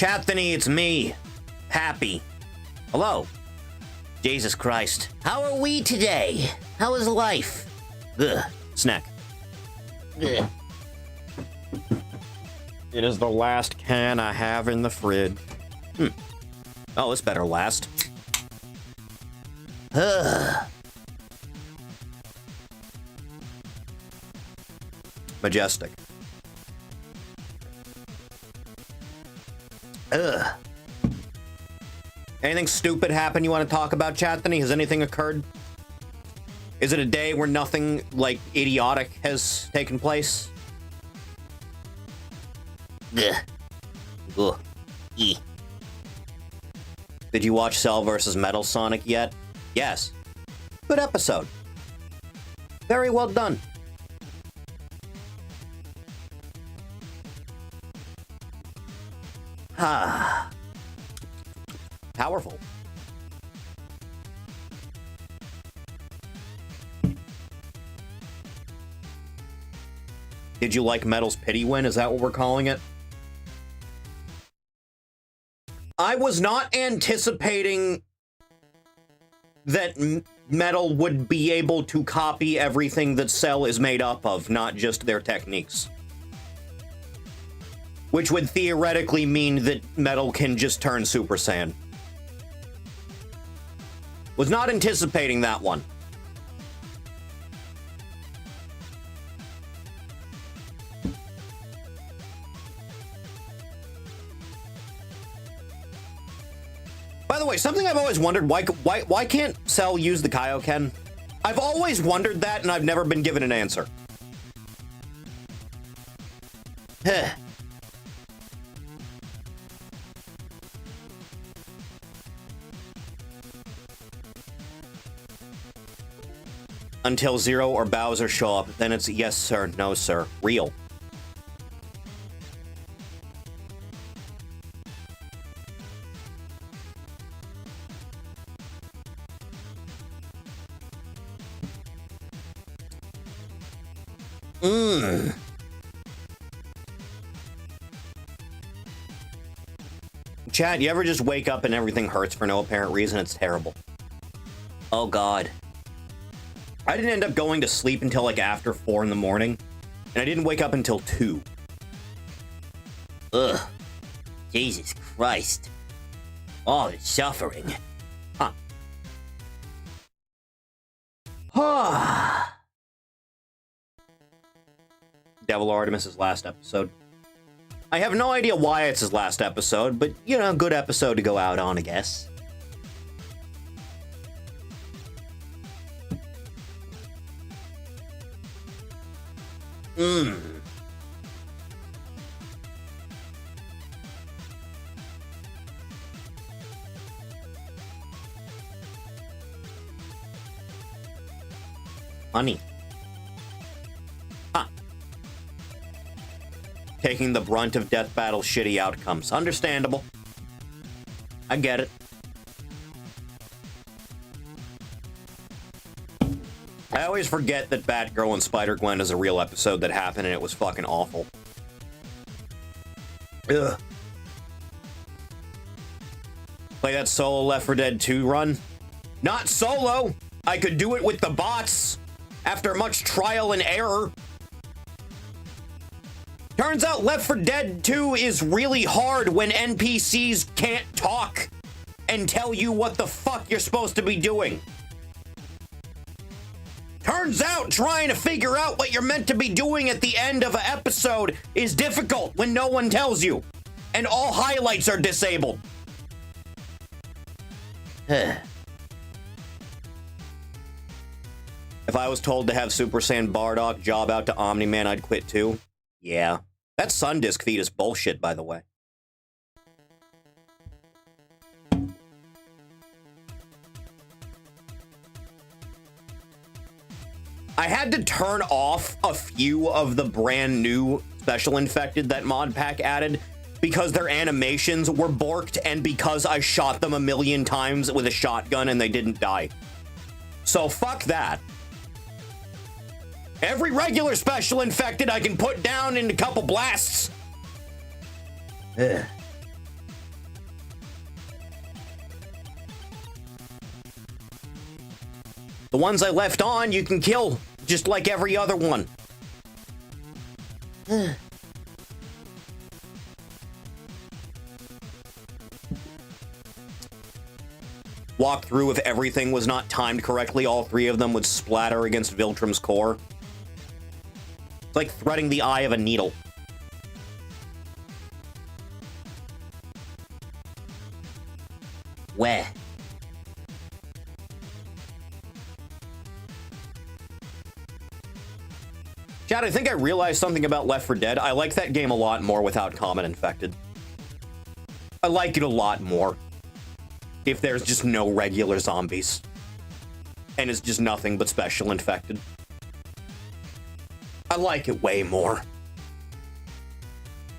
Chathany, it's me. Happy. Hello. Jesus Christ. How are we today? How is life? Ugh. Snack. Ugh. It is the last can I have in the fridge. Oh, this better last. Ugh. Majestic. Ugh. Anything stupid happen you want to talk about, Chathany? Has anything occurred? Is it a day where nothing, like, idiotic has taken place? Ugh. Ugh. E. Did you watch Cell vs. Metal Sonic yet? Yes. Good episode. Very well done. Ah. Powerful. Did you like Metal's pity win? Is that what we're calling it? I was not anticipating that Metal would be able to copy everything that Cell is made up of, not just their techniques. Which would theoretically mean that Metal can just turn Super Saiyan. Was not anticipating that one. By the way, something I've always wondered, why can't Cell use the Kaioken? I've always wondered that, and I've never been given an answer. Until Zero or Bowser show up, then it's yes sir, no sir, real. Chat, you ever just wake up and everything hurts for no apparent reason? It's terrible. Oh God. I didn't end up going to sleep until like after 4 in the morning, and I didn't wake up until 2. Ugh. Jesus Christ. All the suffering. Huh. Devil Artemis' last episode. I have no idea why it's his last episode, but, you know, good episode to go out on, I guess. Honey. Huh. Taking the brunt of Death Battle's shitty outcomes. Understandable. I get it. I always forget that Batgirl and Spider-Gwen is a real episode that happened and it was fucking awful. Ugh. Play that solo Left 4 Dead 2 run? Not solo! I could do it with the bots after much trial and error. Turns out Left 4 Dead 2 is really hard when NPCs can't talk and tell you what the fuck you're supposed to be doing. Turns out trying to figure out what you're meant to be doing at the end of an episode is difficult when no one tells you, and all highlights are disabled. If I was told to have Super Saiyan Bardock job out to Omni-Man, I'd quit too. Yeah. That Sundisk feed is bullshit, by the way. I had to turn off a few of the brand new Special Infected that mod pack added because their animations were borked and because I shot them a million times with a shotgun and they didn't die. So fuck that. Every regular Special Infected I can put down in a couple blasts. Ugh. The ones I left on, you can kill, just like every other one. Walk through if everything was not timed correctly, all three of them would splatter against Viltrum's core. It's like threading the eye of a needle. Where? Chad, I think I realized something about Left 4 Dead. I like that game a lot more without Common Infected. I like it a lot more if there's just no regular zombies. And it's just nothing but special infected. I like it way more.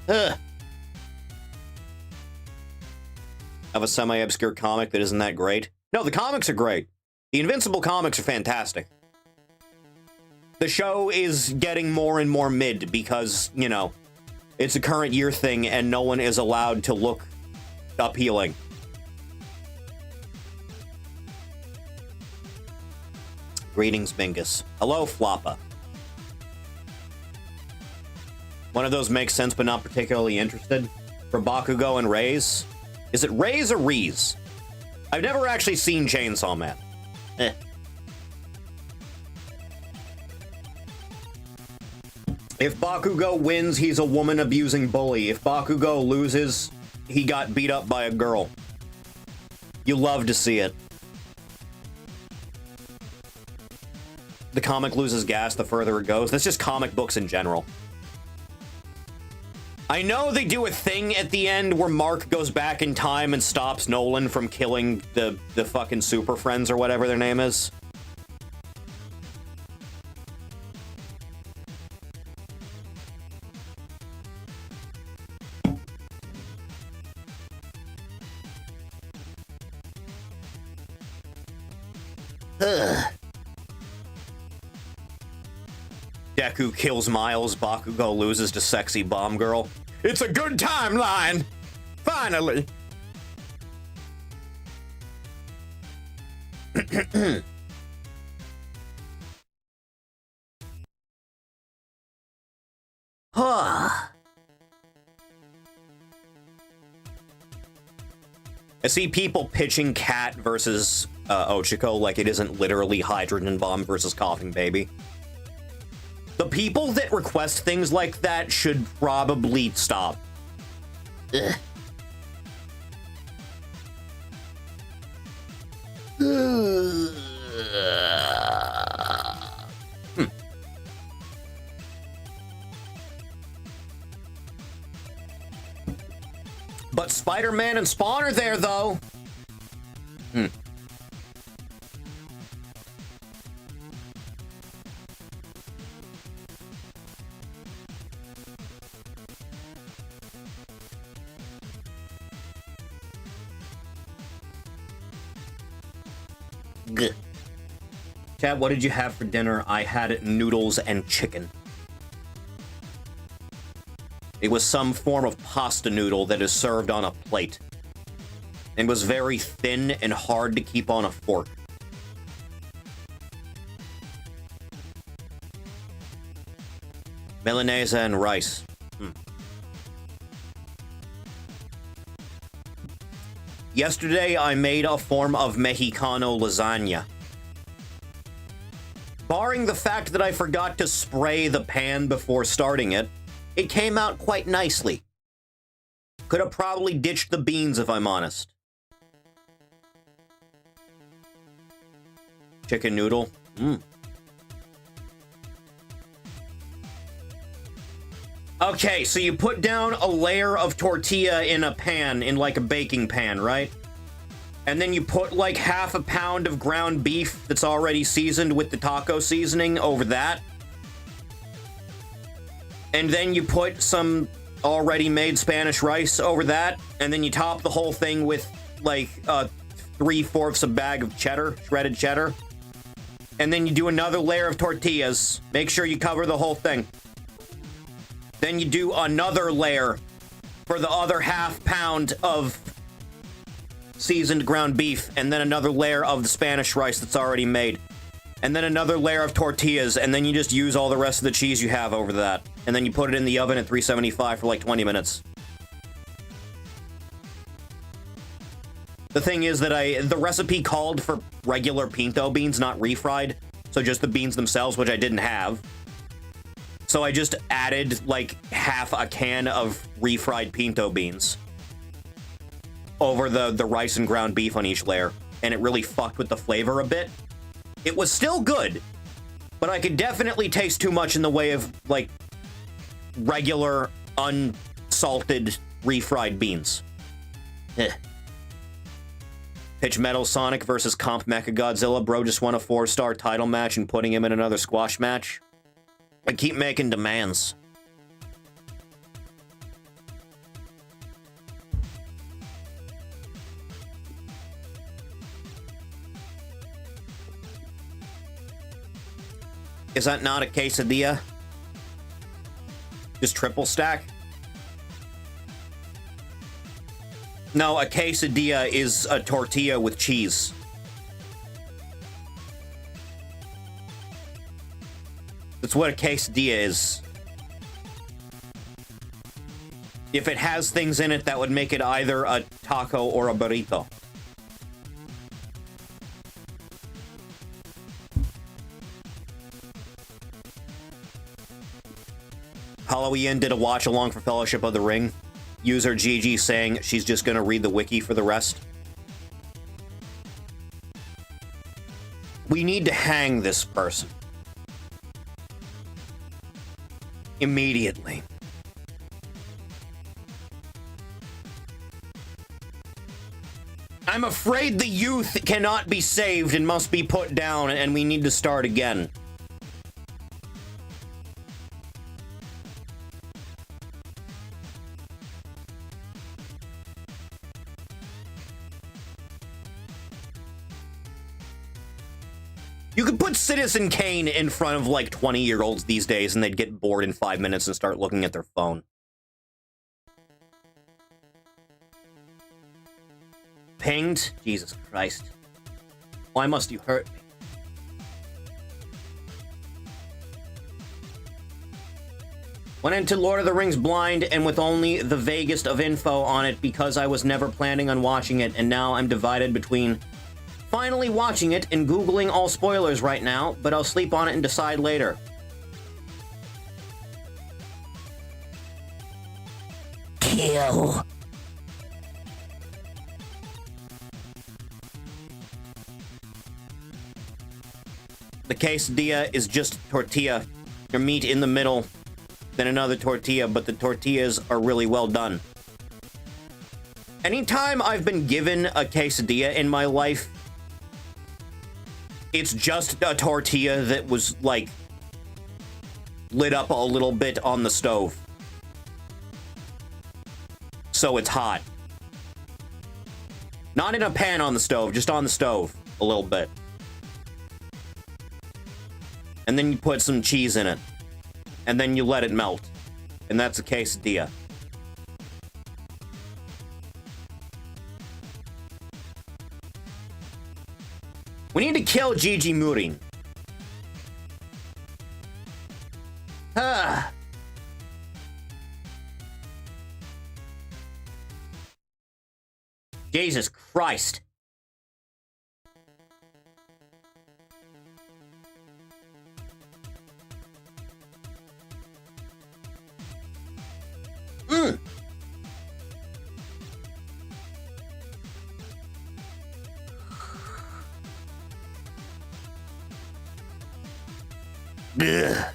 Ugh. I have a semi-obscure comic that isn't that great. No, the comics are great. The Invincible comics are fantastic. The show is getting more and more mid because, you know, it's a current year thing and no one is allowed to look appealing. Greetings, Bingus. Hello, Floppa. One of those makes sense but not particularly interested. For Bakugo and Raze. Is it Raze or Reeze? I've never actually seen Chainsaw Man. If Bakugo wins, he's a woman-abusing bully. If Bakugo loses, he got beat up by a girl. You love to see it. The comic loses gas the further it goes. That's just comic books in general. I know they do a thing at the end where Mark goes back in time and stops Nolan from killing the fucking Super Friends or whatever their name is. Ugh. Deku kills Miles, Bakugo loses to Sexy Bomb Girl. It's a good timeline! Finally! I see people pitching Cat versus Ochiko like it isn't literally Hydrogen Bomb versus Coughing Baby. The people that request things like that should probably stop. Ugh. But Spider-Man and Spawn are there, though. Good. Chat, what did you have for dinner? I had noodles and chicken. It was some form of pasta noodle that is served on a plate. And was very thin and hard to keep on a fork. Milanese and rice. Yesterday, I made a form of Mexicano lasagna. Barring the fact that I forgot to spray the pan before starting it, it came out quite nicely. Could have probably ditched the beans if I'm honest. Chicken noodle. Okay, so you put down a layer of tortilla in a pan, in like a baking pan, right? And then you put like half a pound of ground beef that's already seasoned with the taco seasoning over that. And then you put some already made Spanish rice over that. And then you top the whole thing with like 3/4 a bag of cheddar, shredded cheddar. And then you do another layer of tortillas. Make sure you cover the whole thing. Then you do another layer for the other half pound of seasoned ground beef, and then another layer of the Spanish rice that's already made. and then another layer of tortillas, and then you just use all the rest of the cheese you have over that. And then you put it in the oven at 375 for like 20 minutes. The thing is that the recipe called for regular pinto beans, not refried. So just the beans themselves, which I didn't have. So I just added like half a can of refried pinto beans over the rice and ground beef on each layer. And it really fucked with the flavor a bit. It was still good, but I could definitely taste too much in the way of like regular unsalted refried beans. Eh. Pitch Metal Sonic versus Comp Mechagodzilla. Bro just won a 4-star title match and putting him in another squash match. I keep making demands. Is that not a quesadilla? Just triple stack? No, a quesadilla is a tortilla with cheese. That's what a quesadilla is. If it has things in it, that would make it either a taco or a burrito. Halloween did a watch along for Fellowship of the Ring. User GG saying she's just gonna read the wiki for the rest. We need to hang this person. Immediately. I'm afraid the youth cannot be saved and must be put down, and we need to start again. You could put Citizen Kane in front of like 20-year-olds these days and they'd get bored in 5 minutes and start looking at their phone. Pinged? Jesus Christ. Why must you hurt me? Went into Lord of the Rings blind and with only the vaguest of info on it because I was never planning on watching it, and now I'm divided between finally watching it and Googling all spoilers right now, but I'll sleep on it and decide later. Kill. The quesadilla is just tortilla, your meat in the middle, then another tortilla, but the tortillas are really well done. Anytime I've been given a quesadilla in my life, it's just a tortilla that was, like, lit up a little bit on the stove. So it's hot. Not in a pan on the stove, just on the stove a little bit. And then you put some cheese in it. And then you let it melt. And that's a quesadilla. We need to kill Gigi Murin. Ah. Jesus Christ. Mm. Ugh.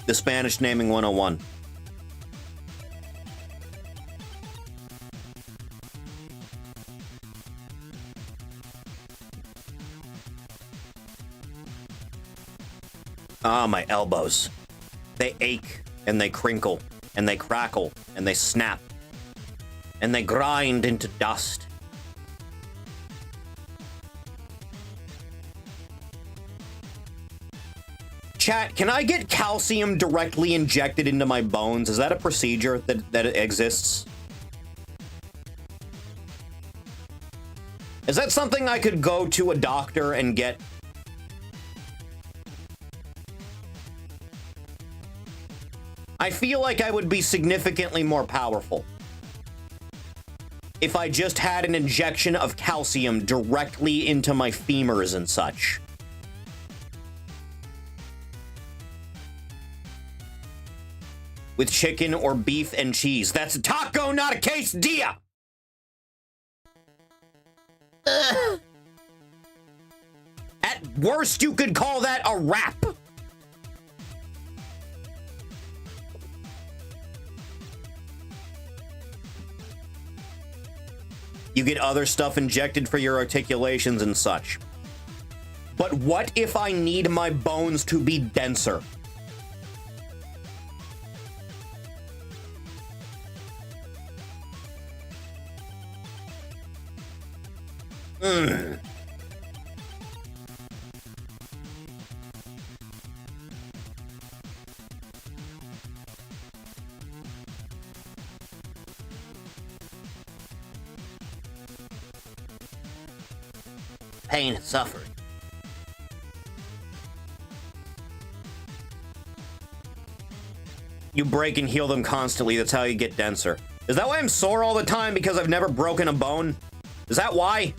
The Spanish naming 101. Ah, my elbows. They ache, and they crinkle, and they crackle, and they snap, and they grind into dust. Chat, can I get calcium directly injected into my bones? Is that a procedure that exists? Is that something I could go to a doctor and get? I feel like I would be significantly more powerful if I just had an injection of calcium directly into my femurs and such. With chicken or beef and cheese. That's a taco, not a quesadilla! At worst, you could call that a wrap. You get other stuff injected for your articulations and such. But what if I need my bones to be denser? Pain and suffering. You break and heal them constantly. That's how you get denser. Is that why I'm sore all the time? Because I've never broken a bone? Is that why?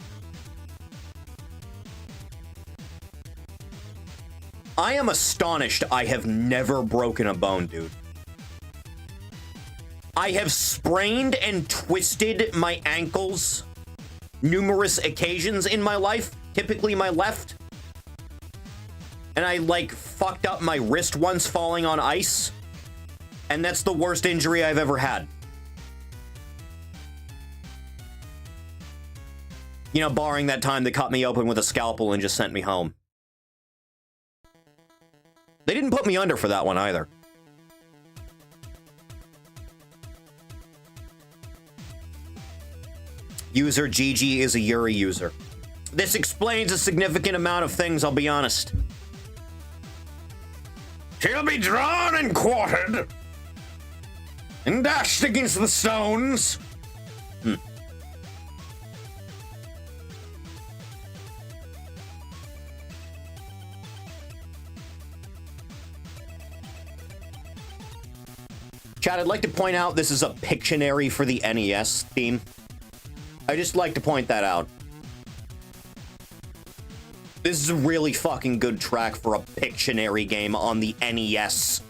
I am astonished I have never broken a bone, dude. I have sprained and twisted my ankles numerous occasions in my life, typically my left. And I, like, fucked up my wrist once falling on ice. And that's the worst injury I've ever had. You know, barring that time they cut me open with a scalpel and just sent me home. They didn't put me under for that one either. User GG is a Yuri user. This explains a significant amount of things, I'll be honest. She'll be drawn and quartered and dashed against the stones. Chat, I'd like to point out this is a Pictionary for the NES theme. I just like to point that out. This is a really fucking good track for a Pictionary game on the NES.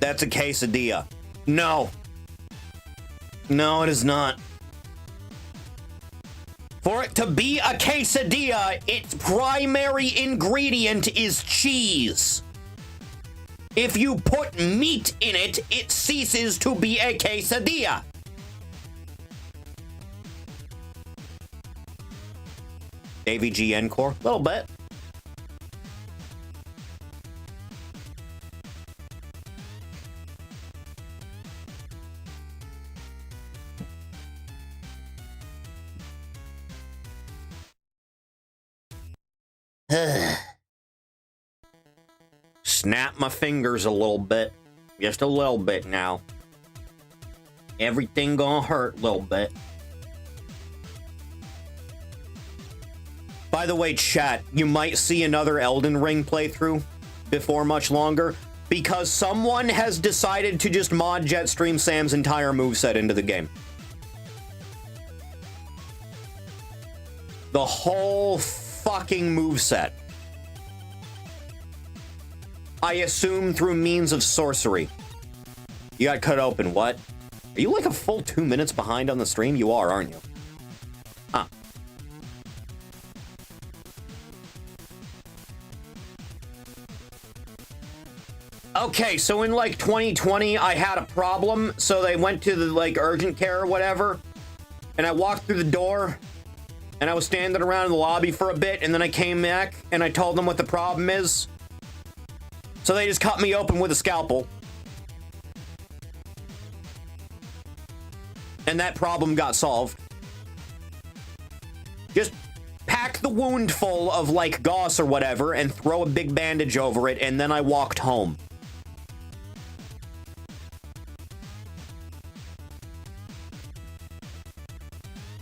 That's a quesadilla. No. No, it is not. For it to be a quesadilla, its primary ingredient is cheese. If you put meat in it, it ceases to be a quesadilla. AVG Encore? A little bit. Snap my fingers a little bit. Just a little bit now. Everything gonna hurt a little bit. By the way, chat, you might see another Elden Ring playthrough before much longer, because someone has decided to just mod Jetstream Sam's entire moveset into the game. The whole fucking moveset. I assume through means of sorcery. You got cut open, what? Are you like a full 2 minutes behind on the stream? You are, aren't you? Huh. Okay, so in like 2020, I had a problem, so they went to the like urgent care or whatever, and I walked through the door, and I was standing around in the lobby for a bit, and then I came back, and I told them what the problem is. So they just cut me open with a scalpel. And that problem got solved. Just pack the wound full of, like, gauze or whatever and throw a big bandage over it, and then I walked home.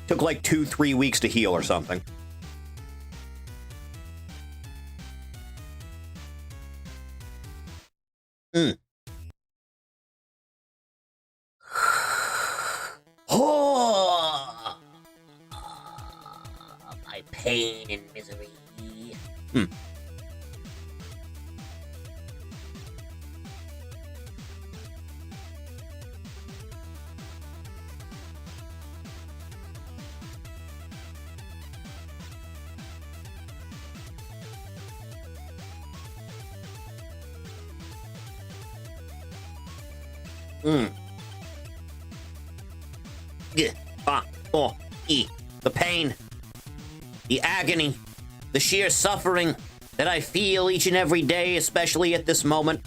Took like 2-3 weeks to heal or something. Oh, my pain and misery. The pain, the agony, the sheer suffering that I feel each and every day, especially at this moment.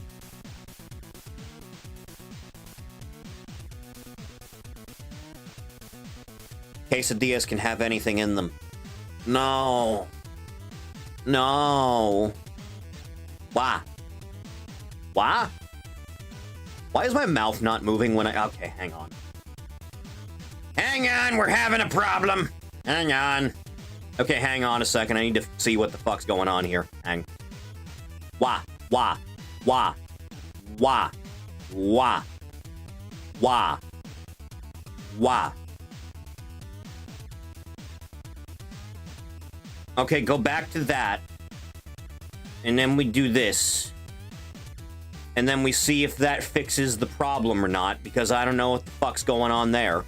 Quesadillas can have anything in them. No. No. Why? Why? Why is my mouth not moving when I... Okay, hang on. Hang on, we're having a problem. Hang on. Okay, hang on a second. I need to see what the fuck's going on here. Hang. Why? Why? Why? Why? Why? Why? Why? Okay, go back to that. And then we do this. And then we see if that fixes the problem or not, because I don't know what the fuck's going on there.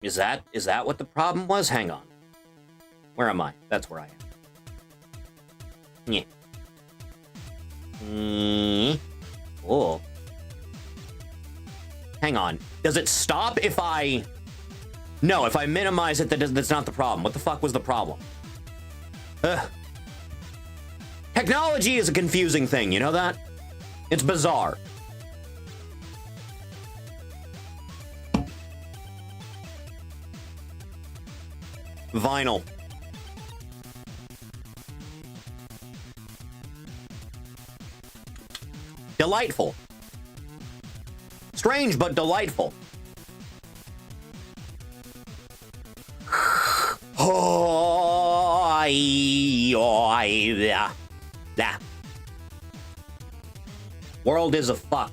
Is that what the problem was? Hang on. Where am I? That's where I am. Yeah. Oh. Hang on. Does it stop if I... No, if I minimize it, that's not the problem. What the fuck was the problem? Ugh. Technology is a confusing thing, you know that? It's bizarre. Vinyl. Delightful. Strange, but delightful. Oh, yeah. World is a fuck.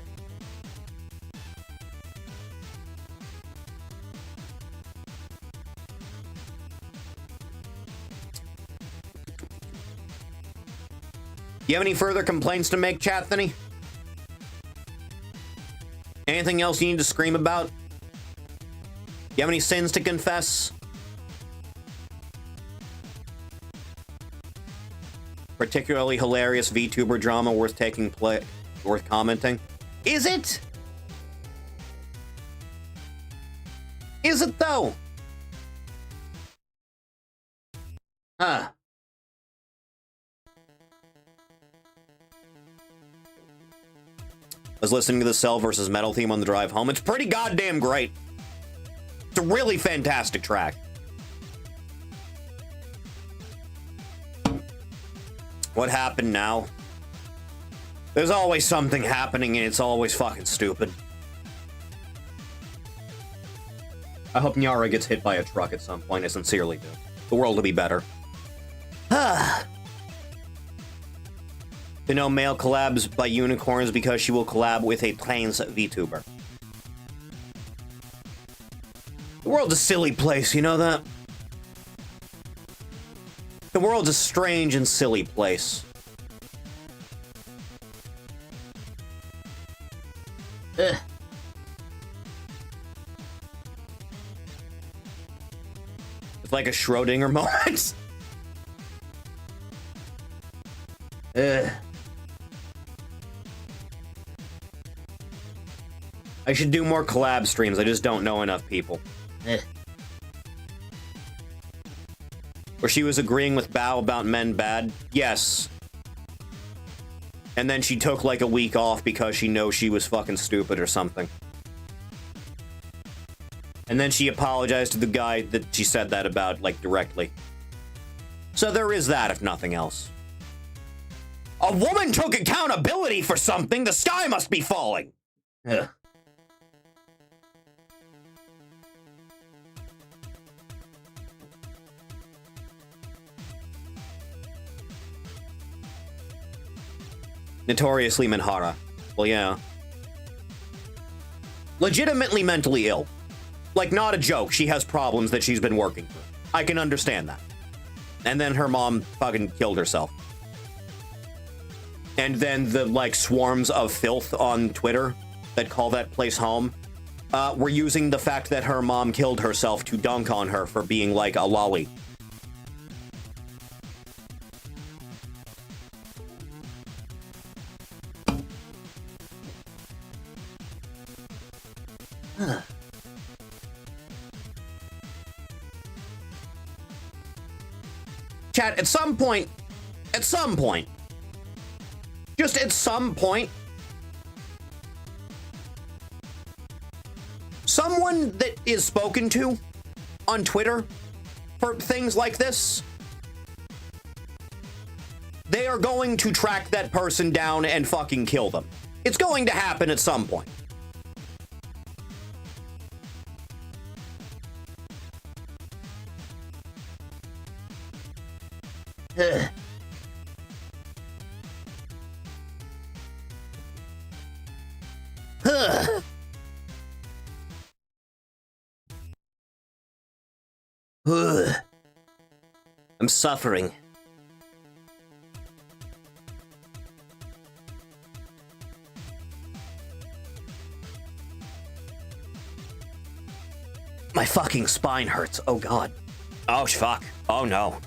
You have any further complaints to make, Chathany? Anything else you need to scream about? You have any sins to confess? Particularly hilarious VTuber drama worth worth commenting? Is it? Is it though? Huh. I was listening to the Cell vs. Metal theme on the drive home. It's pretty goddamn great. It's a really fantastic track. What happened now? There's always something happening and it's always fucking stupid. I hope Nyara gets hit by a truck at some point. I sincerely do. The world will be better. To know male collabs by unicorns because she will collab with a trans VTuber. The world's a silly place, you know that? The world's a strange and silly place. Ugh. It's like a Schrodinger moment. Ugh. I should do more collab streams. I just don't know enough people. Where she was agreeing with Bao about men bad? Yes. And then she took like a week off because she knows she was fucking stupid or something. And And then she apologized to the guy that she said that about, like, directly. So there is that, if nothing else. A woman took accountability for something. The sky must be falling. Ugh. Notoriously Minhara. Well, yeah. Legitimately mentally ill. Like, not a joke. She has problems that she's been working through. I can understand that. And then her mom fucking killed herself. And then the, like, swarms of filth on Twitter that call that place home were using the fact that her mom killed herself to dunk on her for being, like, a lolly. Chat, at some point, just at some point, someone that is spoken to on Twitter for things like this, they are going to track that person down and fucking kill them. It's going to happen at some point. Ugh. Ugh. Ugh. I'm suffering. My fucking spine hurts. Oh god. Oh fuck. Oh no.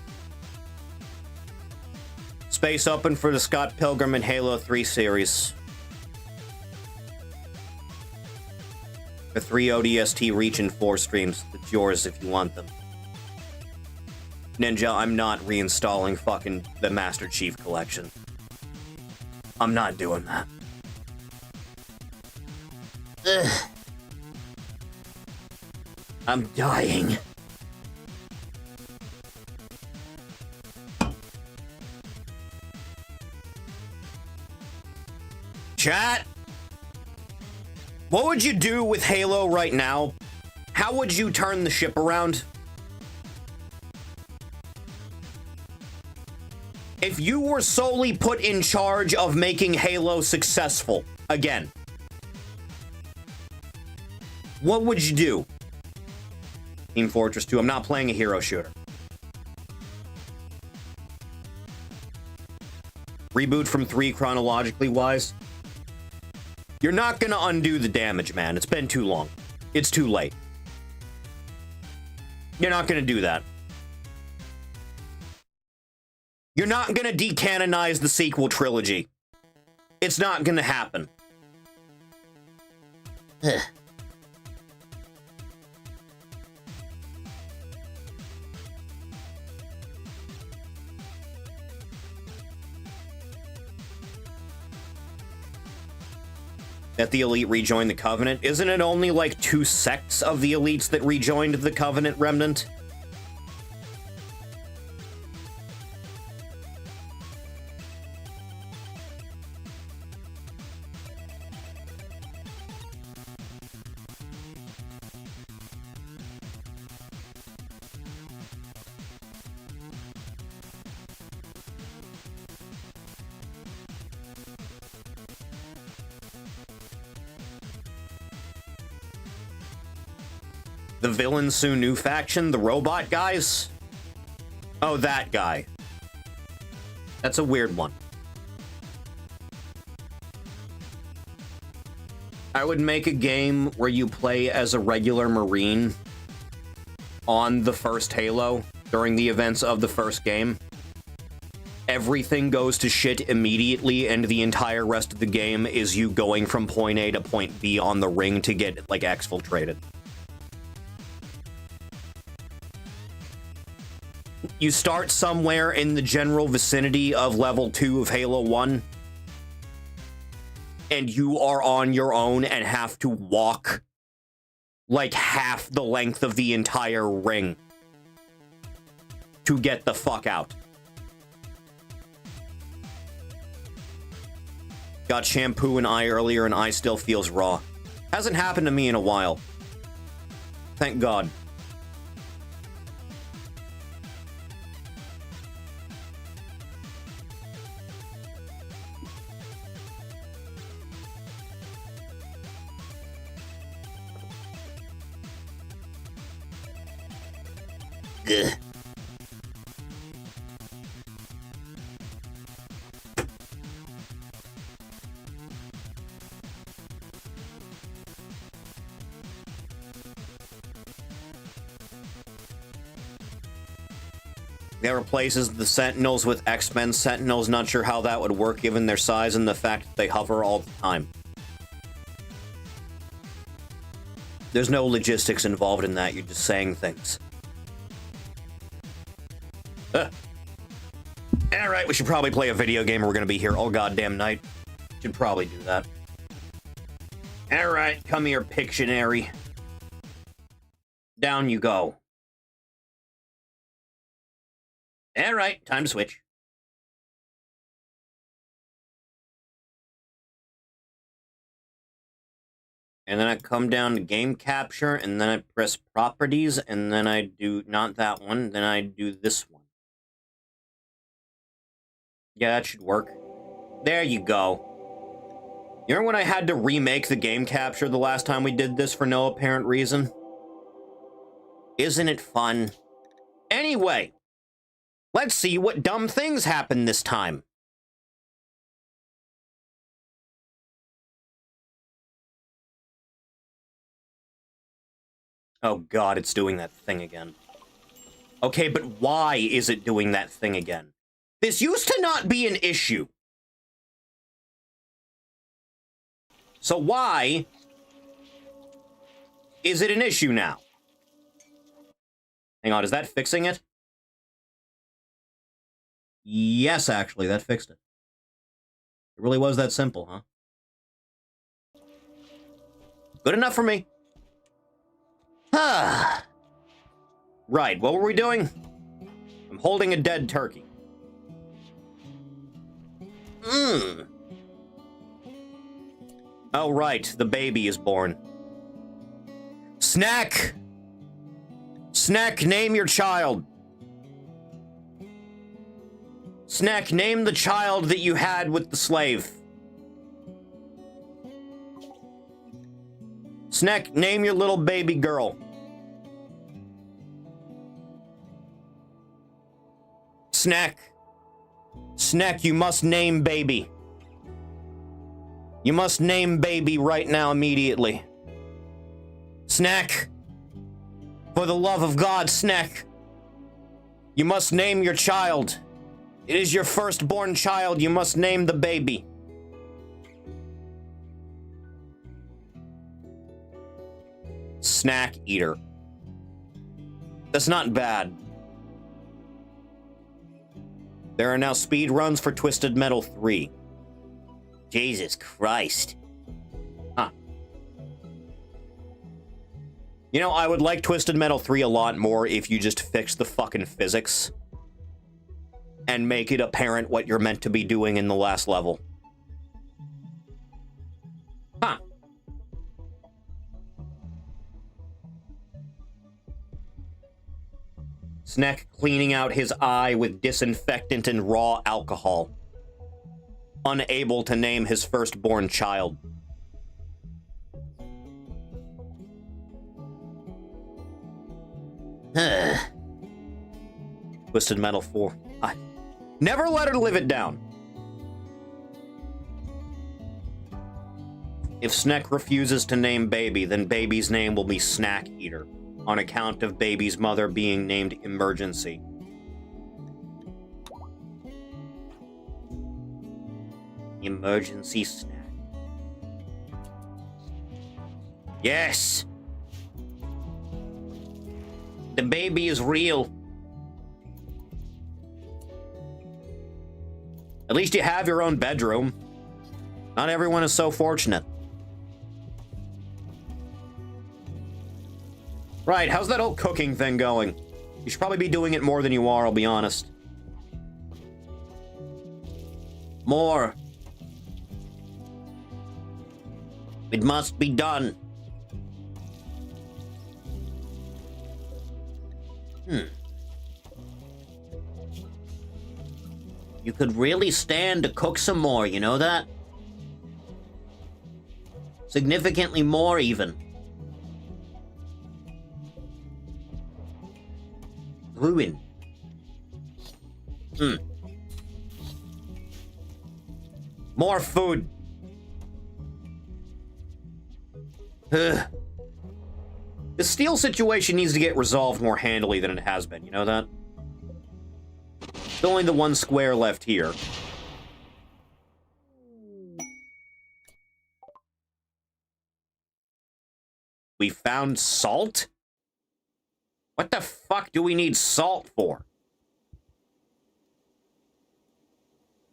Space open for the Scott Pilgrim and Halo 3 series. The 3 ODST Reach and 4 streams. It's yours if you want them. Ninja, I'm not reinstalling fucking the Master Chief Collection. I'm not doing that. Ugh. I'm dying. Chat, what would you do with Halo right now? How would you turn the ship around? If you were solely put in charge of making Halo successful again, what would you do? Team Fortress 2, I'm not playing a hero shooter. Reboot from 3 chronologically wise. You're not gonna undo the damage, man. It's been too long. It's too late. You're not gonna do that. You're not gonna decanonize the sequel trilogy. It's not gonna happen. Ugh. That the Elite rejoined the Covenant. Isn't it only like 2 sects of the Elites that rejoined the Covenant Remnant? The Villain Sue New faction, the robot guys? Oh, that guy. That's a weird one. I would make a game where you play as a regular Marine on the first Halo during the events of the first game. Everything goes to shit immediately, and the entire rest of the game is you going from point A to point B on the ring to get, like, exfiltrated. You start somewhere in the general vicinity of level 2 of Halo 1, and you are on your own and have to walk like half the length of the entire ring to get the fuck out. Got shampoo and eye earlier and eye still feels raw. Hasn't happened to me in a while. Thank God. Gah. That replaces the Sentinels with X-Men Sentinels. Not sure how that would work given their size and the fact that they hover all the time. There's no logistics involved in that. You're just saying things. Alright, we should probably play a video game or we're gonna be here all goddamn night. Should probably do that. Alright, come here, Pictionary. Down you go. Alright, time to switch. And then I come down to game capture, and then I press properties, and then I do not that one, then I do this one. Yeah, that should work. There you go. You remember when I had to remake the game capture the last time we did this for no apparent reason? Isn't it fun? Anyway, let's see what dumb things happen this time. Oh god, it's doing that thing again. Okay, but why is it doing that thing again? This used to not be an issue. So why is it an issue now? Hang on, is that fixing it? Yes, actually, that fixed it. It really was that simple, huh? Good enough for me. Ah. Right, what were we doing? I'm holding a dead turkey. Oh, right, the baby is born. Snack! Snack, name your child. Snack, name the child that you had with the slave. Snack, name your little baby girl. Snack. Snack, you must name baby. You must name baby right now, immediately. Snack. For the love of God, Snack. You must name your child. It is your firstborn child. You must name the baby. Snack eater. That's not bad. There are now speed runs for Twisted Metal 3. Jesus Christ. Huh. You know, I would like Twisted Metal 3 a lot more if you just fix the fucking physics and make it apparent what you're meant to be doing in the last level. Huh. Snack cleaning out his eye with disinfectant and raw alcohol. Unable to name his firstborn child. Twisted Metal 4. Never let her live it down. If Snack refuses to name baby, then baby's name will be Snack Eater, on account of baby's mother being named Emergency. Emergency Snack. Yes! The baby is real. At least you have your own bedroom. Not everyone is so fortunate. Right, how's that whole cooking thing going? You should probably be doing it more than you are, I'll be honest. More. It must be done. You could really stand to cook some more, you know that? Significantly more, even. Ruin. More food. Ugh. The steel situation needs to get resolved more handily than it has been, you know that? There's only the one square left here. We found salt? What the fuck do we need salt for?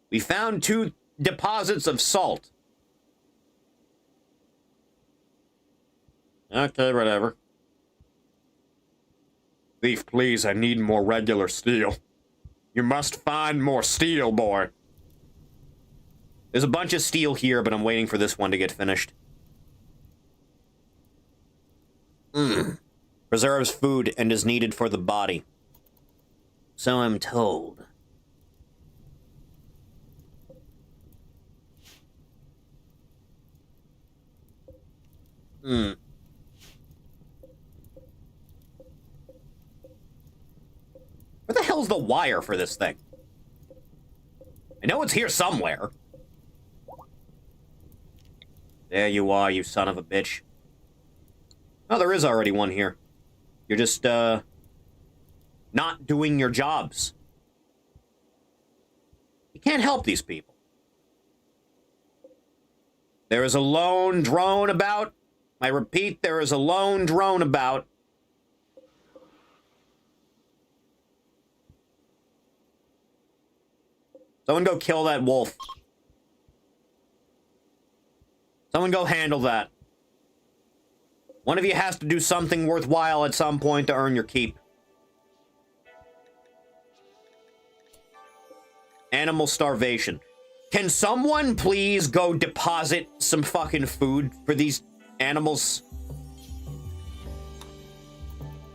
We found 2 deposits of salt. Okay, whatever. Thief, please, I need more regular steel. You must find more steel, boy. There's a bunch of steel here, but I'm waiting for this one to get finished. Preserves food and is needed for the body. So I'm told. Where the hell's the wire for this thing? I know it's here somewhere. There you are, you son of a bitch. Oh, there is already one here. You're just, not doing your jobs. You can't help these people. There is a lone drone about. I repeat, there is a lone drone about. Someone go kill that wolf. Someone go handle that. One of you has to do something worthwhile at some point to earn your keep. Animal starvation. Can someone please go deposit some fucking food for these animals?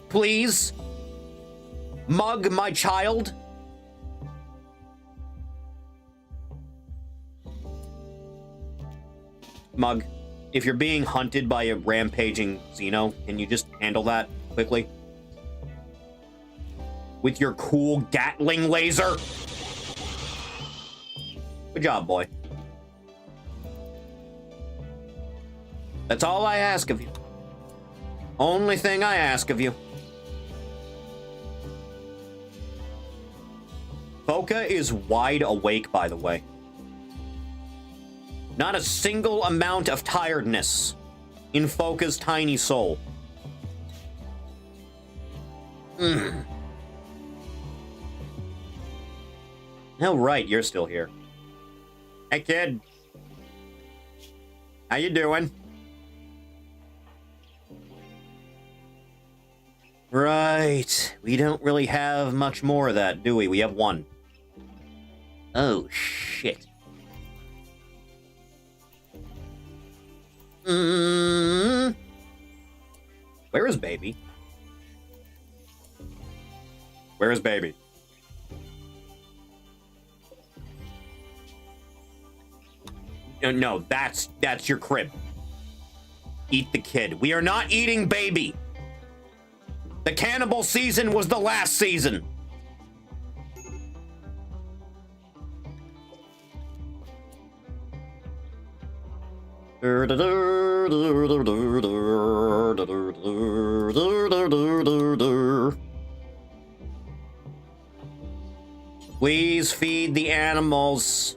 Please? Mug my child? Mug, if you're being hunted by a rampaging Xeno, can you just handle that quickly? With your cool Gatling laser? Good job, boy. That's all I ask of you. Only thing I ask of you. Boca is wide awake, by the way. Not a single amount of tiredness in Foca's tiny soul. Oh, right, you're still here. Hey, kid. How you doing? Right. We don't really have much more of that, do we? We have one. Oh, shit. Where is baby? Where is baby? No, that's your crib. Eat the kid. We are not eating baby. The cannibal season was the last season. Please feed the animals.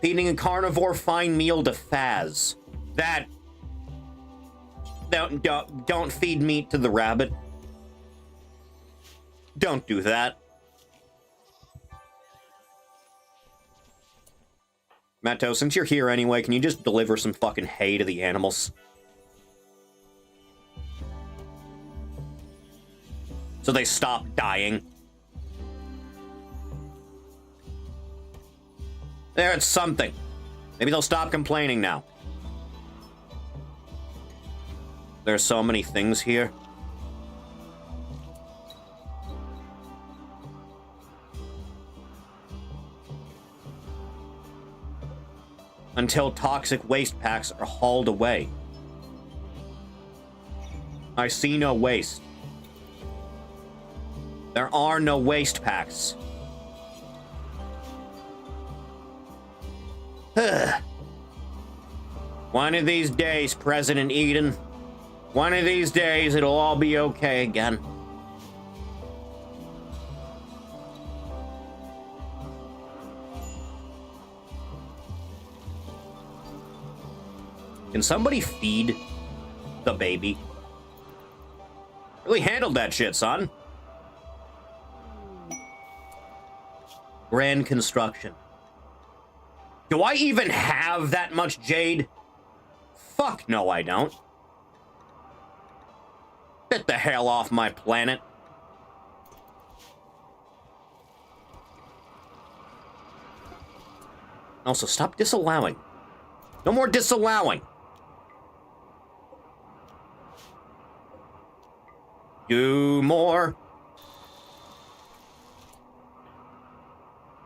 Feeding a carnivore fine meal to Faz. That... Don't feed meat to the rabbit. Don't do that. Matto, since you're here anyway, can you just deliver some fucking hay to the animals? so they stop dying. There, it's something. Maybe they'll stop complaining now. There's so many things here. Until toxic waste packs are hauled away. I see no waste. There are no waste packs. One of these days, President Eden. One of these days, it'll all be okay again. Can somebody feed the baby? Really handled that shit, son. Grand construction. Do I even have that much jade? Fuck no, I don't. Get the hell off my planet. Also, stop disallowing. No more disallowing. Do more.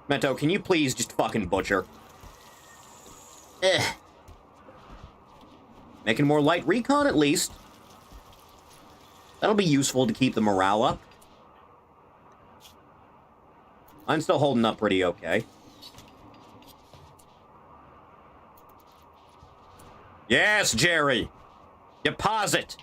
Mento, can you please just fucking butcher? Ugh. Making more light recon, at least. That'll be useful to keep the morale up. I'm still holding up pretty okay. Yes, Jerry! Deposit!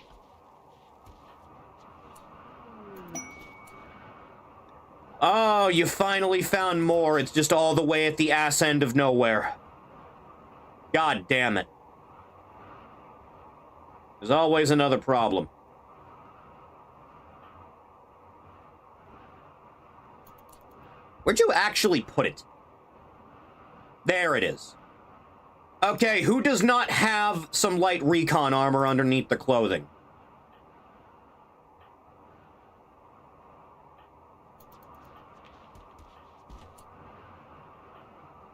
Oh, you finally found more. It's just all the way at the ass end of nowhere. God damn it. There's always another problem. Where'd you actually put it? There it is. Okay, who does not have some light recon armor underneath the clothing?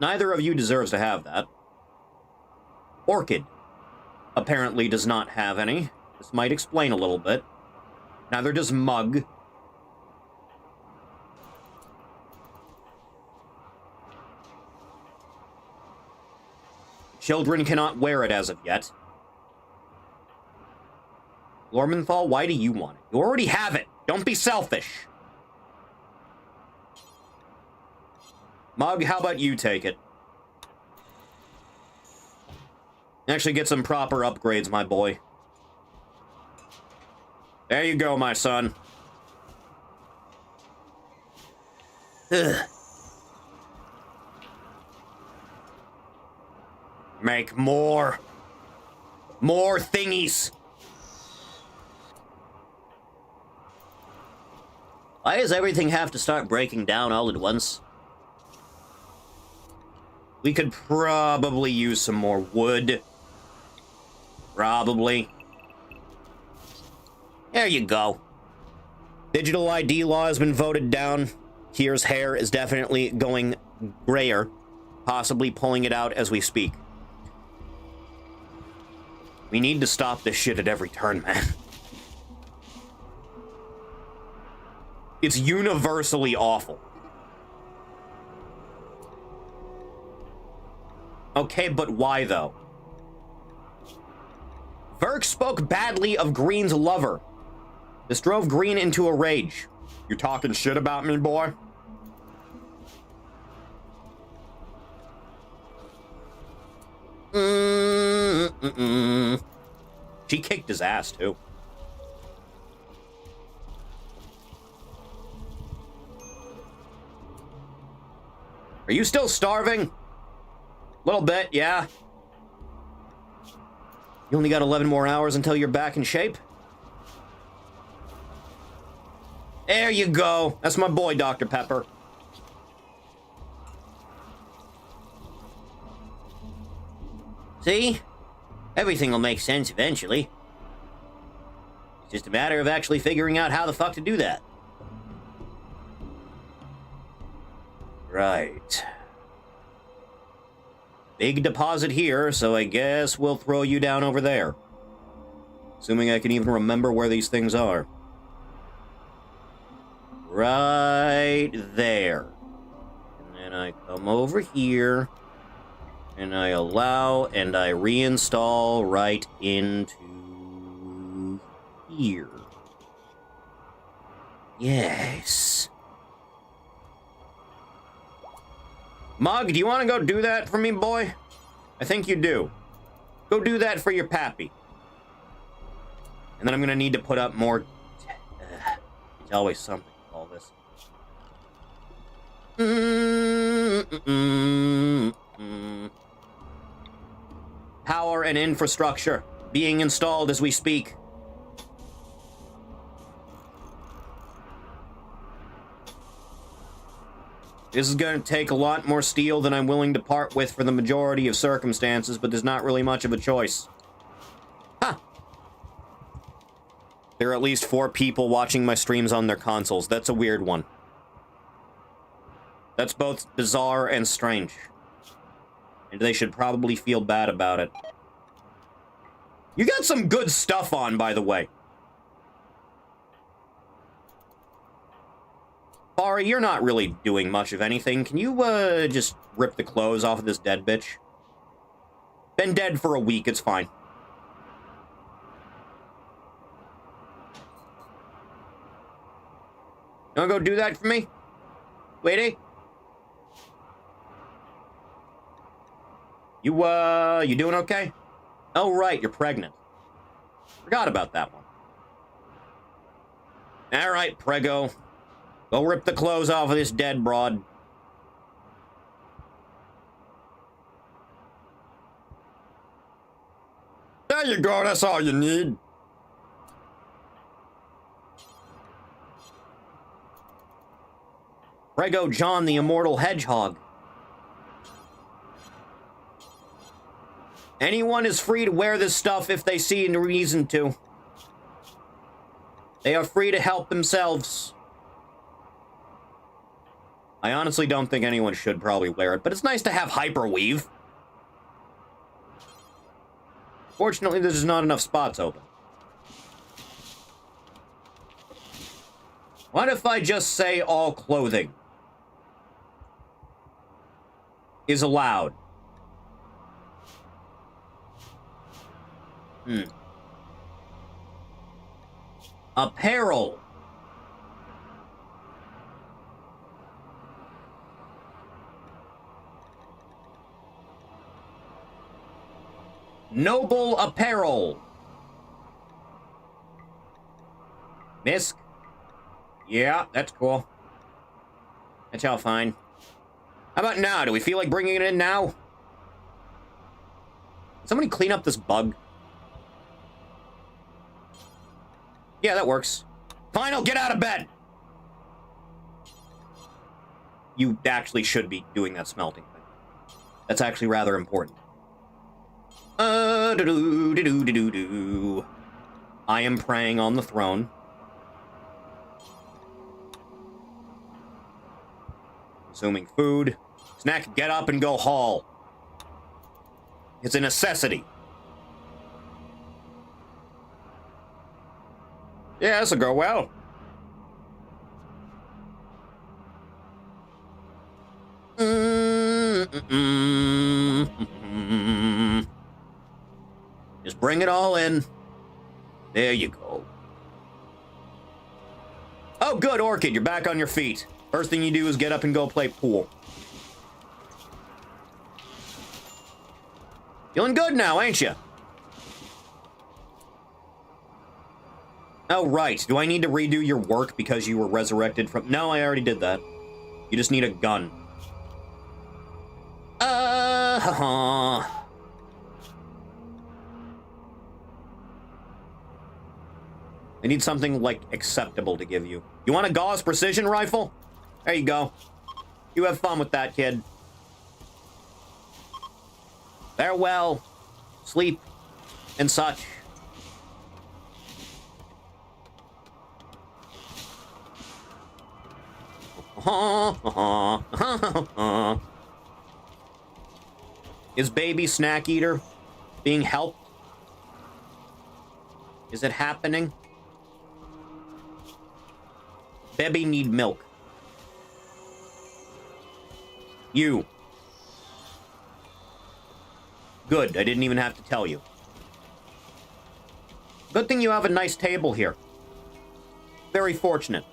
Neither of you deserves to have that. Orchid apparently does not have any. This might explain a little bit. Neither does Mug. Children cannot wear it as of yet. Lormenthal, why do you want it? You already have it. Don't be selfish. Mug, how about you take it? Actually get some proper upgrades, my boy. There you go, my son. Ugh. Make more. More thingies. Why does everything have to start breaking down all at once? We could probably use some more wood. Probably. There you go. Digital ID law has been voted down. Kier's hair is definitely going grayer, possibly pulling it out as we speak. We need to stop this shit at every turn, man. It's universally awful. Okay, but why, though? Verk spoke badly of Green's lover. This drove Green into a rage. You talking shit about me, boy? She kicked his ass, too. Are you still starving? Little bit, yeah. You only got 11 more hours until you're back in shape? There you go. That's my boy, Dr. Pepper. See? Everything will make sense eventually. It's just a matter of actually figuring out how the fuck to do that. Right. Big deposit here, so I guess we'll throw you down over there. Assuming I can even remember where these things are. Right there. And then I come over here, and I allow, and I reinstall right into here. Yes. Mug, do you want to go do that for me, boy? I think you do. Go do that for your pappy. And then I'm gonna need to put up more... It's always something to call this. Power and infrastructure being installed as we speak. This is going to take a lot more steel than I'm willing to part with for the majority of circumstances, but there's not really much of a choice. Huh. There are at least 4 people watching my streams on their consoles. That's a weird one. That's both bizarre and strange. And they should probably feel bad about it. You got some good stuff on, by the way. Bari, you're not really doing much of anything. Can you, just rip the clothes off of this dead bitch? Been dead for a week, it's fine. You wanna go do that for me? Sweetie? You doing okay? Oh, right, you're pregnant. Forgot about that one. Alright, Prego. Go rip the clothes off of this dead broad. There you go, that's all you need. Prego John the Immortal Hedgehog. Anyone is free to wear this stuff if they see a reason to. They are free to help themselves. I honestly don't think anyone should probably wear it, but it's nice to have hyperweave. Fortunately, there's not enough spots open. What if I just say all clothing is allowed? Apparel. Noble apparel. Misk. Yeah, that's cool. That's all fine. How about now? Do we feel like bringing it in now? Somebody clean up this bug. Yeah, that works. Final, get out of bed! You actually should be doing that smelting thing. That's actually rather important. I am praying on the throne. Consuming food. Snack, get up and go haul. It's a necessity. Yeah, this'll go well. Just bring it all in. There you go. Oh, good, Orchid. You're back on your feet. First thing you do is get up and go play pool. Feeling good now, ain't you? Oh, right. Do I need to redo your work because you were resurrected from... No, I already did that. You just need a gun. I need something, like, acceptable to give you. You want a Gauss precision rifle? There you go. You have fun with that, kid. Farewell. Sleep. And such. Is baby snack eater being helped? Is it happening? Baby need milk. You. Good, I didn't even have to tell you. Good thing you have a nice table here. Very fortunate.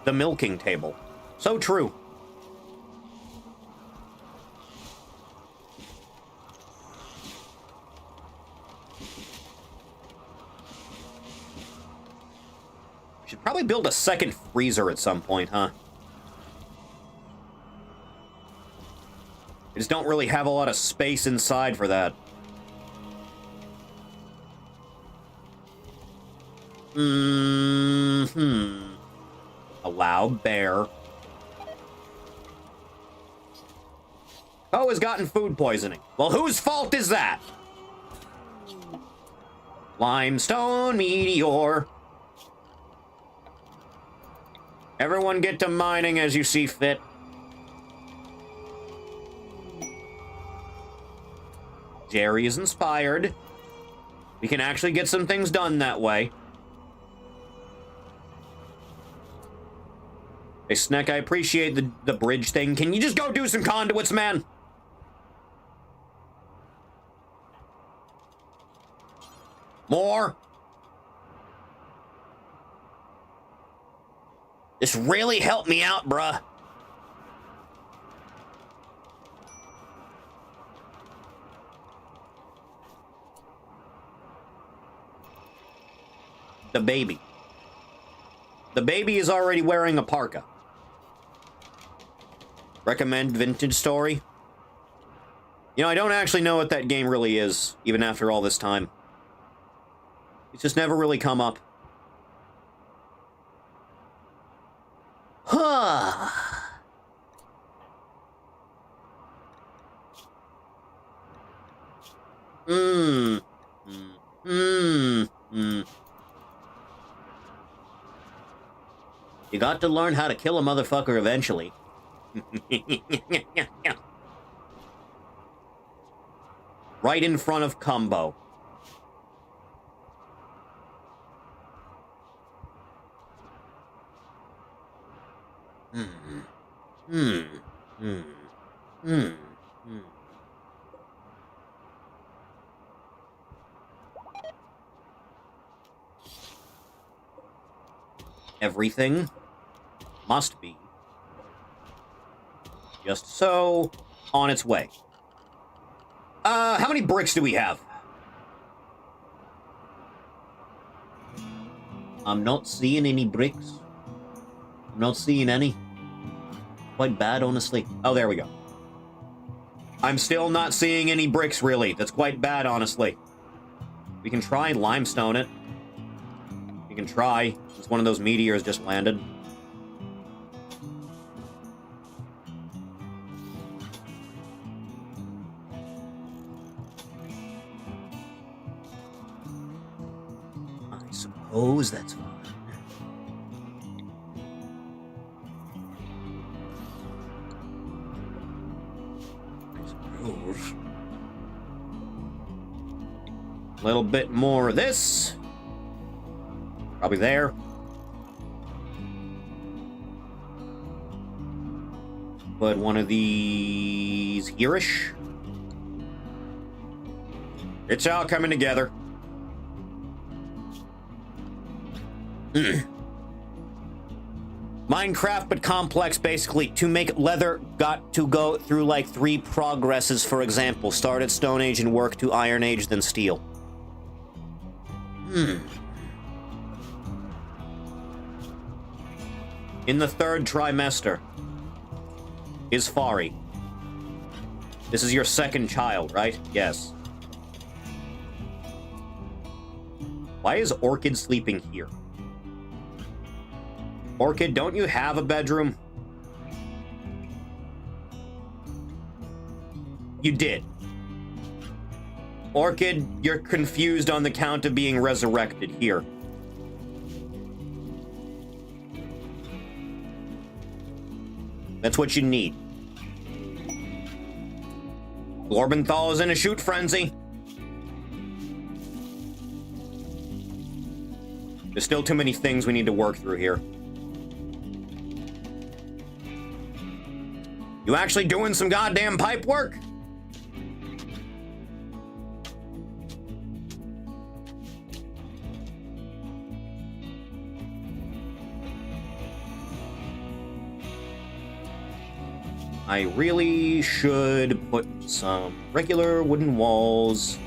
The milking table. So true. We should probably build a second freezer at some point, huh? I just don't really have a lot of space inside for that. Allow bear. Oh, has gotten food poisoning. Well, whose fault is that? Limestone meteor. Everyone get to mining as you see fit. Jerry is inspired. We can actually get some things done that way. Hey, Sneck, I appreciate the bridge thing. Can you just go do some conduits, man? More? This really helped me out, bruh. The baby. The baby is already wearing a parka. Recommend Vintage Story? You know, I don't actually know what that game really is, even after all this time. It's just never really come up. Huh. You got to learn how to kill a motherfucker eventually. Right in front of Combo. Everything must be just so on its way. How many bricks do we have? I'm not seeing any bricks. I'm not seeing any. Quite bad, honestly. Oh, there we go. I'm still not seeing any bricks, really. That's quite bad, honestly. We can try and limestone it. We can try. Since one of those meteors just landed. I suppose that's fine. A little bit more of this. Probably there. Put one of these here-ish. It's all coming together. Minecraft, but complex, basically. To make leather, got to go through like 3 progresses, for example. Start at Stone Age and work to Iron Age, then Steel. In the 3rd trimester is Fari. This is your 2nd child, right? Yes. Why is Orchid sleeping here? Orchid, don't you have a bedroom? You did. Orchid, you're confused on the count of being resurrected. Here. That's what you need. Glorbenthal is in a shoot frenzy. There's still too many things we need to work through here. You actually doing some goddamn pipe work? I really should put some regular wooden walls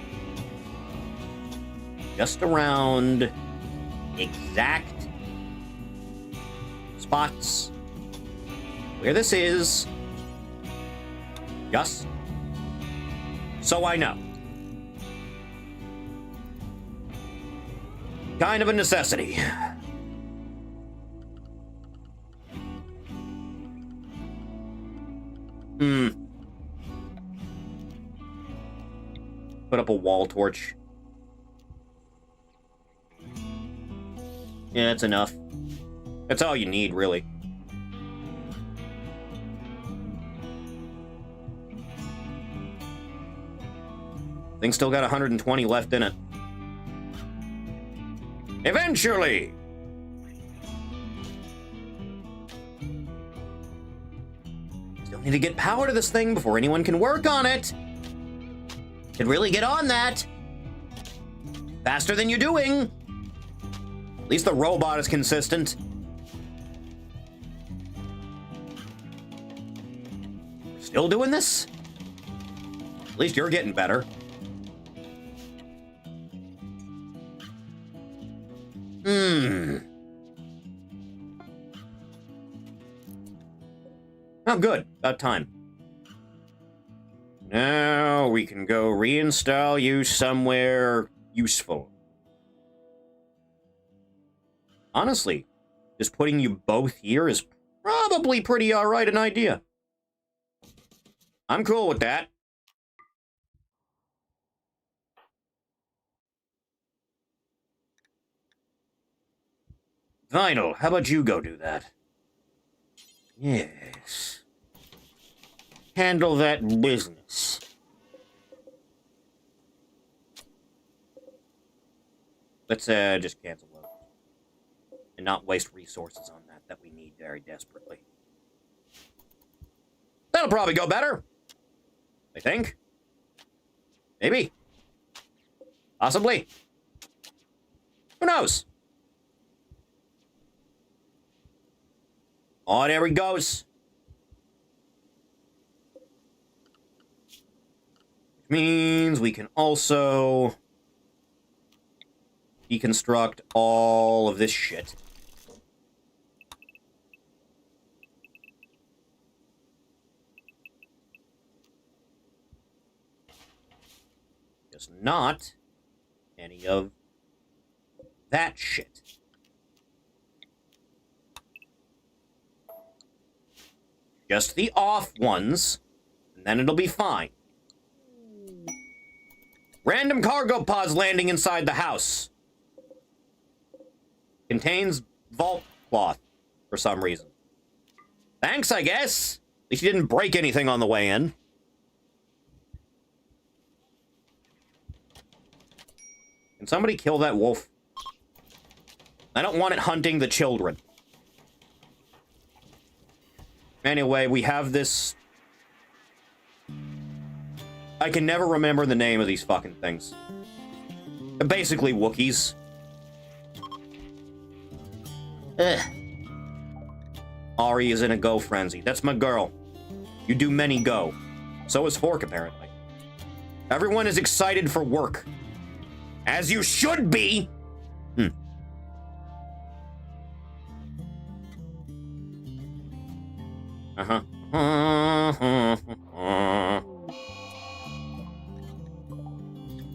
just around exact spots where this is, just so I know. Kind of a necessity. Put up a wall torch. Yeah, that's enough. That's all you need, really. Thing's still got 120 left in it. Eventually! Still need to get power to this thing before anyone can work on it. Should really get on that. Faster than you're doing. At least the robot is consistent. Still doing this? At least you're getting better. Oh, good. About time. Now we can go reinstall you somewhere useful. Honestly, just putting you both here is probably pretty alright an idea. I'm cool with that. Vinyl, how about you go do that? Yes. Handle that business. Let's just cancel those. And not waste resources on that we need very desperately. That'll probably go better. I think. Maybe. Possibly. Who knows? Oh, there he goes. Which means we can also deconstruct all of this shit. Just not any of that shit. Just the off ones, and then it'll be fine. Random cargo pods landing inside the house. Contains vault cloth for some reason. Thanks, I guess. At least you didn't break anything on the way in. Can somebody kill that wolf? I don't want it hunting the children. Anyway, we have this... I can never remember the name of these fucking things. They're basically Wookiees. Ugh. Ari is in a go frenzy. That's my girl. You do many go. So is Fork, apparently. Everyone is excited for work. As you should be!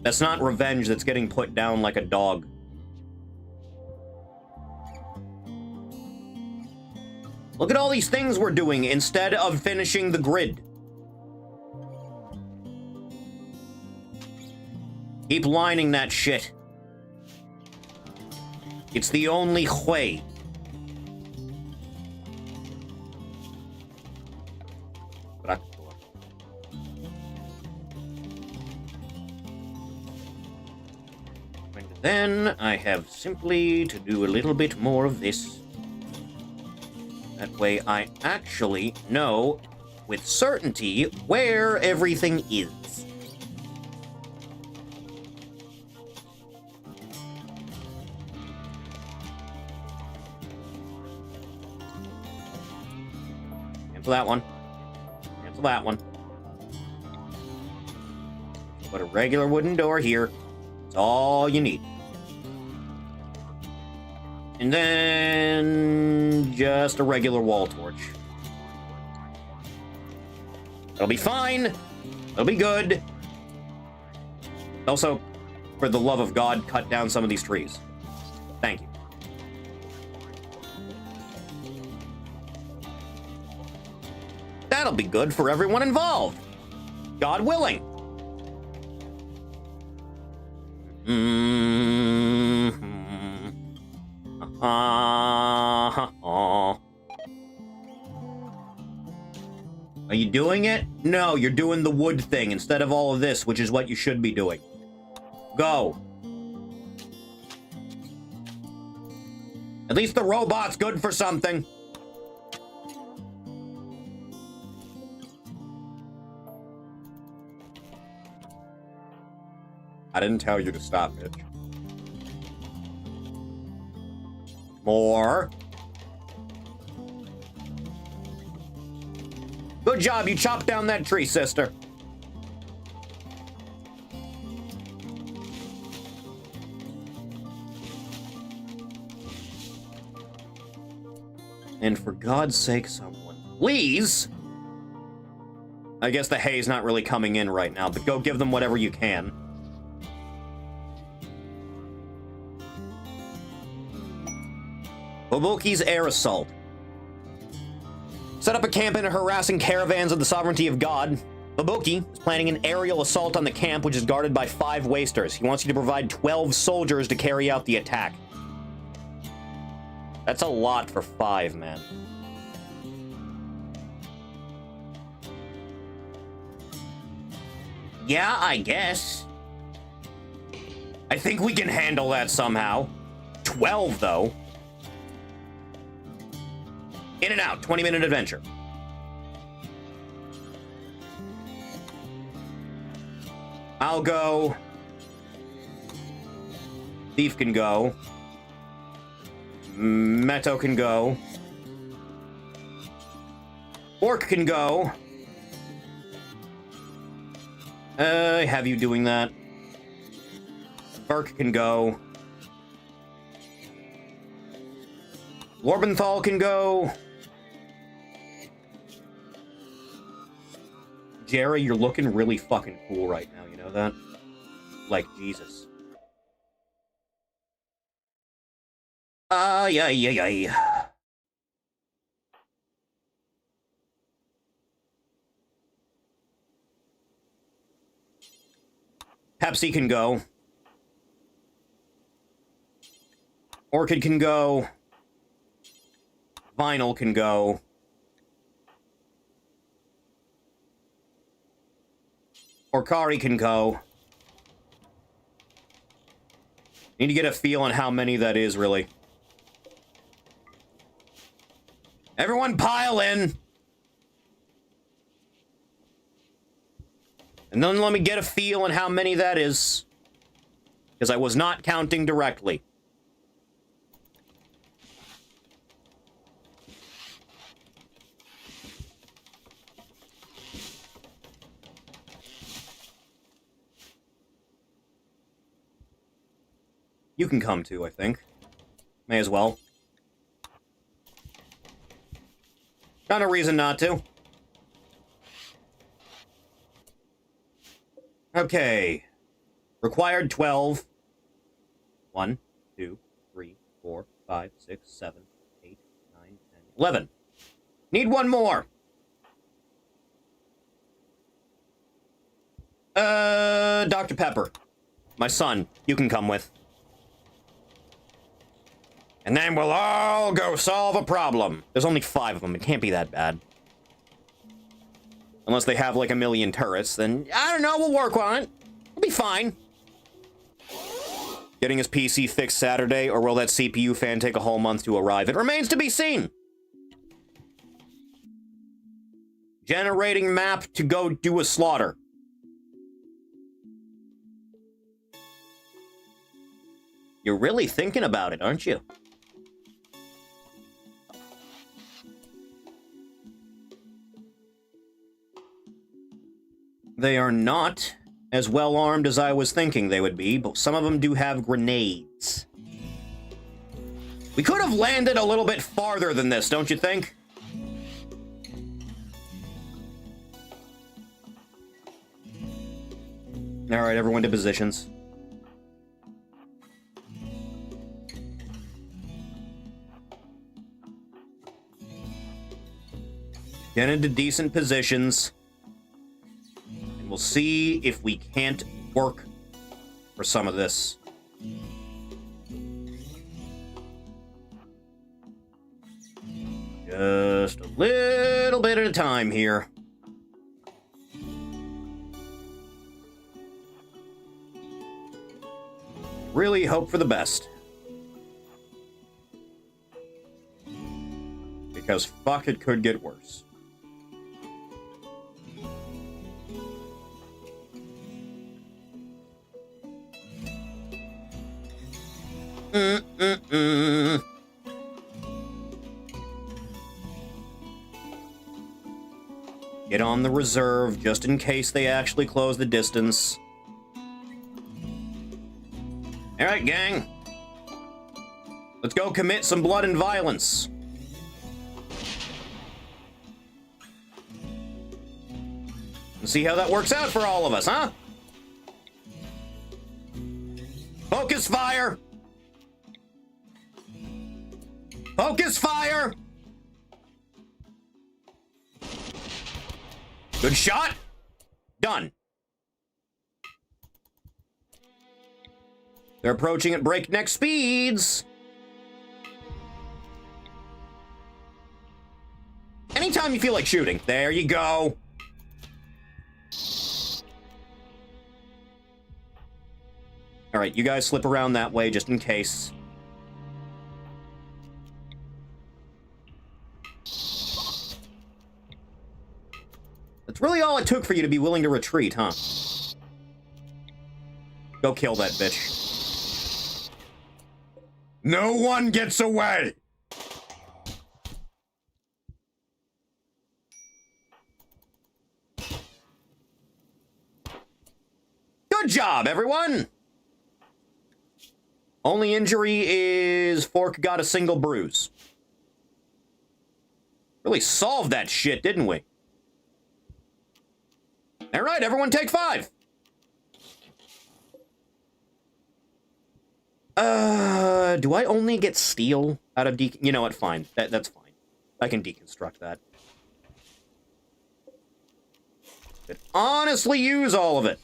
That's not revenge, that's getting put down like a dog. Look at all these things we're doing instead of finishing the grid. Keep lining that shit. It's the only way. And then I have simply to do a little bit more of this. That way I actually know with certainty where everything is. Cancel that one. Cancel that one. Put a regular wooden door here. That's all you need. And then just a regular wall torch. It'll be fine. It'll be good. Also, for the love of God, cut down some of these trees. Thank you. That'll be good for everyone involved. God willing. Are you doing it? No, you're doing the wood thing instead of all of this, which is what you should be doing. Go. At least the robot's good for something. I didn't tell you to stop, bitch. More. Good job, you chopped down that tree, sister. And for God's sake, someone, please. I guess the hay's not really coming in right now, but go give them whatever you can. Boboki's air assault. Set up a camp and harassing caravans of the sovereignty of God. Boboki is planning an aerial assault on the camp, which is guarded by 5 wasters. He wants you to provide 12 soldiers to carry out the attack. That's a lot for 5, man. Yeah, I guess. I think we can handle that somehow. 12, though. In and out, 20-minute adventure. I'll go. Thief can go. Meto can go. Orc can go. I have you doing that. Burke can go. Lorbenthal can go. Jerry, you're looking really fucking cool right now, you know that? Like, Jesus. Yeah. Pepsi can go. Orchid can go. Vinyl can go. Orkari can go. Need to get a feel on how many that is, really. Everyone pile in! And then let me get a feel on how many that is. Because I was not counting directly. You can come too, I think. May as well. Got no reason not to. Okay. Required 12. 1, 2, 3, 4, 5, 6, 7, 8, 9, 10, 11. Need one more. Dr. Pepper. My son, you can come with. And then we'll all go solve a problem. There's only 5 of them. It can't be that bad. Unless they have like a million turrets, then I don't know, we'll work on it. It'll be fine. Getting his PC fixed Saturday, or will that CPU fan take a whole month to arrive? It remains to be seen. Generating map to go do a slaughter. You're really thinking about it, aren't you? They are not as well armed as I was thinking they would be, but some of them do have grenades. We could have landed a little bit farther than this, don't you think? All right, everyone to positions. Get into decent positions. And we'll see if we can't work for some of this. Just a little bit at a time here. Really hope for the best. Because fuck, it could get worse. Get on the reserve, just in case they actually close the distance. Alright, gang. Let's go commit some blood and violence. And see how that works out for all of us, huh? Focus fire! Focus fire! Good shot. Done. They're approaching at breakneck speeds. Anytime you feel like shooting. There you go. All right, you guys slip around that way just in case. That's really all it took for you to be willing to retreat, huh? Go kill that bitch. No one gets away! Good job, everyone! Only injury is Fork got a single bruise. Really solved that shit, didn't we? All right, everyone take 5. Do I only get steel out of you know what, fine. That's fine. I can deconstruct that. Could honestly use all of it.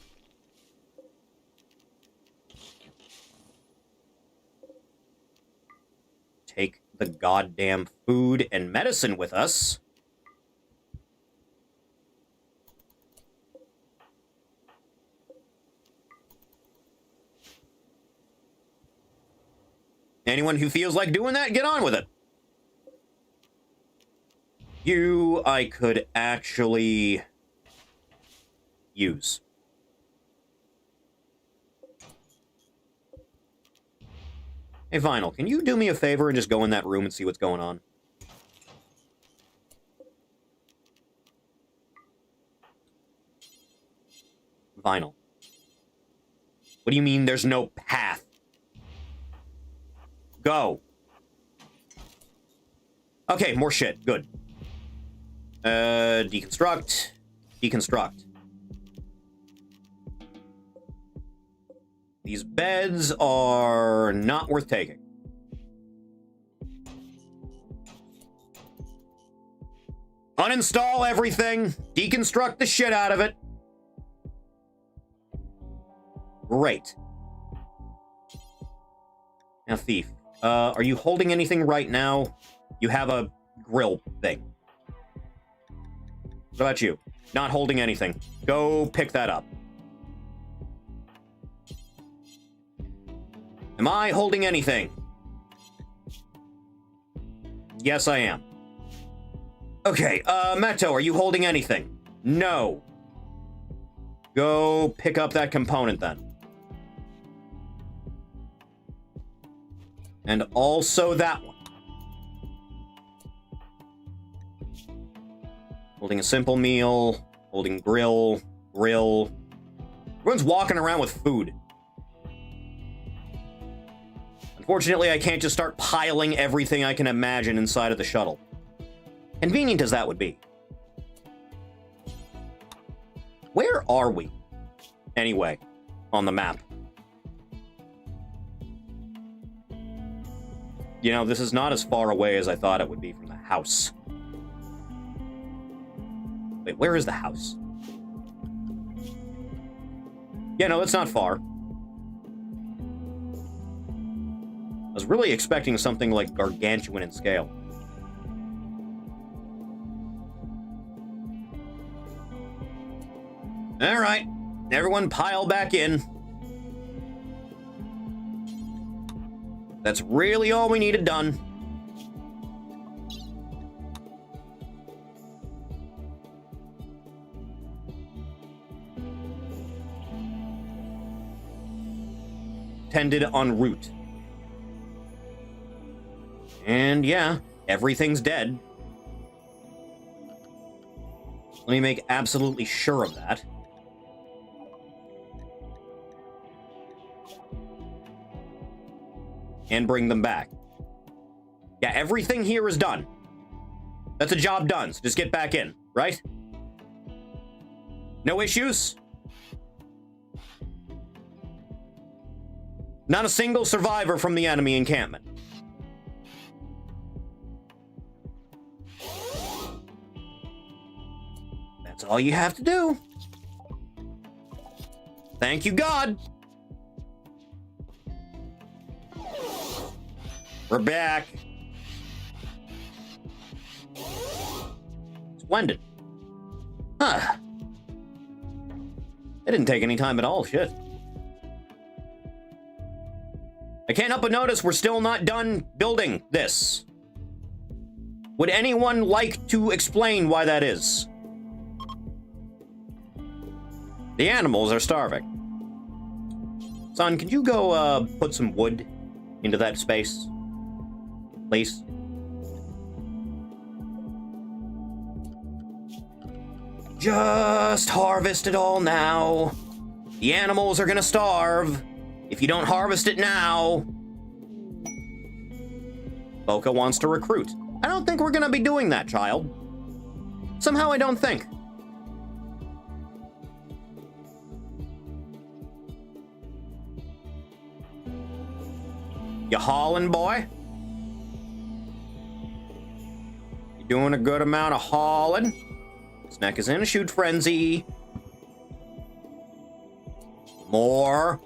Take the goddamn food and medicine with us. Anyone who feels like doing that, get on with it. You, I could actually use. Hey, Vinyl, can you do me a favor and just go in that room and see what's going on? Vinyl. What do you mean there's no path? Go. Okay, more shit. Good. Deconstruct. Deconstruct. These beds are not worth taking. Uninstall everything. Deconstruct the shit out of it. Great. Now, Thief, are you holding anything right now? You have a grill thing. What about you? Not holding anything. Go pick that up. Am I holding anything? Yes, I am. Okay, Meto, are you holding anything? No. Go pick up that component then. And also that one. Holding a simple meal, holding grill. Everyone's walking around with food. Unfortunately, I can't just start piling everything I can imagine inside of the shuttle. Convenient as that would be. Where are we? Anyway, on the map. You know, this is not as far away as I thought it would be from the house. Wait, where is the house? Yeah, no, it's not far. I was really expecting something like gargantuan in scale. All right, everyone pile back in. That's really all we needed done. Tended en route. And yeah, everything's dead. Let me make absolutely sure of that. And bring them back. Yeah, everything here is done. That's a job done, so just get back in, right? No issues? Not a single survivor from the enemy encampment. That's all you have to do. Thank you, God. We're back. Splendid. Huh. It didn't take any time at all, shit. I can't help but notice we're still not done building this. Would anyone like to explain why that is? The animals are starving. Son, could you go, put some wood into that space? Please. Just harvest it all now. The animals are gonna starve if you don't harvest it now. Boca wants to recruit. I don't think we're gonna be doing that, child. Somehow I don't think. You hauling, boy? Doing a good amount of hauling. Snack is in a shoot frenzy. More.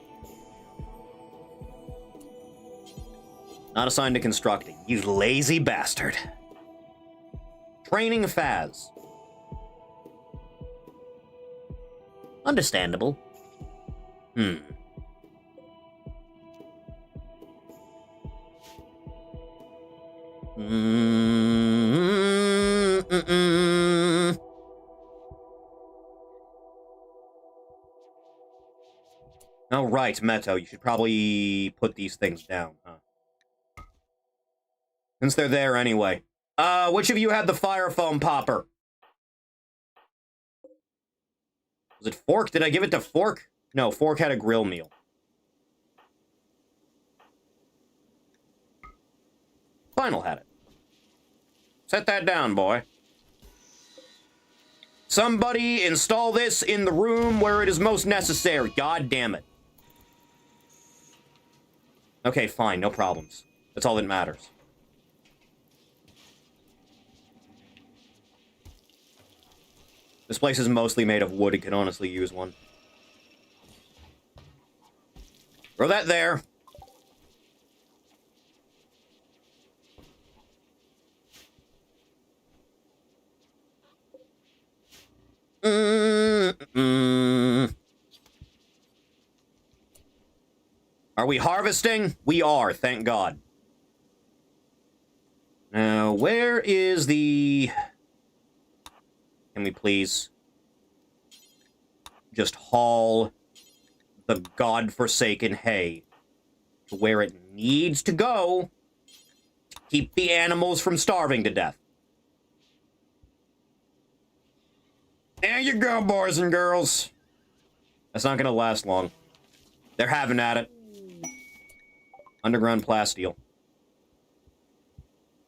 Not assigned to constructing. You lazy bastard. Training Faz. Understandable. Oh, right, Meto. You should probably put these things down, huh? Since they're there anyway. Which of you had the fire foam popper? Was it Fork? Did I give it to Fork? No, Fork had a grill meal. Final had it. Set that down, boy. Somebody install this in the room where it is most necessary. God damn it. Okay, fine, no problems. That's all that matters. This place is mostly made of wood. It can honestly use one. Throw that there. Are we harvesting? We are, thank God. Now, where is the... Can we please just haul the godforsaken hay to where it needs to go to keep the animals from starving to death? There you go, boys and girls. That's not gonna last long. They're having at it. Underground plasteel.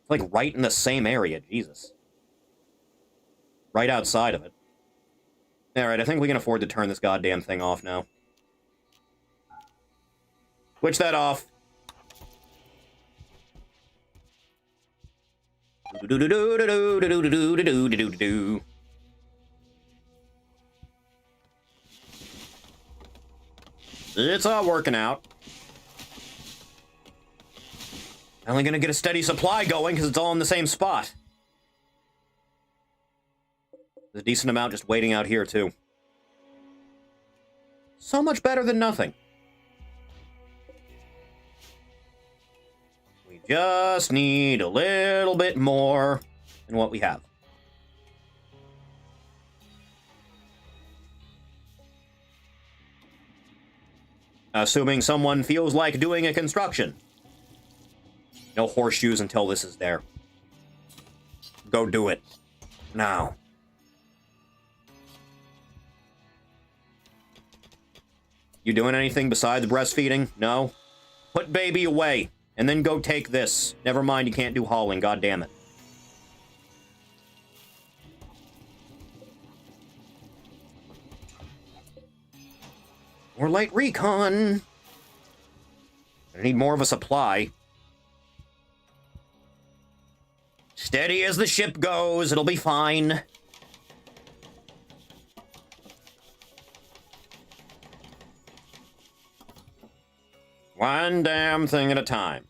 It's like right in the same area, Jesus. Right outside of it. Alright, I think we can afford to turn this goddamn thing off now. Switch that off. It's all working out. Only gonna get a steady supply going because it's all in the same spot. There's a decent amount just waiting out here, too. So much better than nothing. We just need a little bit more than what we have. Assuming someone feels like doing a construction. No horseshoes until this is there. Go do it. Now. You doing anything besides breastfeeding? No? Put baby away, and then go take this. Never mind, you can't do hauling, god damn it. More light recon. I need more of a supply. Steady as the ship goes, it'll be fine. One damn thing at a time.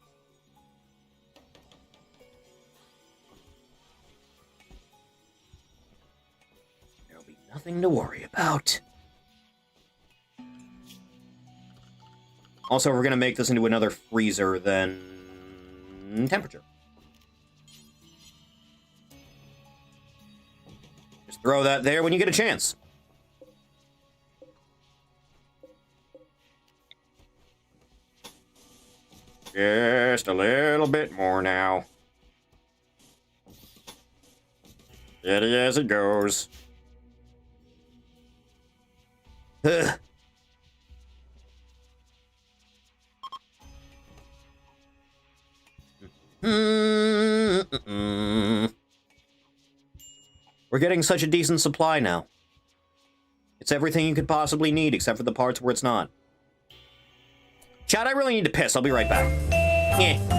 There'll be nothing to worry about. Also, we're gonna make this into another freezer, then... temperature. Just throw that there when you get a chance. Just a little bit more now. Steady as it goes. Ugh. We're getting such a decent supply now. It's everything you could possibly need, except for the parts where it's not. Chad, I really need to piss. I'll be right back. Yeah.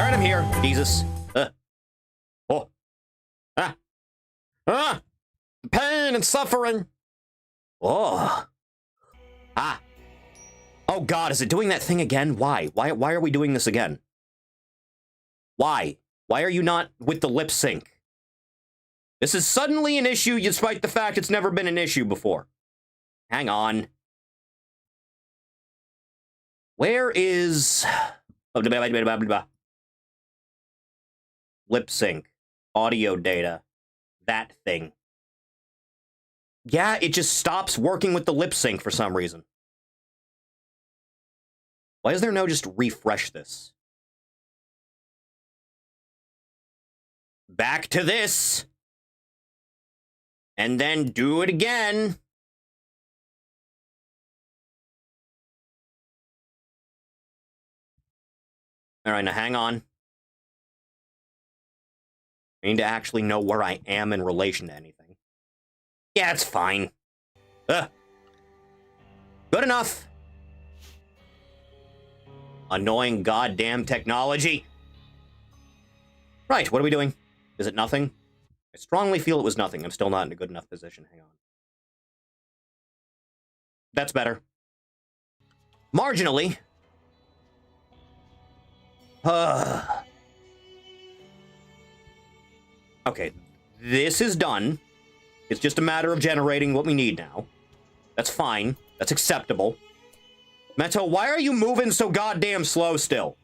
Alright, I'm here. Jesus. Oh. Ah. Ah! Pain and suffering. Oh. Ah. Oh god, is it doing that thing again? Why? Why are we doing this again? Why? Why are you not with the lip sync? This is suddenly an issue despite the fact it's never been an issue before. Hang on. Where is... lip sync. Audio data. That thing. Yeah, it just stops working with the lip sync for some reason. Why is there no just refresh this? Back to this. And then do it again. All right, now hang on. I need to actually know where I am in relation to anything. Yeah, it's fine. Good enough. Annoying goddamn technology. Right, what are we doing? Is it nothing? I strongly feel it was nothing. I'm still not in a good enough position. Hang on. That's better. Marginally. Okay, this is done. It's just a matter of generating what we need now. That's fine. That's acceptable. Meto, why are you moving so goddamn slow still?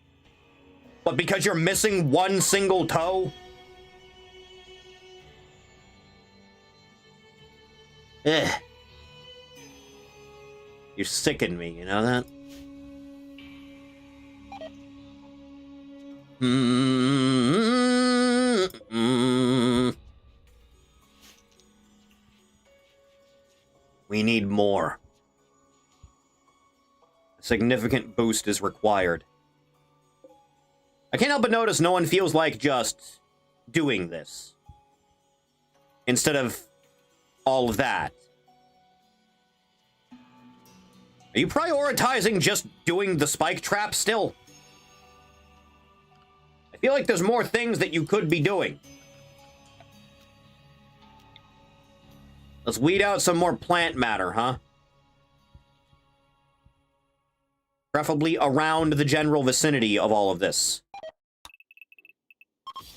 What, because you're missing one single toe? Ugh. You're sicking me, you know that? We need more. A significant boost is required. I can't help but notice no one feels like just doing this. Instead of all of that. Are you prioritizing just doing the spike trap still? I feel like there's more things that you could be doing. Let's weed out some more plant matter, huh? Preferably around the general vicinity of all of this.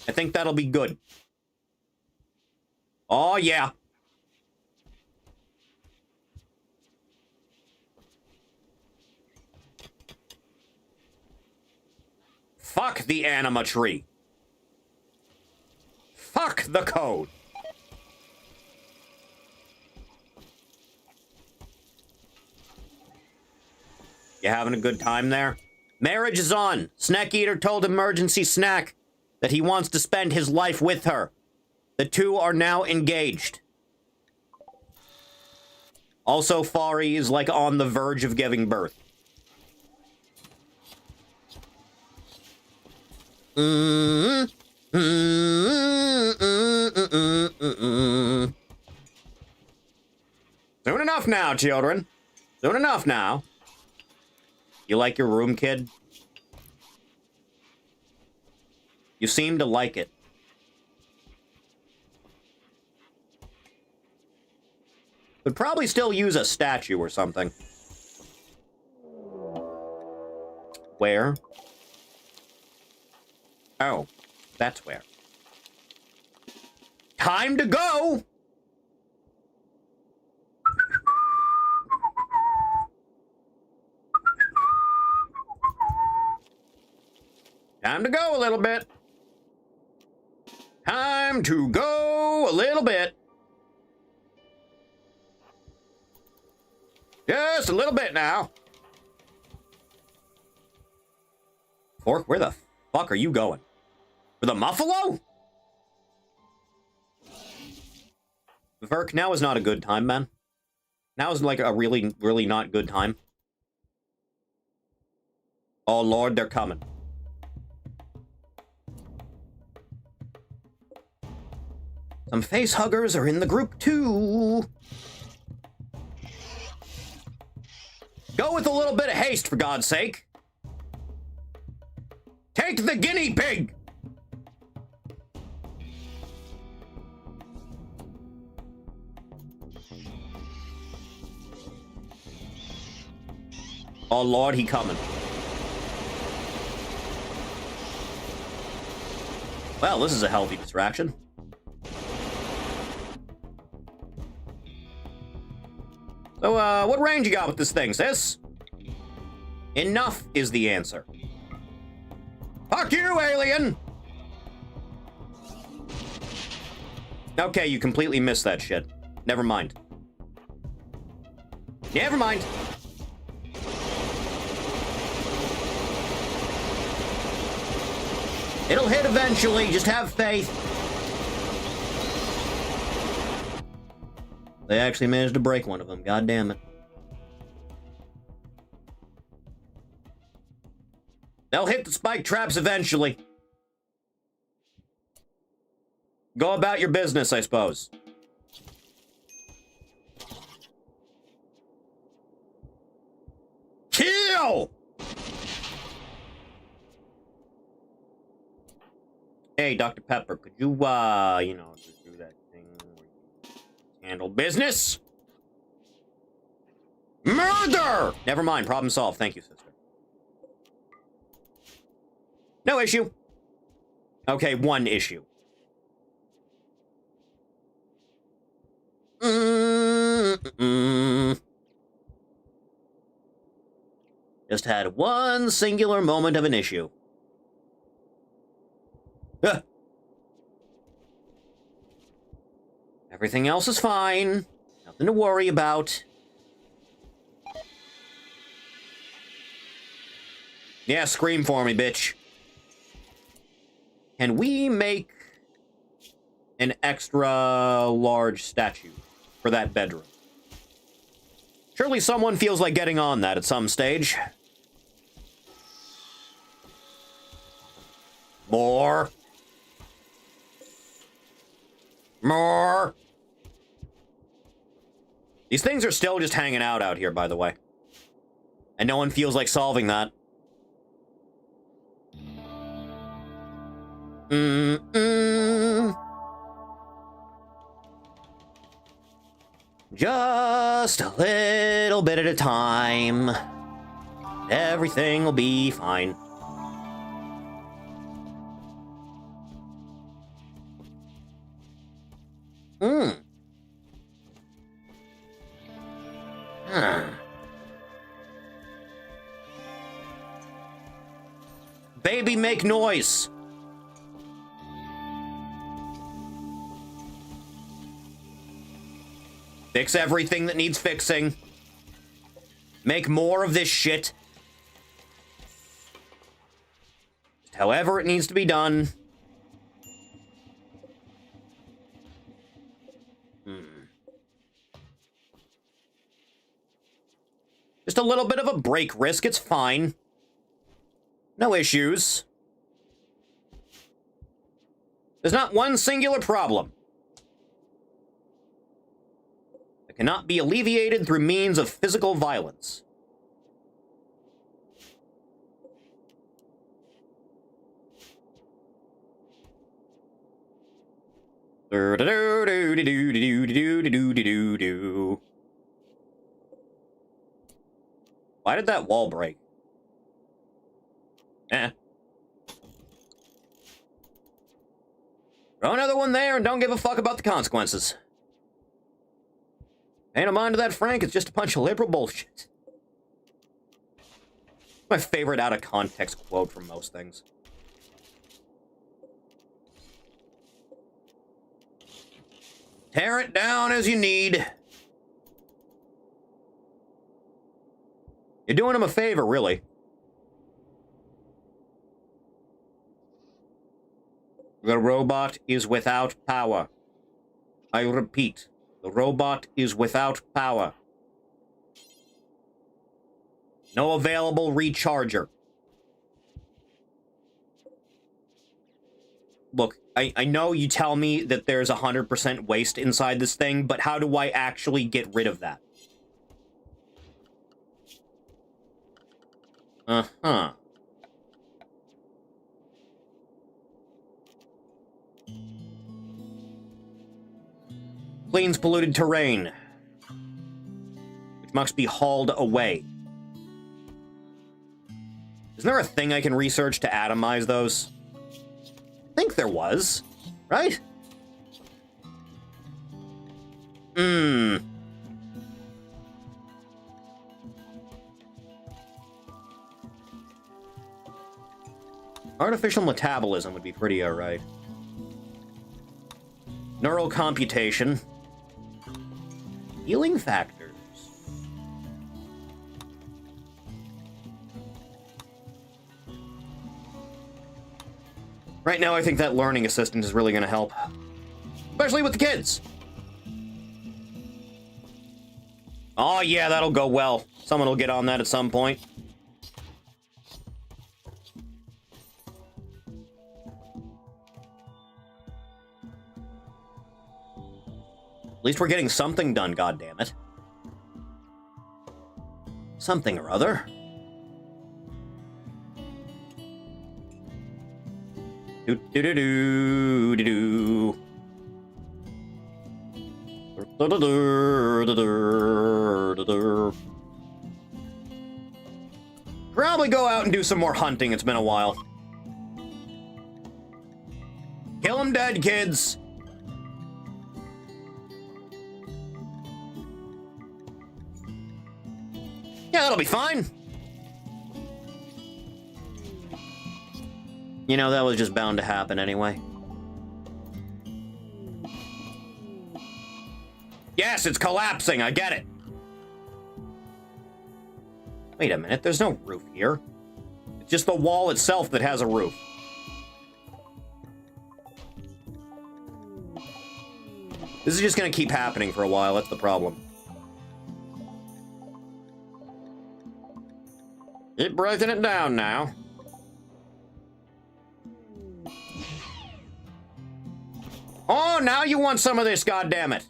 I think that'll be good. Oh, yeah. Fuck the anima tree. Fuck the code. You having a good time there? Marriage is on. Snack Eater told Emergency Snack that he wants to spend his life with her. The two are now engaged. Also, Fari is like on the verge of giving birth. Soon enough now, children. Soon enough now. You like your room, kid? You seem to like it. Would probably still use a statue or something. Where? Oh, that's where. Time to go! Time to go a little bit. Time to go a little bit. Just a little bit now. Fork, where the fuck are you going? For the Muffalo? Verk, now is not a good time, man. Now is like a really, really not good time. Oh Lord, they're coming. Some face huggers are in the group too. Go with a little bit of haste, for God's sake. Take the guinea pig! Oh, Lord, he coming. Well, this is a healthy distraction. So, what range you got with this thing, sis? Enough is the answer. Fuck you, alien! Okay, you completely missed that shit. Never mind. Never mind. It'll hit eventually, just have faith. They actually managed to break one of them, god damn it. They'll hit the spike traps eventually. Go about your business, I suppose. Kill! Hey, Dr. Pepper, could you, you know, just do that thing where you handle business? Murder! Never mind, problem solved. Thank you, sister. No issue. Okay, one issue. Just had one singular moment of an issue. Everything else is fine. Nothing to worry about. Yeah, scream for me, bitch. Can we make an extra large statue for that bedroom? Surely someone feels like getting on that at some stage. More. More. These things are still just hanging out here, by the way. And no one feels like solving that. Just a little bit at a time. Everything will be fine. Baby, make noise. Fix everything that needs fixing. Make more of this shit. Just however it needs to be done. Just a little bit of a break risk, it's fine. No issues. There's not one singular problem that cannot be alleviated through means of physical violence. Why did that wall break? Eh. Throw another one there and don't give a fuck about the consequences. Ain't no mind to that, Frank. It's just a bunch of liberal bullshit. My favorite out-of-context quote from most things. Tear it down as you need. You're doing him a favor, really. The robot is without power. I repeat, the robot is without power. No available recharger. Look, I know you tell me that there's 100% waste inside this thing, but how do I actually get rid of that? Uh-huh. Cleans polluted terrain, which must be hauled away. Isn't there a thing I can research to atomize those? I think there was, right? Artificial metabolism would be pretty alright. Neural computation. Healing factors. Right now, I think that learning assistant is really going to help. Especially with the kids. Oh, yeah, that'll go well. Someone will get on that at some point. At least we're getting something done, goddammit. Something or other. Do-do-do-do-do-do. Probably go out and do some more hunting. It's been a while. Kill 'em dead, kids. Yeah, that'll be fine. You know, that was just bound to happen anyway. Yes, it's collapsing. I get it. Wait a minute. There's no roof here. It's just the wall itself that has a roof. This is just going to keep happening for a while. That's the problem. Keep breaking it down now. Oh, now you want some of this, goddammit.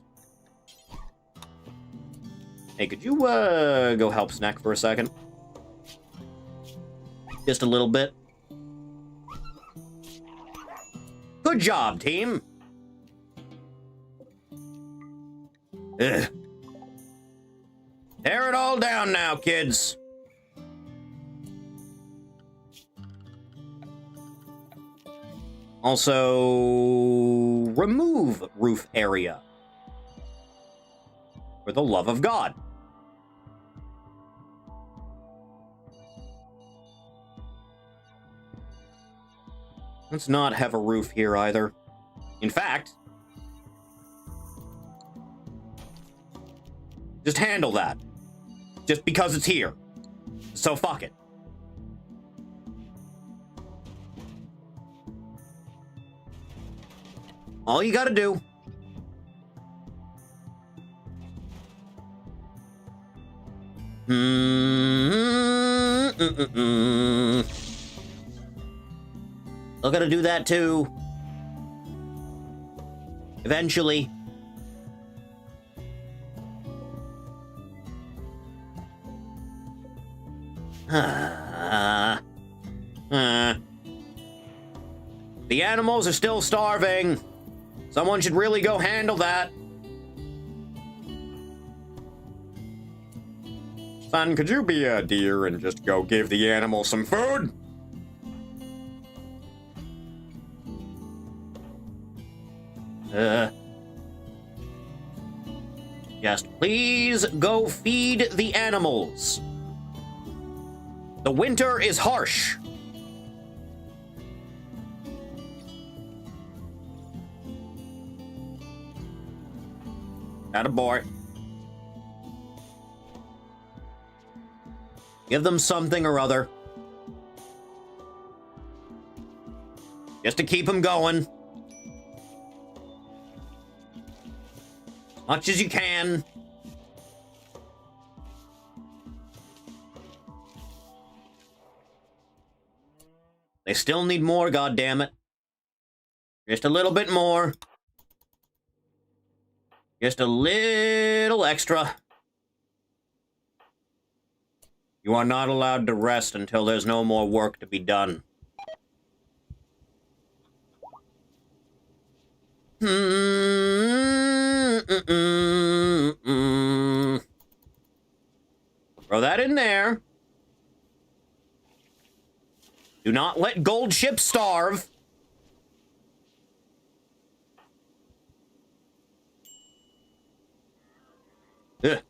Hey, could you, go help Snack for a second? Just a little bit. Good job, team. Ugh. Tear it all down now, kids. Also, remove roof area. For the love of God. Let's not have a roof here either. In fact, just handle that. Just because it's here. So fuck it. All you gotta do. Still gotta do that too. Eventually. The animals are still starving. Someone should really go handle that. Son, could you be a dear and just go give the animals some food? Just please go feed the animals. The winter is harsh. Attaboy. Give them something or other. Just to keep them going. As much as you can. They still need more, goddammit. Just a little bit more. Just a little extra. You are not allowed to rest until there's no more work to be done. Throw that in there. Do not let gold ships starve. Ugh.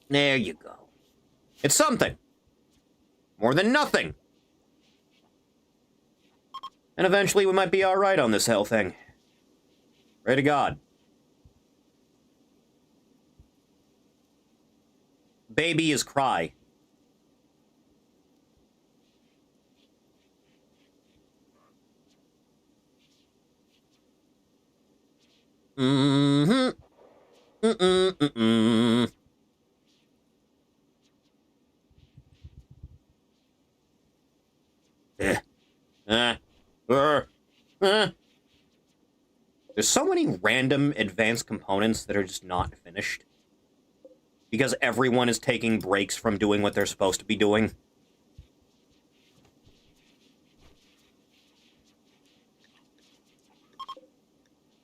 There you go. It's something. More than nothing. And eventually we might be alright on this hell thing. Pray to God. Baby is cry. Mm-hmm. Mm-mm-mm-mm. There's so many random advanced components that are just not finished. Because everyone is taking breaks from doing what they're supposed to be doing.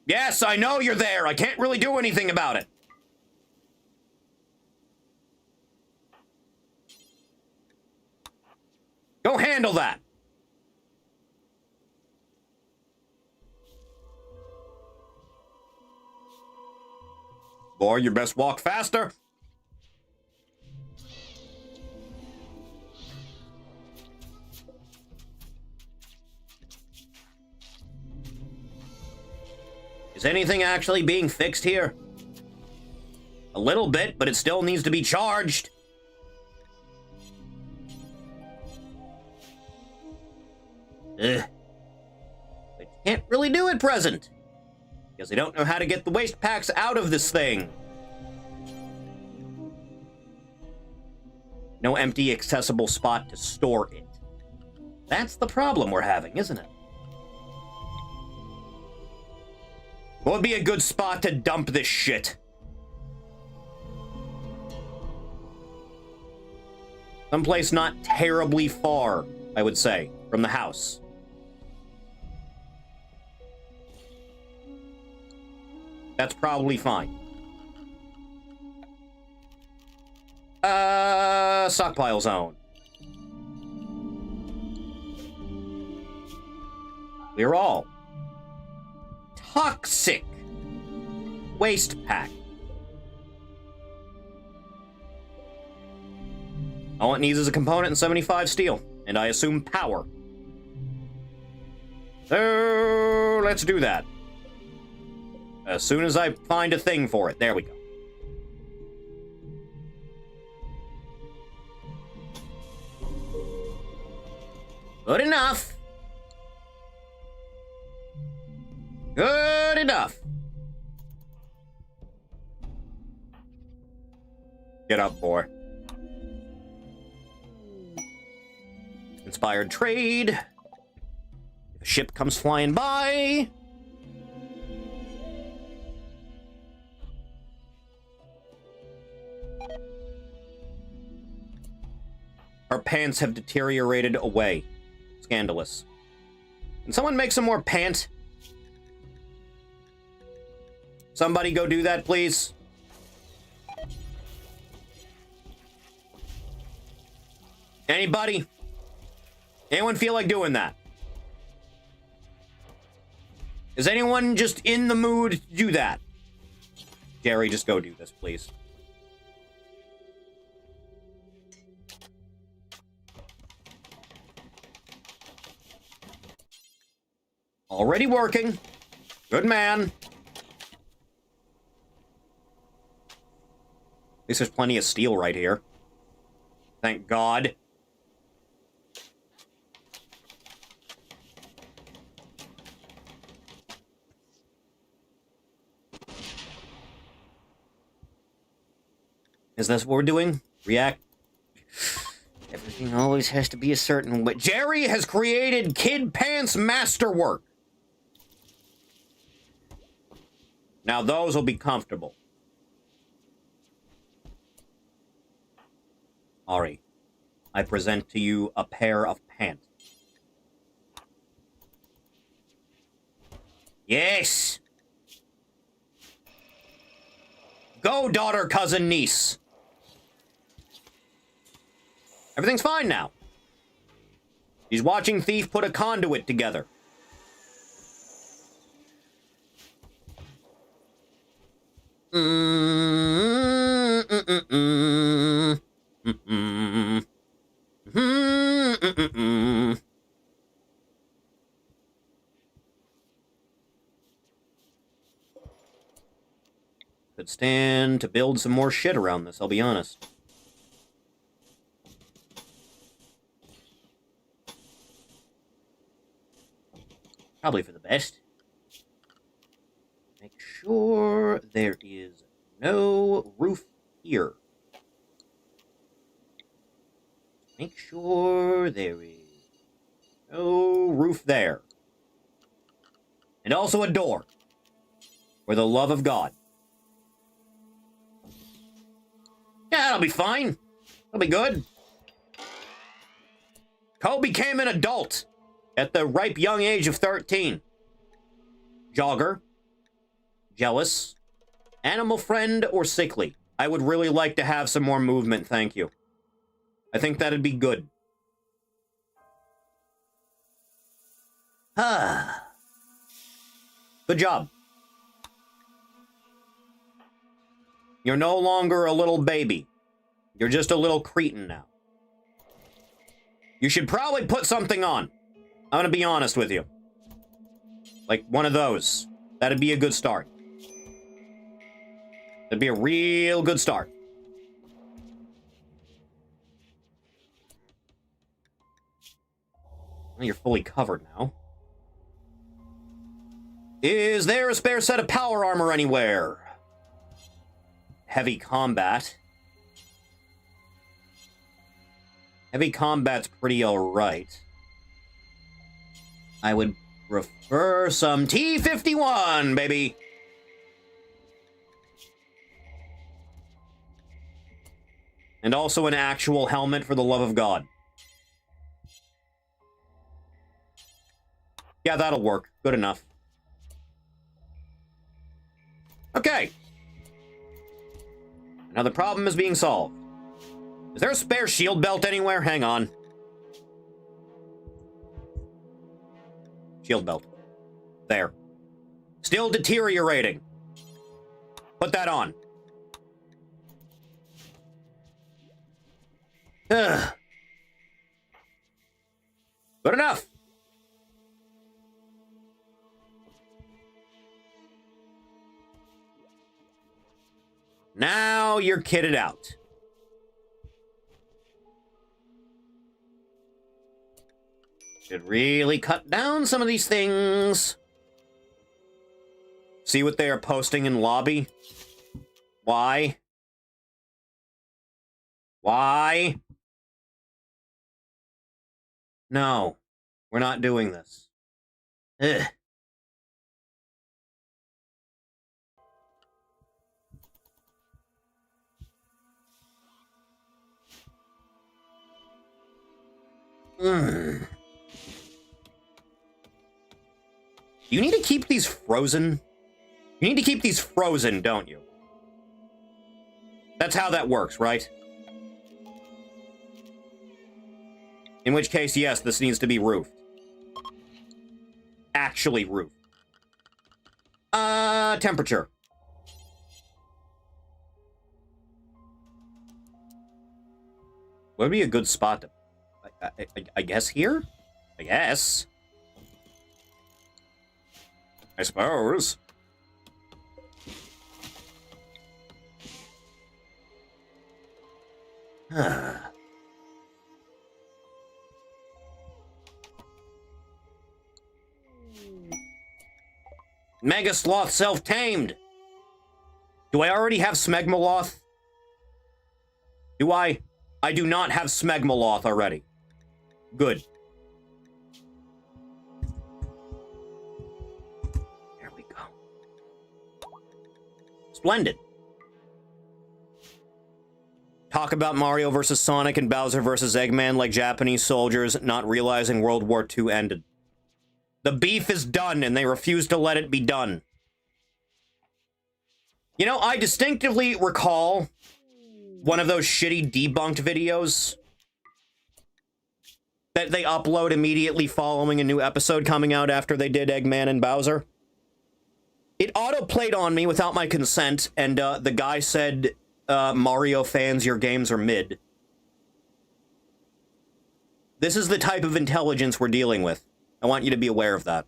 Yes, I know you're there. I can't really do anything about it. Go handle that. Boy, you best walk faster. Is anything actually being fixed here? A little bit, but it still needs to be charged. Ugh. But you can't really do at present. Because they don't know how to get the waste packs out of this thing. No empty, accessible spot to store it. That's the problem we're having, isn't it? What would be a good spot to dump this shit? Someplace not terribly far, I would say, from the house. That's probably fine. Stockpile zone. We're all toxic waste pack. All it needs is a component and 75 steel, and I assume power. So let's do that. As soon as I find a thing for it. There we go. Good enough. Good enough. Get up, boy. Inspired trade. If a ship comes flying by. Our pants have deteriorated away. Scandalous. Can someone make some more pant? Somebody go do that, please. Anybody? Anyone feel like doing that? Is anyone just in the mood to do that? Jerry, just go do this, please. Already working. Good man. At least there's plenty of steel right here. Thank God. Is this what we're doing? React? Everything always has to be a certain way. Jerry has created Kid Pants Masterwork. Now those will be comfortable. Ari, I present to you a pair of pants. Yes! Go, daughter, cousin, niece! Everything's fine now. She's watching Thief put a conduit together. Could stand to build some more shit around this, I'll be honest. Probably for the best. Make sure there is no roof here. Make sure there is no roof there. And also a door. For the love of God. Yeah, that'll be fine. That'll be good. Cole became an adult at the ripe young age of 13. Jogger. Jealous. Animal friend or sickly. I would really like to have some more movement, thank you. I think that'd be good. Ah. Good job. You're no longer a little baby. You're just a little cretin now. You should probably put something on. I'm gonna be honest with you. Like one of those. That'd be a good start. That'd be a real good start. Well, you're fully covered now. Is there a spare set of power armor anywhere? Heavy combat. Heavy combat's pretty alright. I would prefer some T-51, baby! And also an actual helmet, for the love of God. Yeah, that'll work. Good enough. Okay. Now the problem is being solved. Is there a spare shield belt anywhere? Hang on. Shield belt. There. Still deteriorating. Put that on. Ugh. Good enough. Now you're kitted out. Should really cut down some of these things. See what they are posting in lobby? Why? Why? No, we're not doing this. Ugh. You need to keep these frozen? You need to keep these frozen, don't you? That's how that works, right? In which case, yes, this needs to be roofed. Actually roofed. Temperature. What would be a good spot to... I guess here? I guess. I suppose. Mega Sloth self-tamed. Do I already have Smegmaloth? Do I? I do not have Smegmaloth already. Good. There we go. Splendid. Talk about Mario versus Sonic and Bowser versus Eggman like Japanese soldiers not realizing World War II ended. The beef is done, and they refuse to let it be done. You know, I distinctively recall one of those shitty debunked videos that they upload immediately following a new episode coming out after they did Eggman and Bowser. It auto-played on me without my consent, and the guy said, Mario fans, your games are mid. This is the type of intelligence we're dealing with. I want you to be aware of that.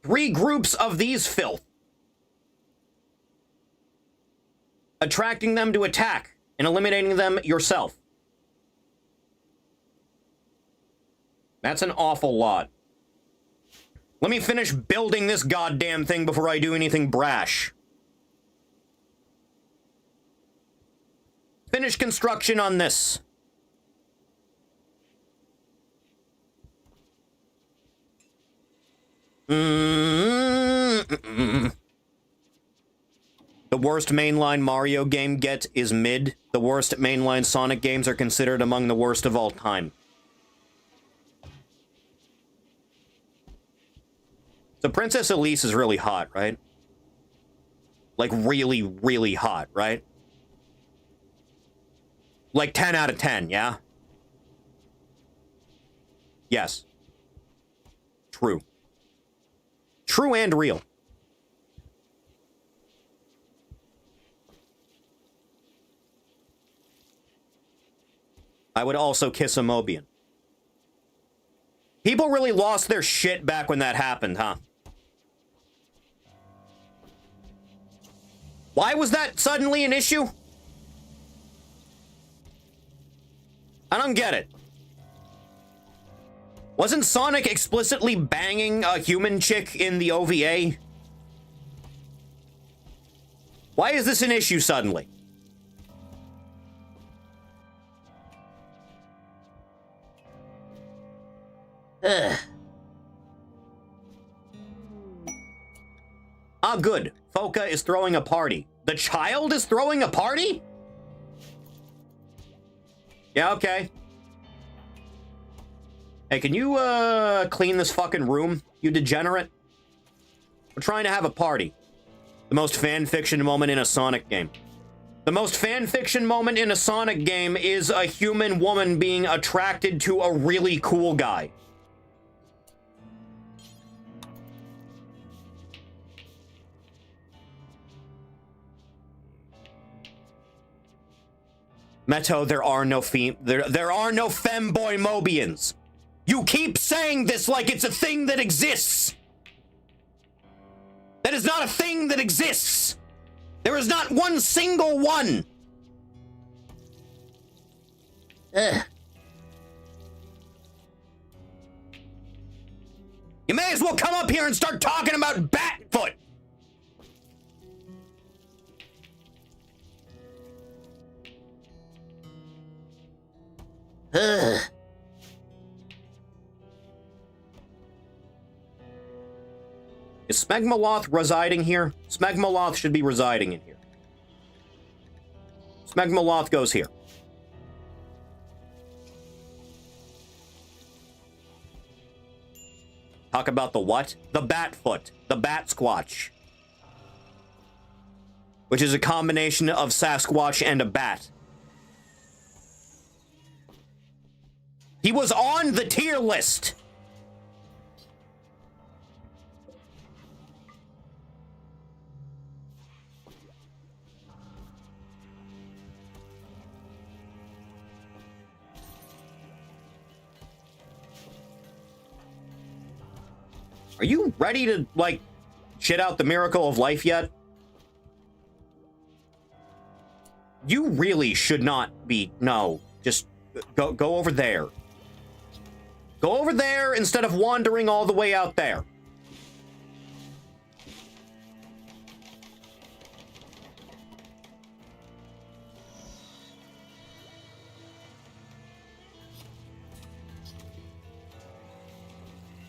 Three groups of these filth. Attracting them to attack and eliminating them yourself. That's an awful lot. Let me finish building this goddamn thing before I do anything brash. Finish construction on this. The worst mainline Mario game get is mid. The worst mainline Sonic games are considered among the worst of all time. So Princess Elise is really hot, right? Like really, really hot, right? Like 10 out of 10, yeah? Yes. True. True and real. I would also kiss a Mobian. People really lost their shit back when that happened, huh? Why was that suddenly an issue? I don't get it. Wasn't Sonic explicitly banging a human chick in the OVA? Why is this an issue suddenly? Ugh. Ah, good. Foka is throwing a party. The child is throwing a party? Yeah, okay. Hey, can you, clean this fucking room, you degenerate? We're trying to have a party. The most fanfiction moment in a Sonic game. The most fanfiction moment in a Sonic game is a human woman being attracted to a really cool guy. Meto, there are no femboy Mobians. You keep saying this like it's a thing that exists. That is not a thing that exists. There is not one single one. Ugh. You may as well come up here and start talking about Batfoot. Ugh. Is Smegmaloth residing here? Smegmaloth should be residing in here. Smegmaloth goes here. Talk about the what? The Batfoot. The Bat Squatch. Which is a combination of Sasquatch and a bat. He was on the tier list. Are you ready to, like, shit out the miracle of life yet? You really should not be... No, just go over there. Go over there instead of wandering all the way out there.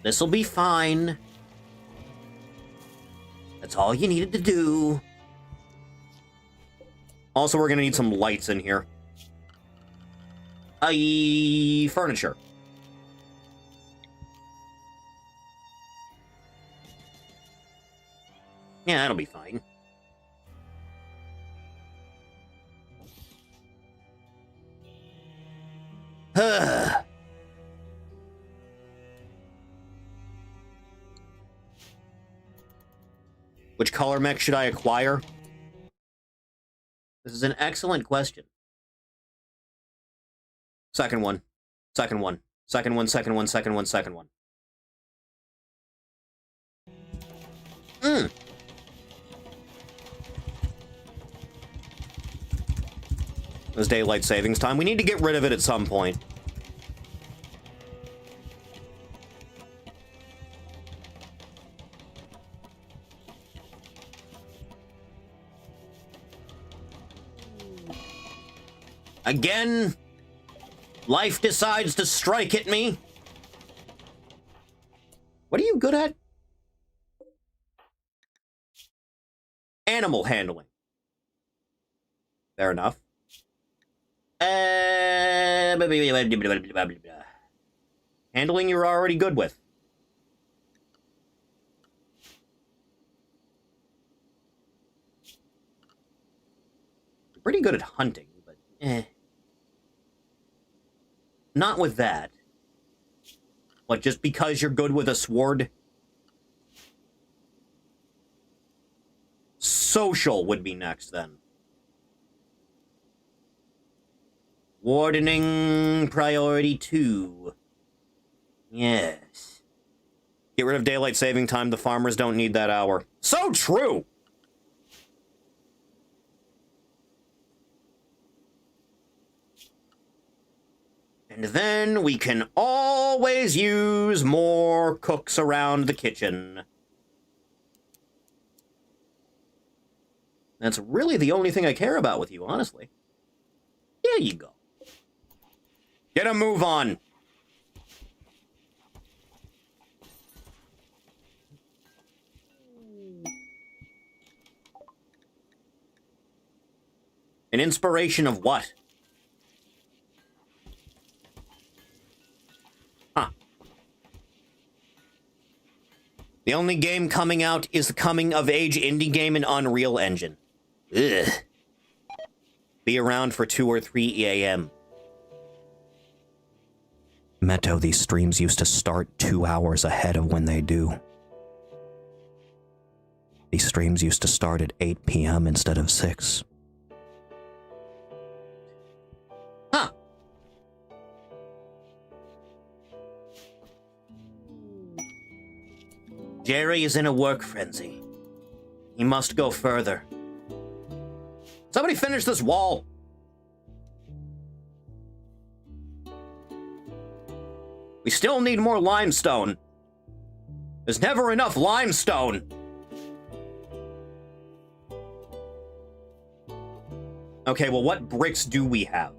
This'll be fine. That's all you needed to do. Also, we're gonna need some lights in here. Furniture. Yeah, that'll be fine. Which color mech should I acquire? This is an excellent question. Second one. Second one. Second one, second one, second one, second one. It's daylight savings time. We need to get rid of it at some point. Again, life decides to strike at me. What are you good at? Animal handling. Fair enough. Handling you're already good with. You're pretty good at hunting, but not with that. What, just because you're good with a sword? Social would be next, then. Wardening priority 2. Yes. Get rid of daylight saving time. The farmers don't need that hour. So true! And then we can always use more cooks around the kitchen. That's really the only thing I care about with you, honestly. There you go. Get a move on. An inspiration of what? Huh. The only game coming out is the coming-of-age indie game in Unreal Engine. Ugh. Be around for 2 or 3 a.m. Meto, these streams used to start 2 hours ahead of when they do. These streams used to start at 8 p.m. instead of 6. Huh. Jerry is in a work frenzy. He must go further. Somebody finish this wall. We still need more limestone. There's never enough limestone. Okay, well, what bricks do we have?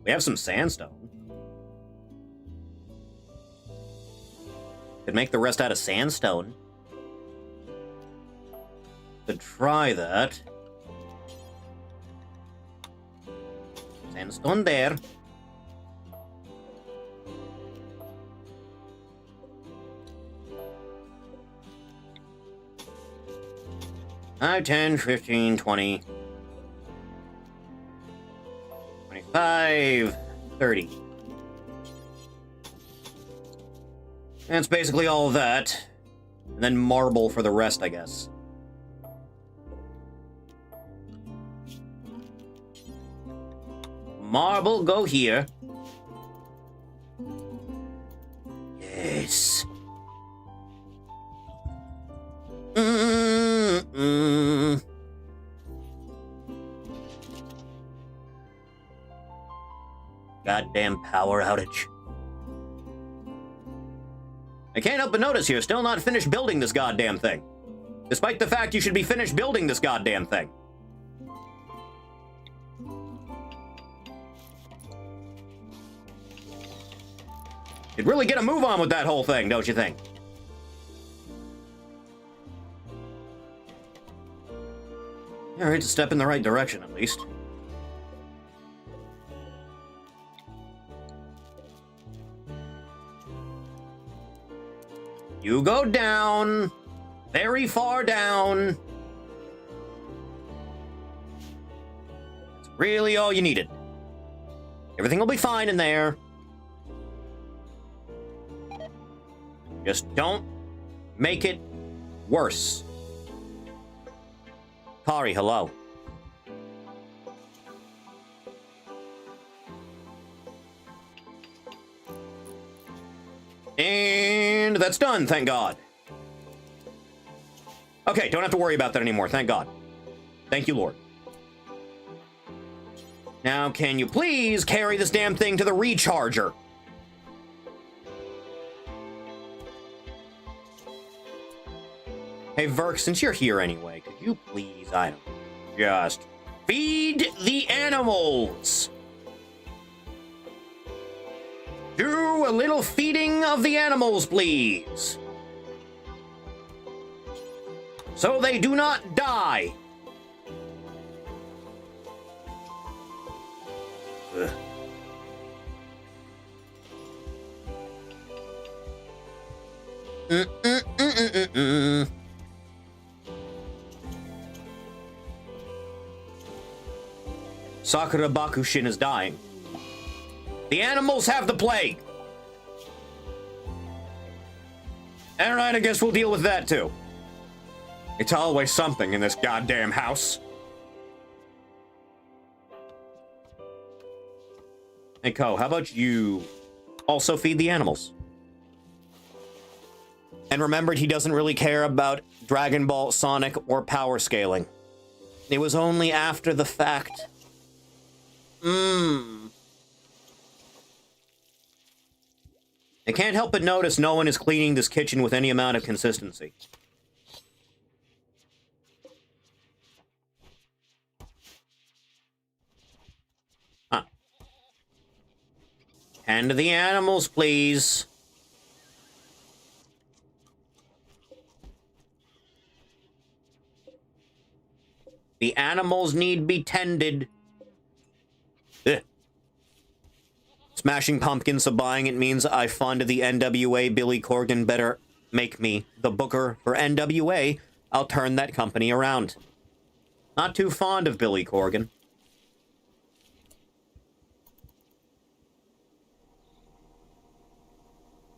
We have some sandstone. Could make the rest out of sandstone. Could try that. Sandstone there. Five, 10, 15, 20, 25, 30. That's basically all of that. And then marble for the rest, I guess. Marble, go here. Yes. Goddamn power outage. I can't help but notice you're still not finished building this goddamn thing. Despite the fact you should be finished building this goddamn thing. You'd really get a move on with that whole thing, don't you think? Alright, it's a step in the right direction, at least. You go down. Very far down. That's really all you needed. Everything will be fine in there. Just don't make it worse. Kari, hello. And that's done, thank God. Okay, don't have to worry about that anymore, thank God. Thank you, Lord. Now, can you please carry this damn thing to the recharger? Hey, Verk, since you're here anyway, could you please, I don't know, just feed the animals? Do a little feeding of the animals, please. So they do not die. Ugh. Sakura Bakushin is dying. The animals have the plague. Alright, I guess we'll deal with that too. It's always something in this goddamn house. Hey, Ko, how about you also feed the animals? And remembered he doesn't really care about Dragon Ball, Sonic, or power scaling. It was only after the fact. I can't help but notice no one is cleaning this kitchen with any amount of consistency. Huh. Hand to the animals, please. The animals need be tended. Ugh. Smashing pumpkins, so buying it means I fund the NWA. Billy Corgan better make me the booker for NWA. I'll turn that company around. Not too fond of Billy Corgan.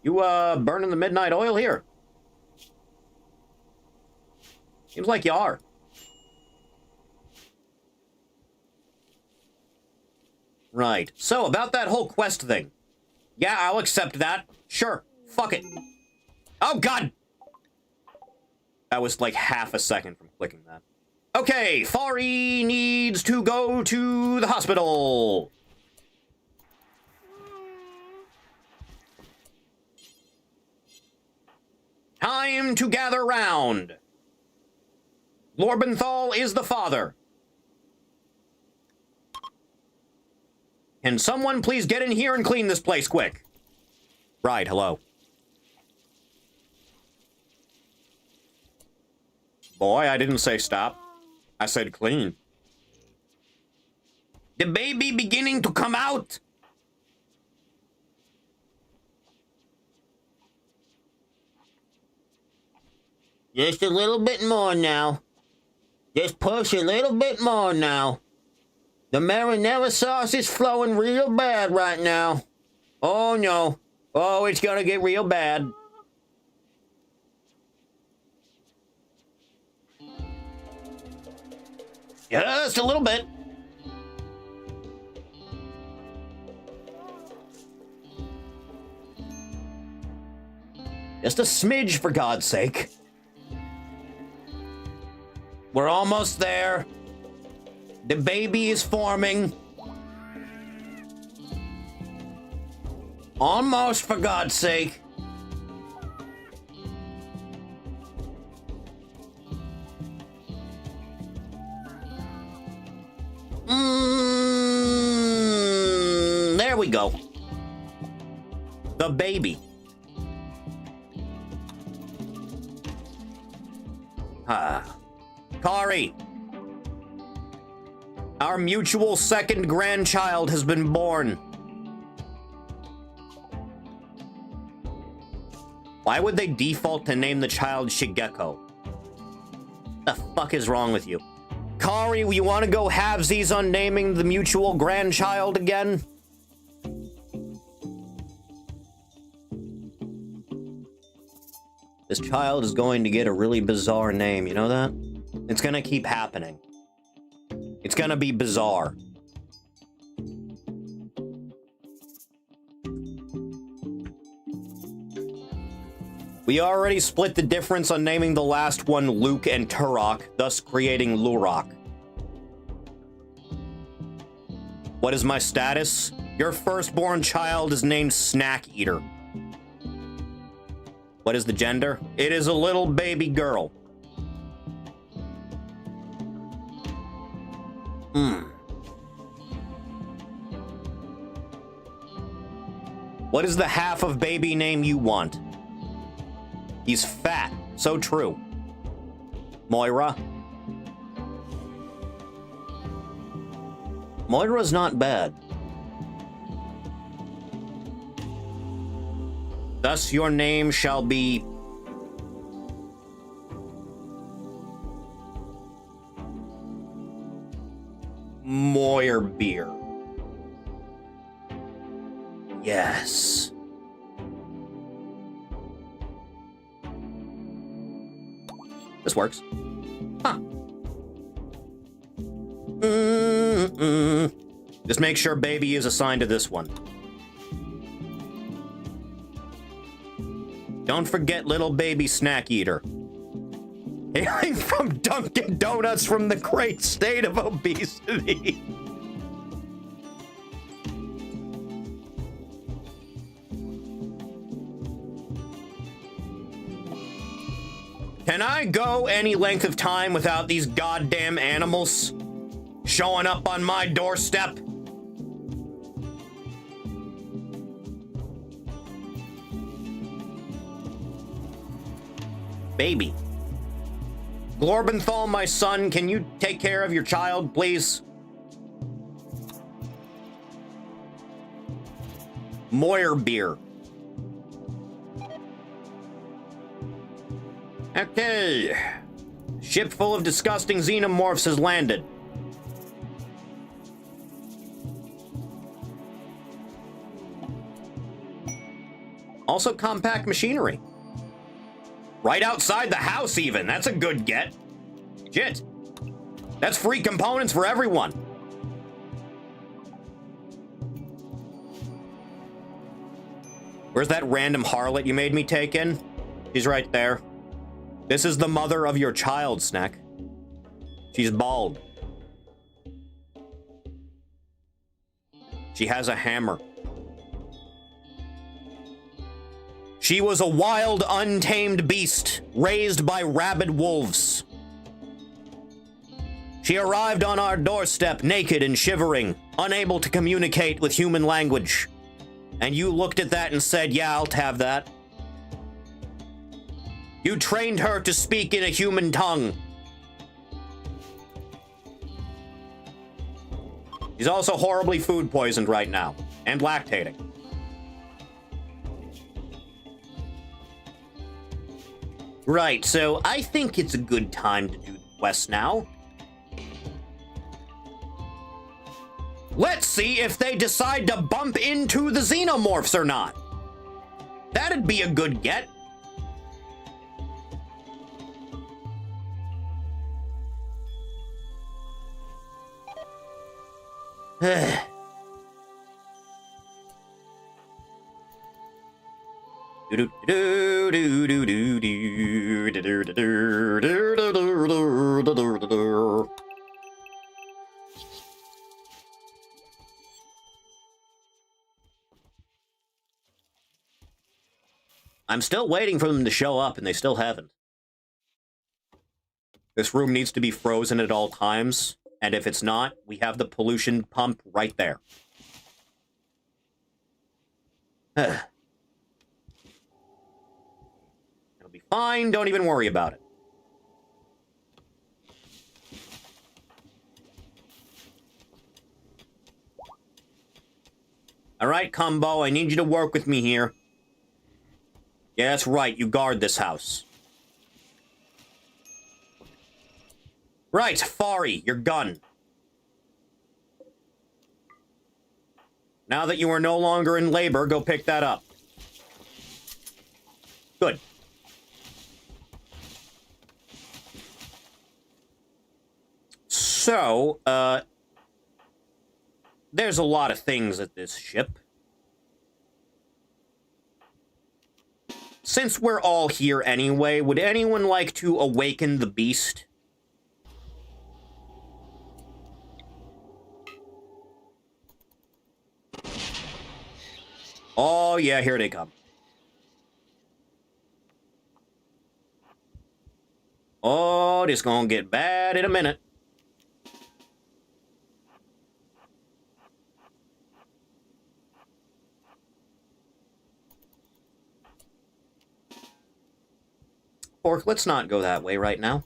You, burning the midnight oil here? Seems like you are. Right. So, about that whole quest thing. Yeah, I'll accept that. Sure. Fuck it. Oh, God! That was like half a second from clicking that. Okay, Fari needs to go to the hospital. Time to gather round. Lorbenthal is the father. Can someone please get in here and clean this place quick? Right, hello. Boy, I didn't say stop. I said clean. The baby beginning to come out. Just a little bit more now. Just push a little bit more now. The marinara sauce is flowing real bad right now. Oh, no. Oh, it's gonna get real bad. Just a little bit. Just a smidge, for God's sake. We're almost there. The baby is forming. Almost, for God's sake. There we go. The baby. Kari. Our mutual second grandchild has been born. Why would they default to name the child Shigeko? The fuck is wrong with you? Kari, you want to go halvesies on naming the mutual grandchild again? This child is going to get a really bizarre name, you know that? It's gonna keep happening. It's gonna be bizarre. We already split the difference on naming the last one Luke and Turok, thus creating Lurok. What is my status? Your firstborn child is named Snack Eater. What is the gender? It is a little baby girl. What is the half of baby name you want? He's fat. So true. Moira. Moira's not bad. Thus your name shall be... Moirbeer. Yes. This works. Huh. Just make sure baby is assigned to this one. Don't forget little baby Snack Eater. Hailing from Dunkin' Donuts from the great state of obesity. Can I go any length of time without these goddamn animals showing up on my doorstep? Baby. Glorbenthal, my son, can you take care of your child, please? Moirbeer. Okay. Ship full of disgusting xenomorphs has landed. Also compact machinery. Right outside the house, even. That's a good get. Shit. That's free components for everyone. Where's that random harlot you made me take in? She's right there. This is the mother of your child, Snack. She's bald. She has a hammer. She was a wild, untamed beast, raised by rabid wolves. She arrived on our doorstep naked and shivering, unable to communicate with human language. And you looked at that and said, yeah, I'll have that. You trained her to speak in a human tongue. She's also horribly food poisoned right now, and lactating. Right, so I think it's a good time to do the quest now. Let's see if they decide to bump into the xenomorphs or not. That'd be a good get. I'm still waiting for them to show up, and they still haven't. This room needs to be frozen at all times, and if it's not, we have the pollution pump right there. It'll be fine, don't even worry about it. All right, Combo, I need you to work with me here. Yeah, that's right. You guard this house. Right, Fari, your gun. Now that you are no longer in labor, go pick that up. Good. So, there's a lot of things at this ship. Since we're all here anyway, would anyone like to awaken the beast? Oh, yeah, here they come. Oh, this gonna get bad in a minute. Orc, let's not go that way right now.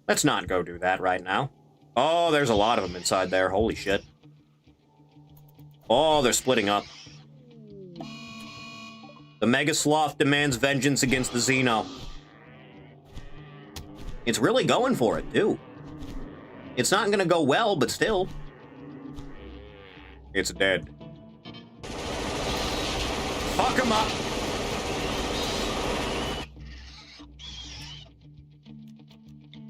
Let's not go do that right now. Oh, there's a lot of them inside there. Holy shit. Oh, they're splitting up. The Mega Sloth demands vengeance against the Xeno. It's really going for it, too. It's not gonna go well, but still. It's dead. Fuck him up!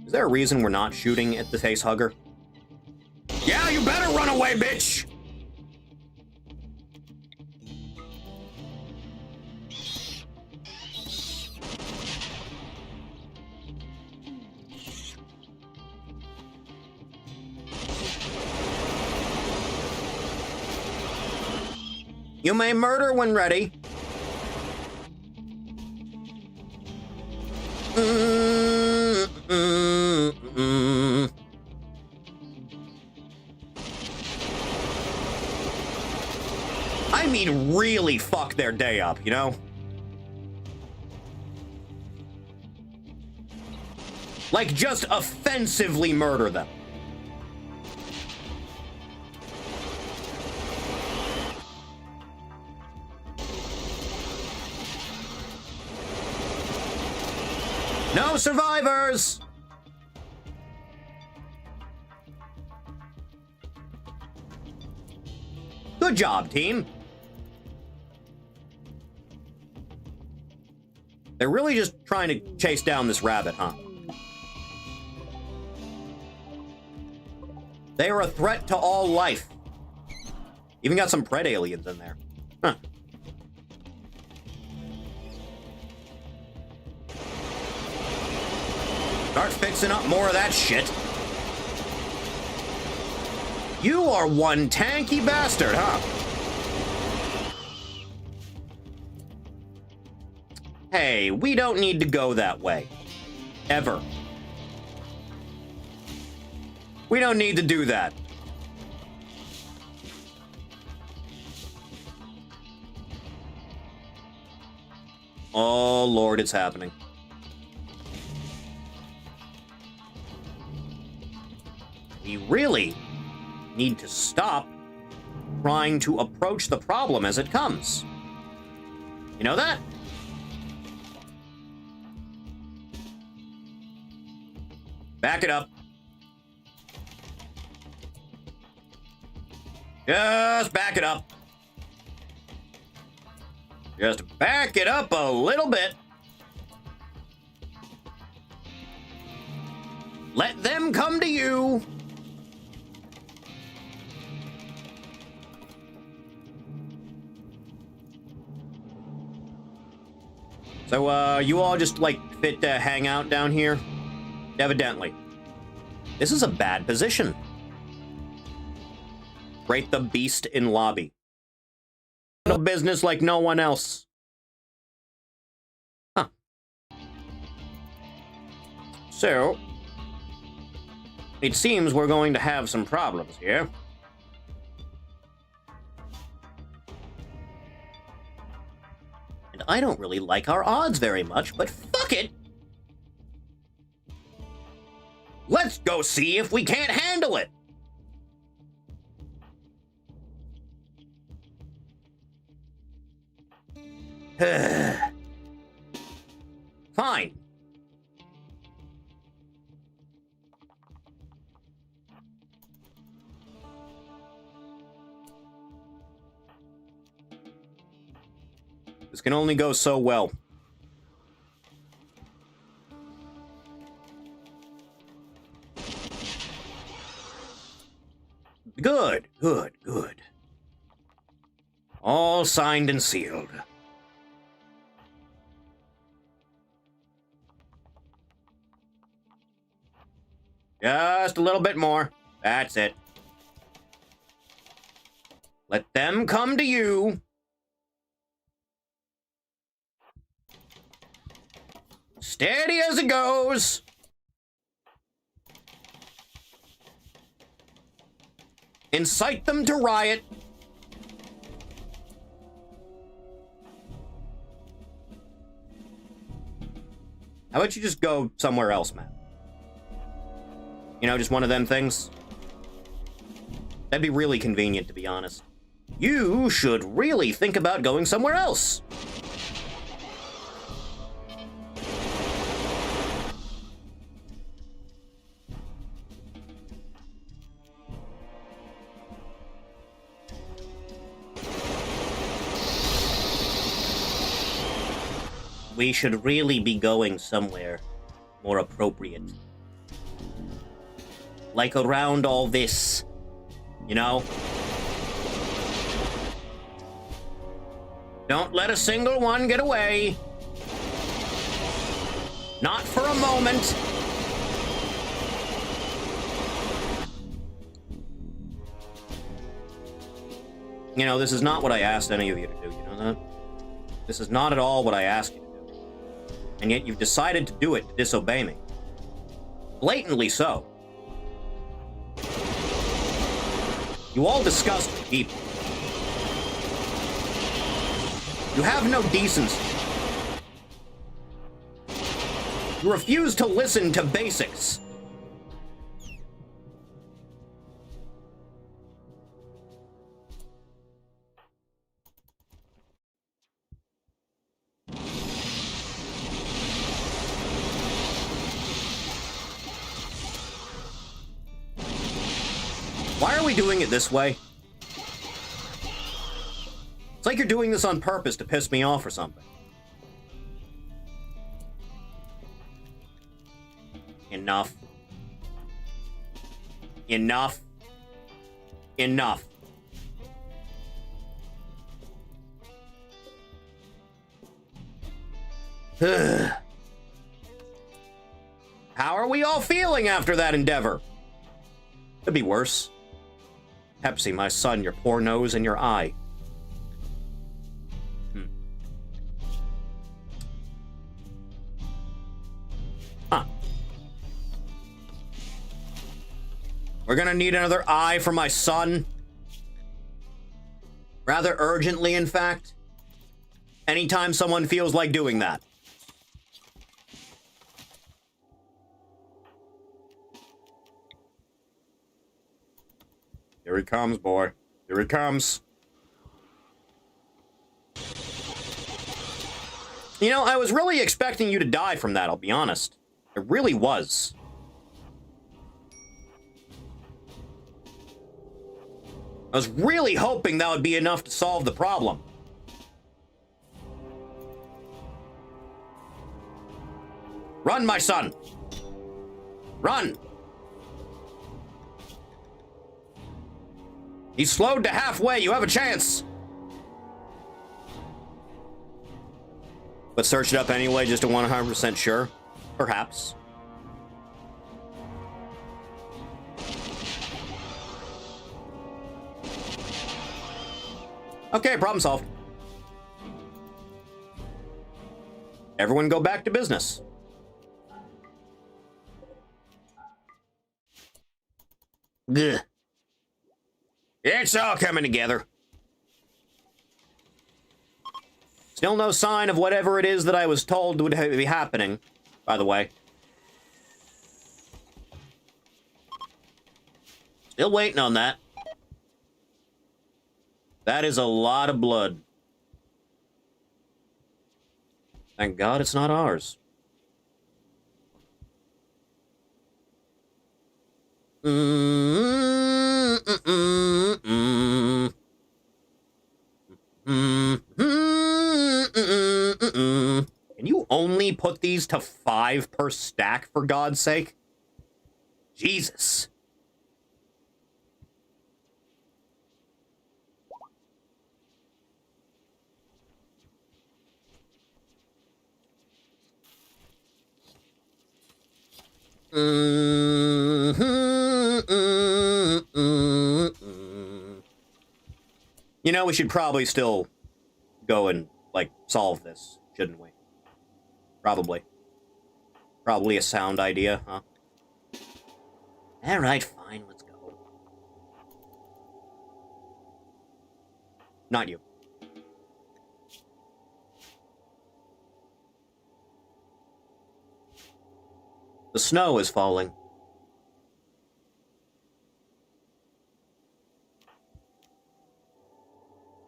Is there a reason we're not shooting at the facehugger? Yeah, you better run away, bitch! You may murder when ready. I mean, really fuck their day up, you know? Like, just offensively murder them. No survivors! Good job, team. They're really just trying to chase down this rabbit, huh? They are a threat to all life. Even got some pred aliens in there. Huh. Start fixing up more of that shit. You are one tanky bastard, huh? Hey, we don't need to go that way. Ever. We don't need to do that. Oh, Lord, it's happening. We really need to stop trying to approach the problem as it comes. You know that? Back it up. Just back it up. Just back it up a little bit. Let them come to you. So, you all just, like, fit to hang out down here? Evidently. This is a bad position. Rate the beast in lobby. No business like no one else. Huh. So, it seems we're going to have some problems here. And I don't really like our odds very much, but fuck it! Let's go see if we can't handle it! Fine. This can only go so well. Good, good, good. All signed and sealed. Just a little bit more. That's it. Let them come to you. Steady as it goes. Incite them to riot. How about you just go somewhere else, man? You know, just one of them things. That'd be really convenient, to be honest. You should really think about going somewhere else. We should really be going somewhere more appropriate. Like around all this, you know? Don't let a single one get away. Not for a moment. You know, this is not what I asked any of you to do, you know that? This is not at all what I asked you to do. And yet you've decided to do it to disobey me. Blatantly so. You all disgust people. You have no decency. You refuse to listen to basics. Why are we doing it this way? It's like you're doing this on purpose to piss me off or something. Enough. Enough. Enough. How are we all feeling after that endeavor? Could be worse. Pepsi, my son, your poor nose and your eye. Huh. We're gonna need another eye for my son. Rather urgently, in fact. Anytime someone feels like doing that. Here he comes, boy. Here he comes. You know, I was really expecting you to die from that, I'll be honest. I really was. I was really hoping that would be enough to solve the problem. Run, my son! Run! He's slowed to halfway. You have a chance. But search it up anyway, just to 100% sure. Perhaps. Okay, problem solved. Everyone go back to business. Ugh. It's all coming together. Still no sign of whatever it is that I was told would be happening, by the way. Still waiting on that. That is a lot of blood. Thank God it's not ours. Can you only put these to 5 per stack, for God's sake? Jesus. You know, we should probably still go and, like, solve this, shouldn't we? Probably. Probably a sound idea, huh? Alright, fine, let's go. Not you. The snow is falling.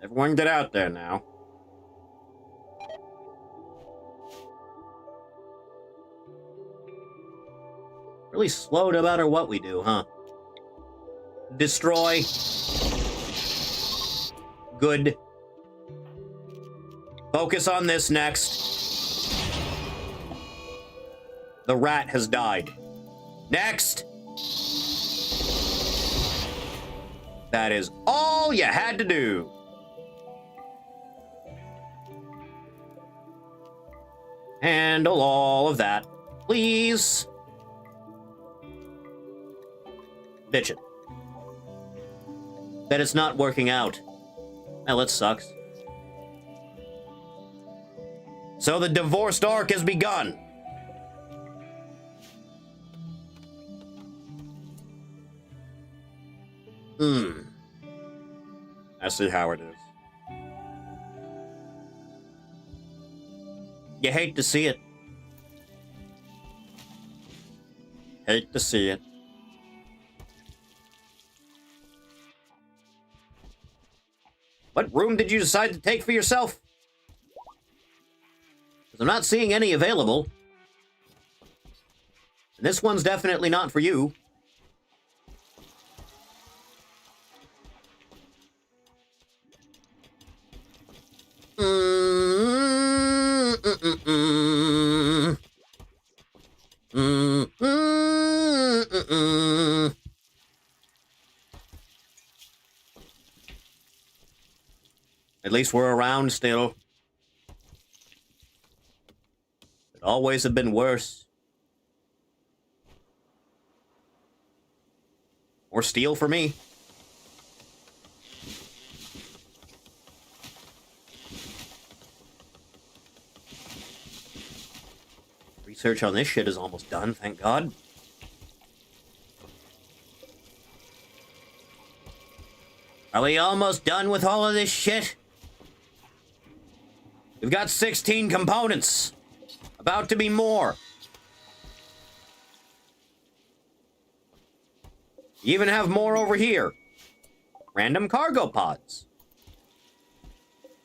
Everyone get out there now. Really slow no matter what we do, huh? Destroy. Good. Focus on this next. The rat has died. Next! That is all you had to do. Handle all of that, please. Bitchin'. Bet it's not working out. Well, that sucks. So the divorced arc has begun. I see how it is. You hate to see it. Hate to see it. What room did you decide to take for yourself? Because I'm not seeing any available. And this one's definitely not for you. At least we're around still. Could always have been worse. More steel for me. Research on this shit is almost done, thank God. Are we almost done with all of this shit? We've got 16 components. About to be more. You even have more over here. Random cargo pods.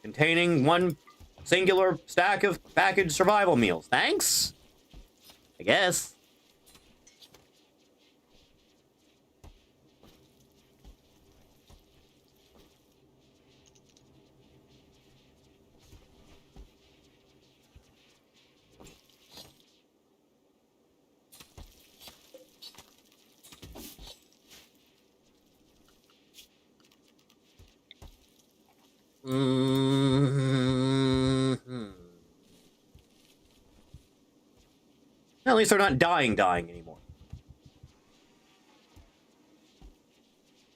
Containing one singular stack of packaged survival meals. Thanks? I guess. At least they're not dying anymore.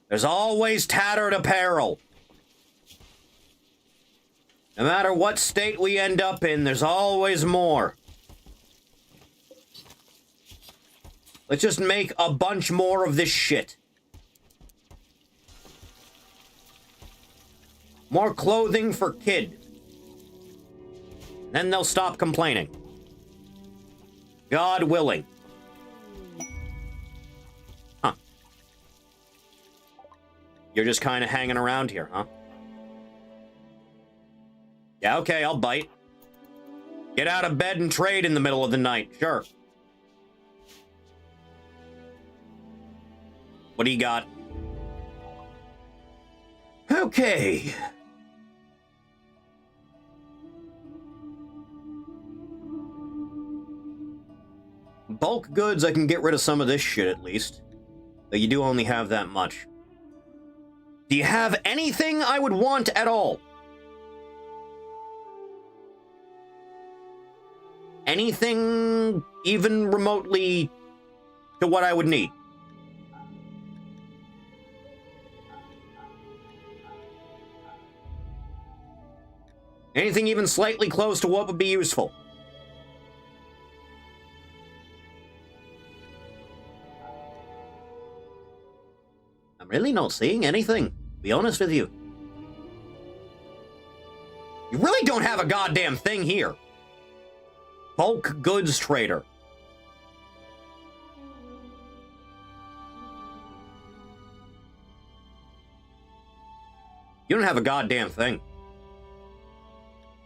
There's always tattered apparel. No matter what state we end up in, there's always more. Let's just make a bunch more of this shit. More clothing for kid. Then they'll stop complaining. God willing. Huh. You're just kind of hanging around here, huh? Yeah, okay, I'll bite. Get out of bed and trade in the middle of the night. Sure. What do you got? Okay. Bulk goods, I can get rid of some of this shit at least. But you do only have that much. Do you have anything I would want at all? Anything even remotely to what I would need? Anything even slightly close to what would be useful? I'm really not seeing anything, to be honest with you. You really don't have a goddamn thing here. Bulk goods trader. You don't have a goddamn thing.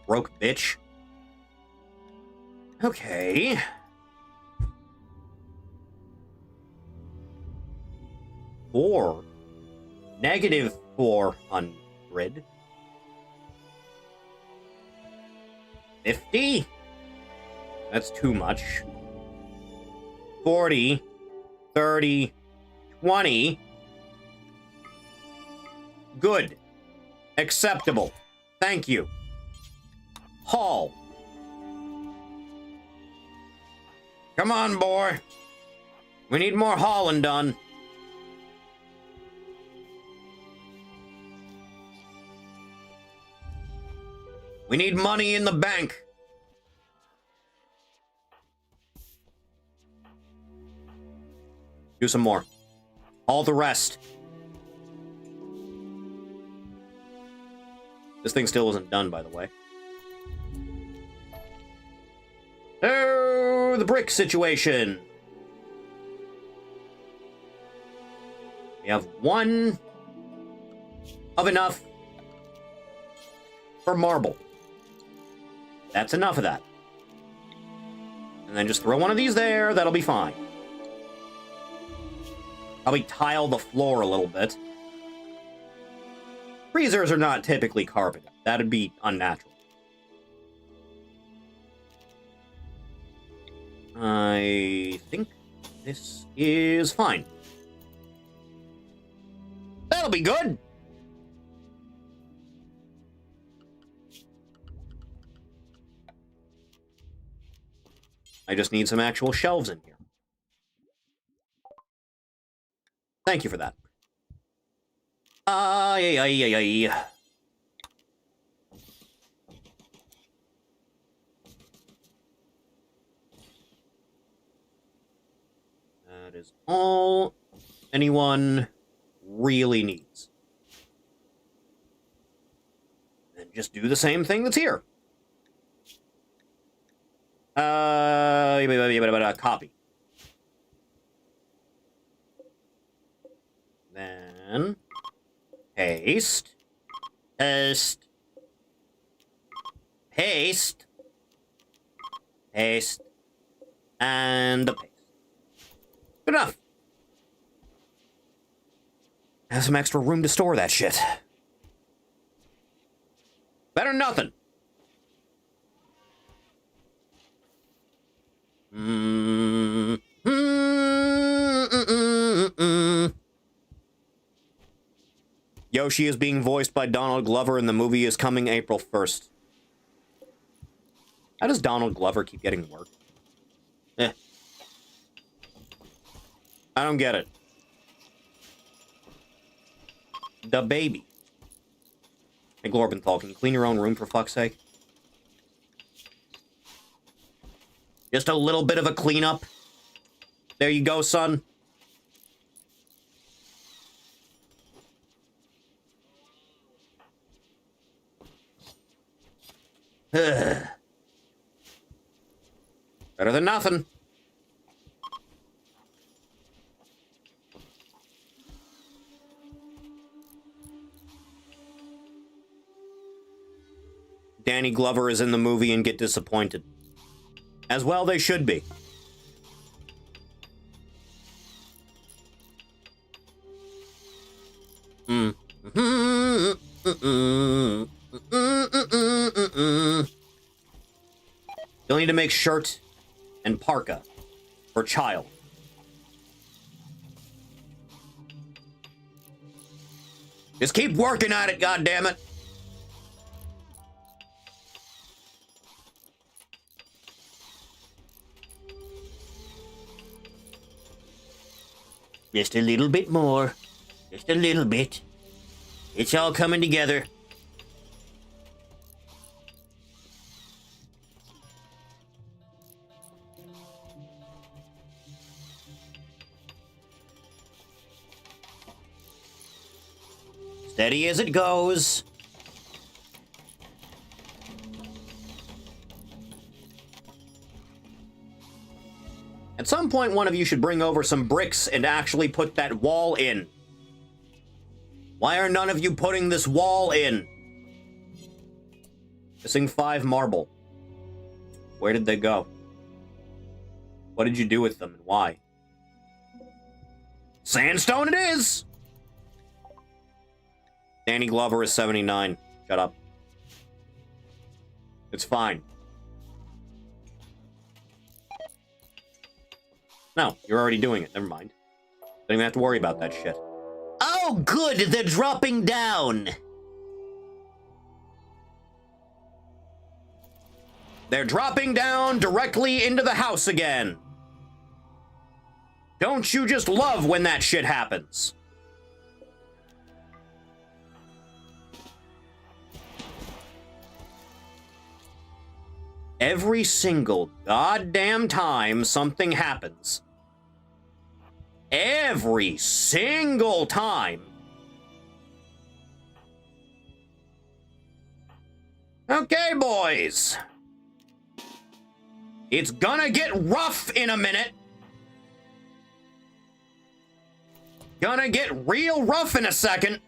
Broke bitch. Okay. Negative 400. 50? That's too much. 40, 30, 20. Good. Acceptable. Thank you. Haul. Come on, boy. We need more hauling done. We need money in the bank. Do some more. All the rest. This thing still isn't done, by the way. Oh, the brick situation. We have one of enough for marble. That's enough of that. And then just throw one of these there, that'll be fine. Probably tile the floor a little bit. Freezers are not typically carpeted. That'd be unnatural. I think this is fine. That'll be good. I just need some actual shelves in here. Thank you for that. That is all anyone really needs. And just do the same thing that's here. Copy. Then paste, paste, paste, paste, and the paste. Good enough. Have some extra room to store that shit. Better than nothing. Yoshi is being voiced by Donald Glover, and the movie is coming April 1st. How does Donald Glover keep getting work? I don't get it. The baby. Hey, Glorbenthal, can you clean your own room for fuck's sake? Just a little bit of a cleanup. There you go, son. Better than nothing. Danny Glover is in the movie and get disappointed. As well they should be. You'll need to make shirt and parka for child. Just keep working at it, goddammit. Just a little bit more. Just a little bit. It's all coming together. Steady as it goes. At some point, one of you should bring over some bricks and actually put that wall in. Why are none of you putting this wall in? Missing 5 marble. Where did they go? What did you do with them and why? Sandstone it is! Danny Glover is 79. Shut up. It's fine. No, you're already doing it. Never mind. Don't even have to worry about that shit. Oh, good, they're dropping down. They're dropping down directly into the house again. Don't you just love when that shit happens? Every single goddamn time something happens. Every single time. Okay, boys. It's gonna get rough in a minute. Gonna get real rough in a second.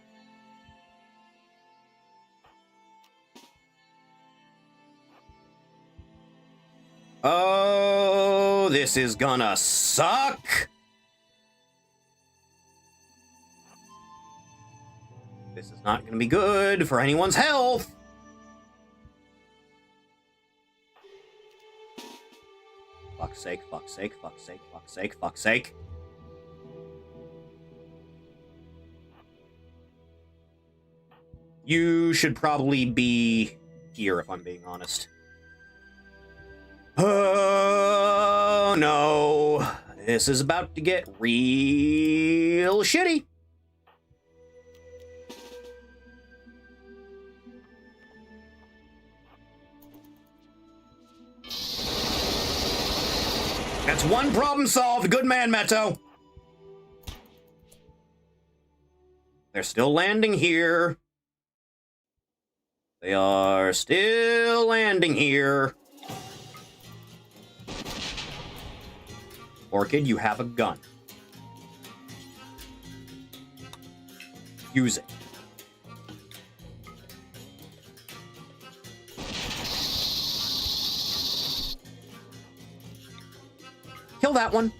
Oh, this is gonna suck. This is not gonna be good for anyone's health. Fuck's sake, fuck's sake, fuck's sake, fuck's sake, fuck's sake. You should probably be here, if I'm being honest. Oh, no. This is about to get real shitty. That's one problem solved. Good man, Meto. They're still landing here. They are still landing here. Orchid, you have a gun. Use it. Kill that one.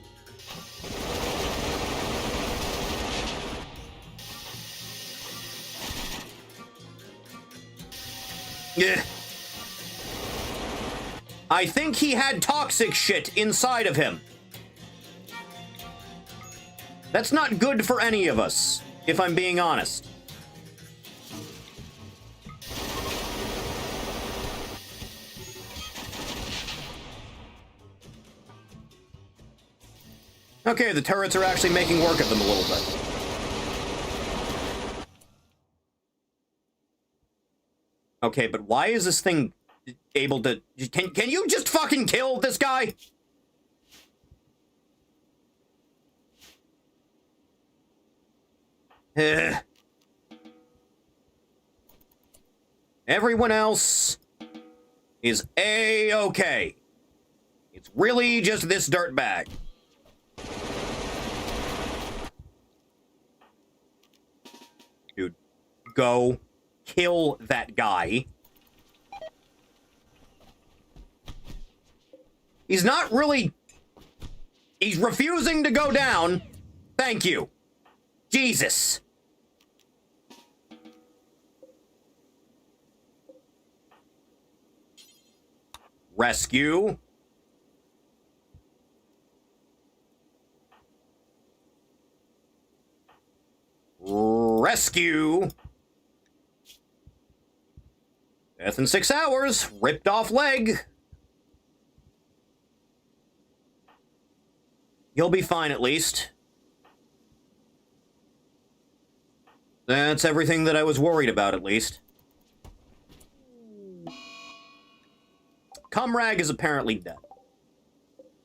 Yeah. I think he had toxic shit inside of him. That's not good for any of us, if I'm being honest. Okay, the turrets are actually making work of them a little bit. Okay, but why is this thing able to... Can you just fucking kill this guy? Everyone else is A-okay. It's really just this dirtbag. Dude, go kill that guy. He's not really... He's refusing to go down. Thank you. Jesus. Rescue. Rescue. Death in 6 hours. Ripped off leg. You'll be fine, at least. That's everything that I was worried about, at least. Cumrag is apparently dead.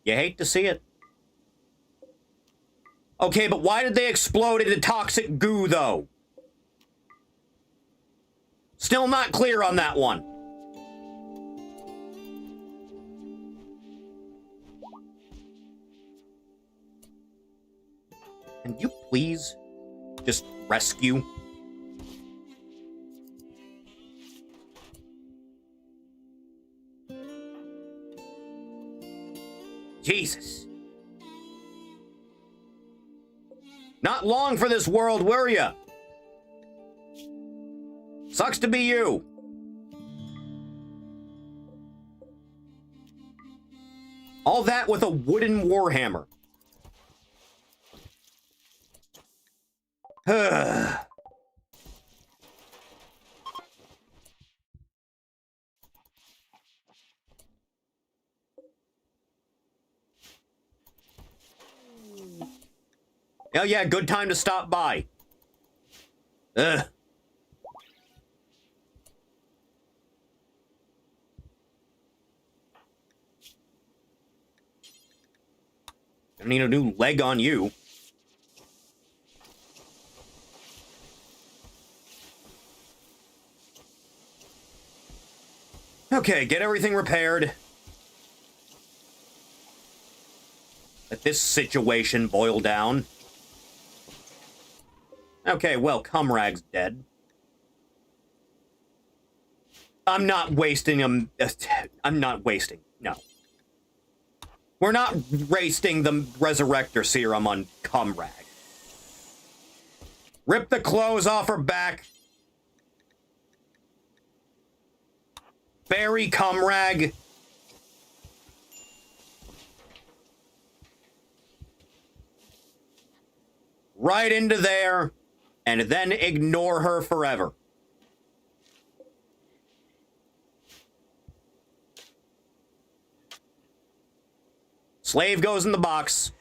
You hate to see it. Okay, but why did they explode into toxic goo, though? Still not clear on that one. Can you please just rescue? Jesus. Not long for this world, were ya? Sucks to be you. All that with a wooden warhammer. Oh yeah, good time to stop by. Ugh. I need a new leg on you. Okay, get everything repaired. Let this situation boil down. Okay, well, Cumrag's dead. I'm not wasting him. I'm not wasting. No. We're not wasting the Resurrector Serum on Cumrag. Rip the clothes off her back. Bury Cumrag. Right into there. And then ignore her forever. Slave goes in the box.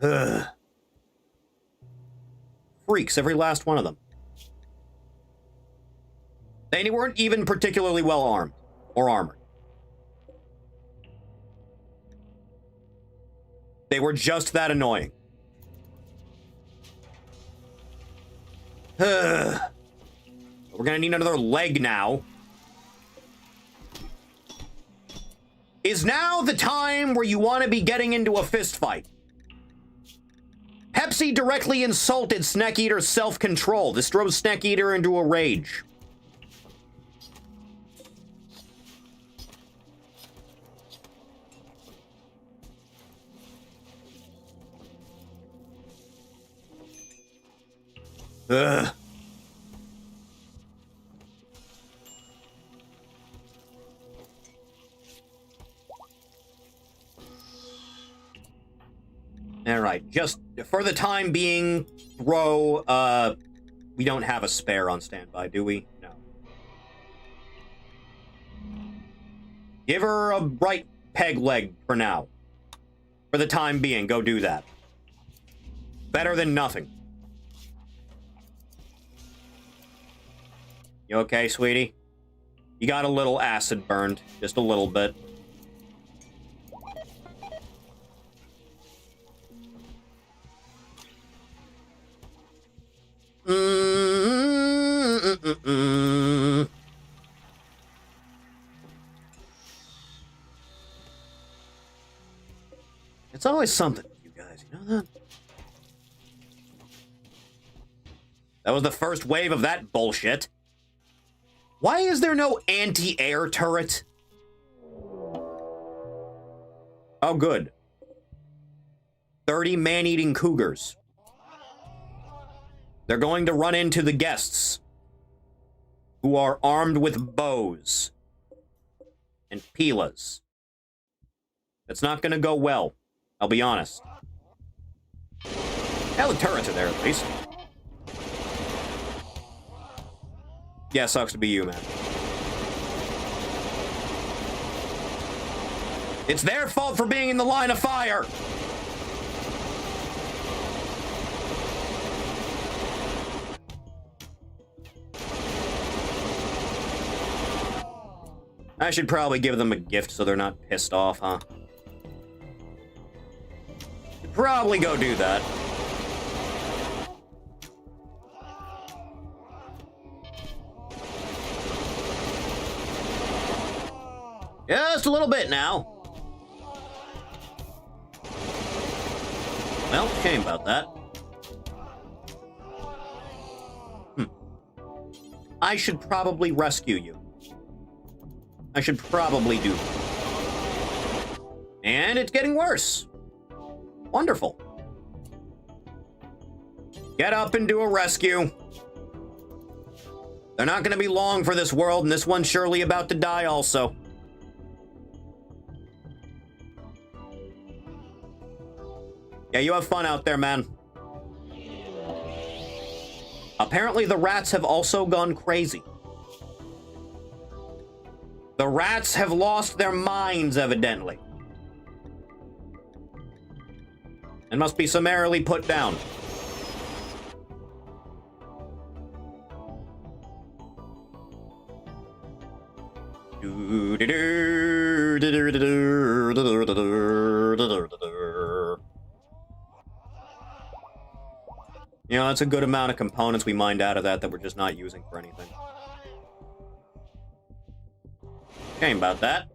Ugh. Freaks, every last one of them. They weren't even particularly well armed or armored. They were just that annoying. We're gonna need another leg now. Is now the time where you want to be getting into a fist fight? Pepsi directly insulted Snack Eater's self-control. This drove Snack Eater into a rage. Ugh. All right, just for the time being, throw, we don't have a spare on standby, do we? No. Give her a right peg leg for now. For the time being, go do that. Better than nothing. You okay, sweetie? You got a little acid burned. Just a little bit. It's always something, you guys. You know that? That was the first wave of that bullshit. Why is there no anti-air turret? Oh, good. 30 man-eating cougars. They're going to run into the guests, who are armed with bows and pilas. It's not going to go well, I'll be honest. Hell, the turrets are there, at least. Yeah, sucks to be you, man. It's their fault for being in the line of fire! I should probably give them a gift so they're not pissed off, huh? Should probably go do that. Just a little bit now. Well, shame about that. I should probably rescue you. I should probably do that. And it's getting worse. Wonderful. Get up and do a rescue. They're not going to be long for this world, and this one's surely about to die also. Yeah, you have fun out there, man. Apparently, the rats have also gone crazy. The rats have lost their minds, evidently. And must be summarily put down. You know, that's a good amount of components we mined out of that we're just not using for anything. Shame about that.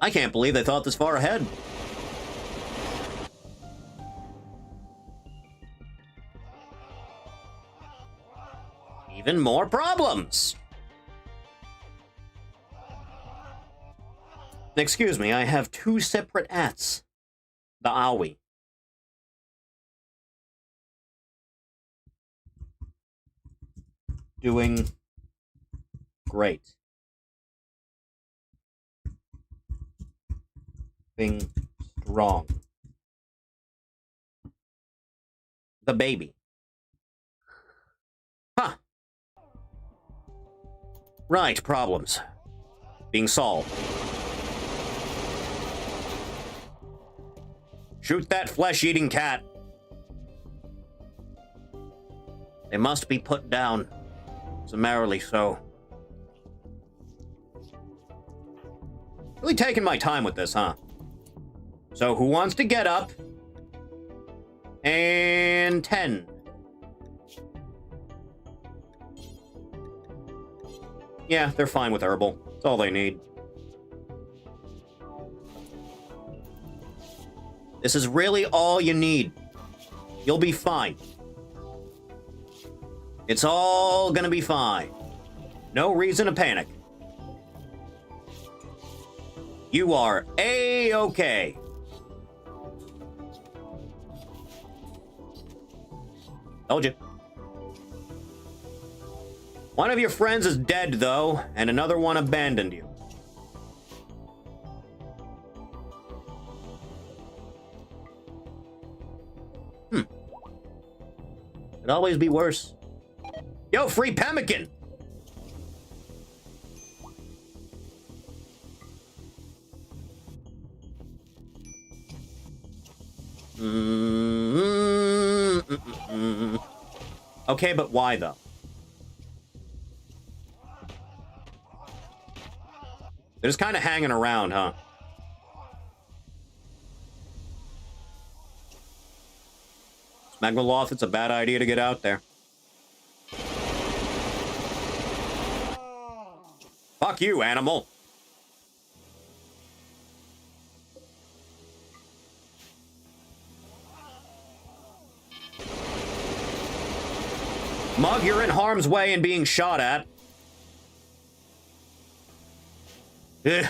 I can't believe they thought this far ahead. Even more problems. Excuse me, I have two separate ats. The owie. Doing great. Being strong. The baby. Huh. Right, problems. Being solved. Shoot that flesh-eating cat. They must be put down. Summarily so. Really taking my time with this, huh? So who wants to get up? And 10. Yeah, they're fine with herbal. That's all they need. This is really all you need. You'll be fine. It's all gonna be fine. No reason to panic. You are A-okay. Told you. One of your friends is dead, though, and another one abandoned you. Could always be worse. Yo, free pemmican! Okay, but why, though? They're just kind of hanging around, huh? Magmaloth, it's a bad idea to get out there. Fuck you, animal. Mug, you're in harm's way and being shot at. Ugh.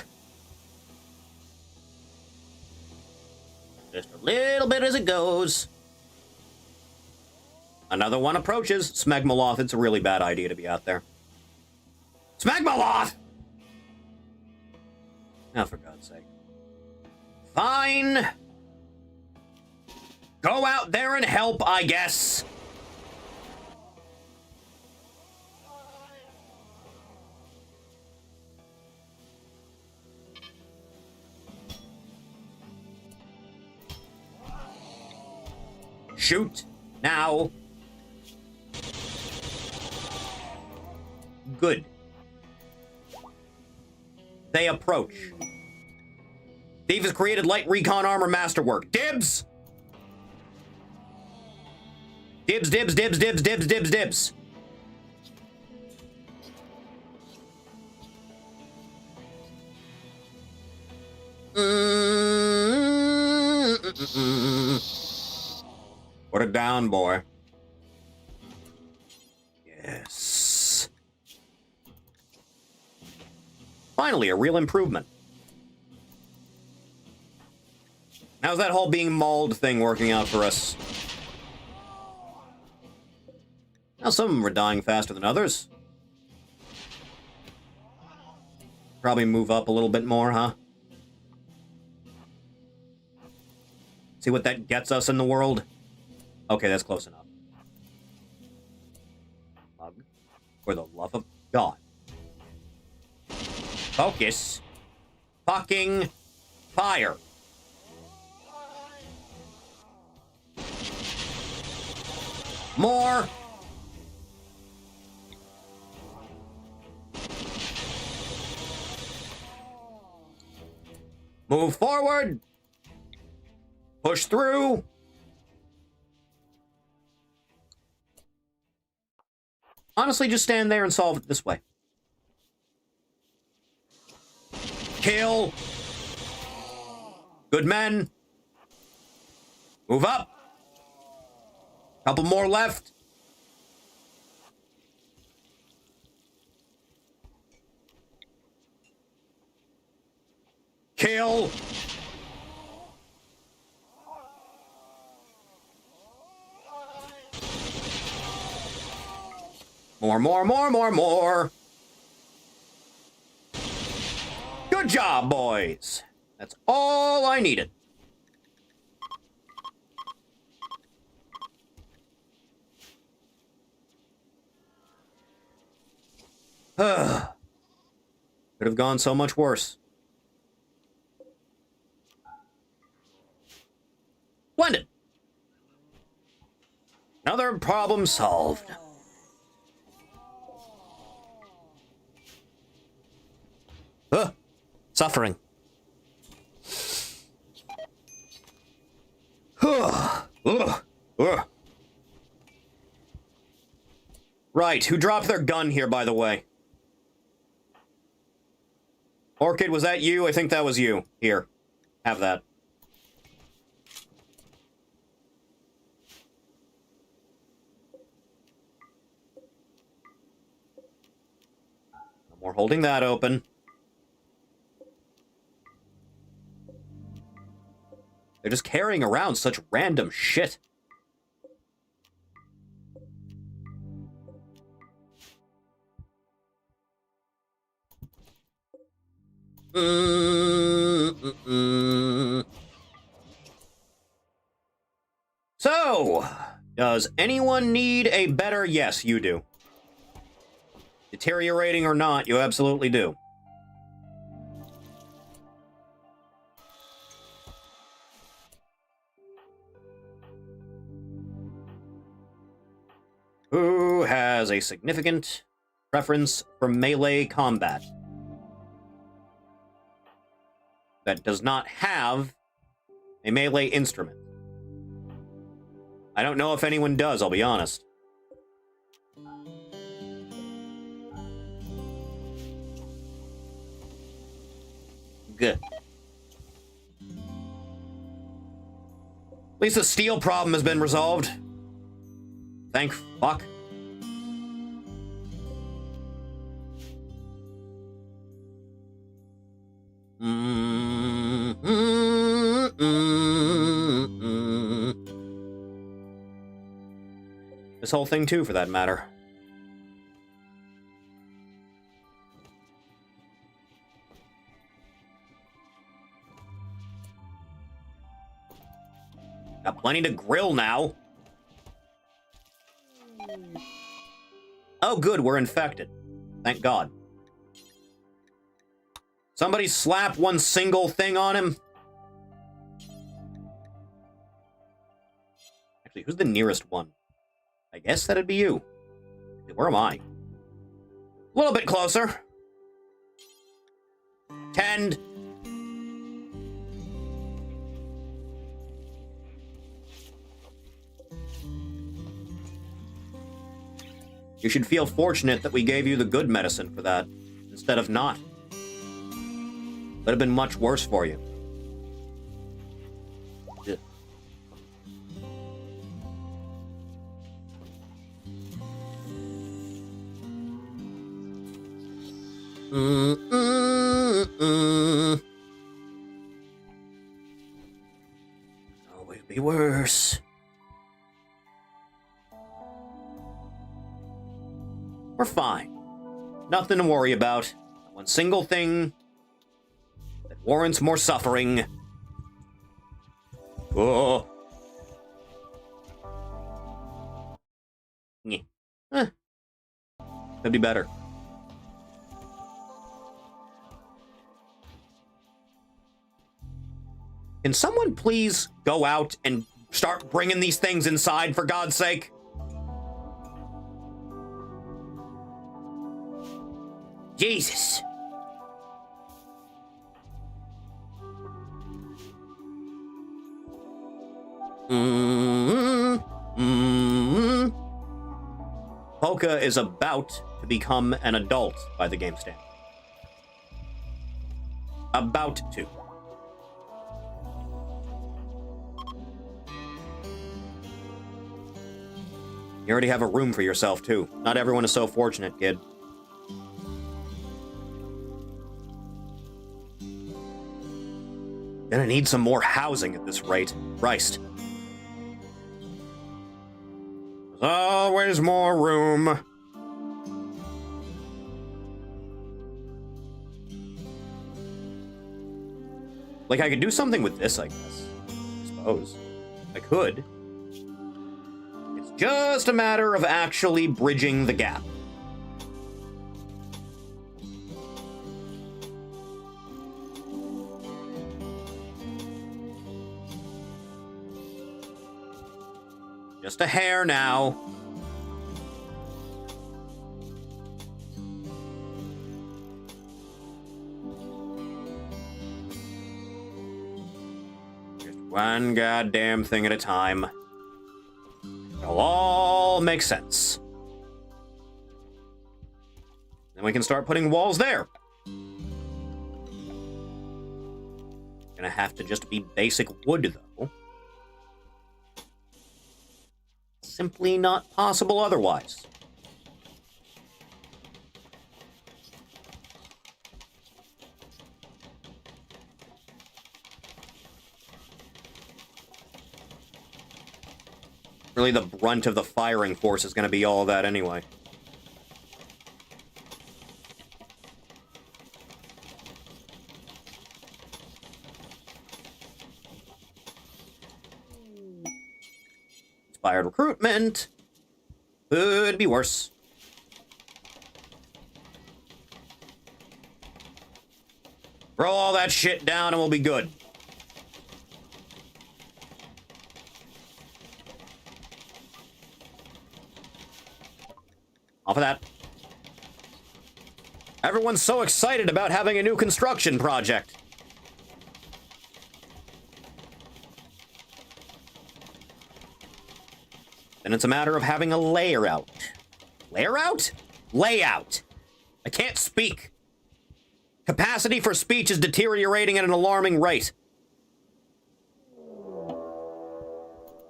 Just a little bit as it goes. Another one approaches. Smegmaloth, it's a really bad idea to be out there. Smegmaloth! Oh, for God's sake. Fine. Go out there and help, I guess. Shoot now. Good. They approach. Steve has created light recon armor masterwork. Dibs! Dibs, dibs, dibs, dibs, dibs, dibs, dibs. Put it down, boy. Yes. Finally, a real improvement. How's that whole being mauled thing working out for us? Now, some of them are dying faster than others. Probably move up a little bit more, huh? See what that gets us in the world? Okay, that's close enough. Mug, for the love of God. Focus. Fucking fire. More. Move forward. Push through. Honestly, just stand there and solve it this way. Kill. Good men. Move up. Couple more left. Kill. More. Good job, boys. That's all I needed. Could have gone so much worse. Splendid. Another problem solved. Suffering. Right, who dropped their gun here, by the way? Orchid, was that you? I think that was you. Here, have that. No more holding that open. They're just carrying around such random shit. So, does anyone need a better... Yes, you do. Deteriorating or not, you absolutely do. Who has a significant preference for melee combat that does not have a melee instrument? I don't know if anyone does, I'll be honest. Good. At least the steel problem has been resolved. Thank fuck. This whole thing, too, for that matter. Got plenty to grill now. Oh, good, we're infected. Thank God. Somebody slap one single thing on him. Actually, who's the nearest one? I guess that'd be you. Where am I? A little bit closer. Tend. You should feel fortunate that we gave you the good medicine for that, instead of not. Would have been much worse for you. Yeah. Oh, it'd be worse. We're fine. Nothing to worry about. Not one single thing that warrants more suffering. Oh. Yeah. Could be better. Can someone please go out and start bringing these things inside, for God's sake? Jesus. Polka is about to become an adult by the game standard. About to. You already have a room for yourself, too. Not everyone is so fortunate, kid. Gonna need some more housing at this rate. Christ. There's always more room. Like, I could do something with this, I guess. I suppose. I could. It's just a matter of actually bridging the gap. Just a hair now. Just one goddamn thing at a time. It'll all make sense. Then we can start putting walls there. Gonna have to just be basic wood, though. Simply not possible otherwise. Really, the brunt of the firing force is going to be all that anyway. Inspired recruitment. Could be worse. Throw all that shit down and we'll be good. Off of that. Everyone's so excited about having a new construction project. Then it's a matter of having a layout. Layout? Layout. I can't speak. Capacity for speech is deteriorating at an alarming rate.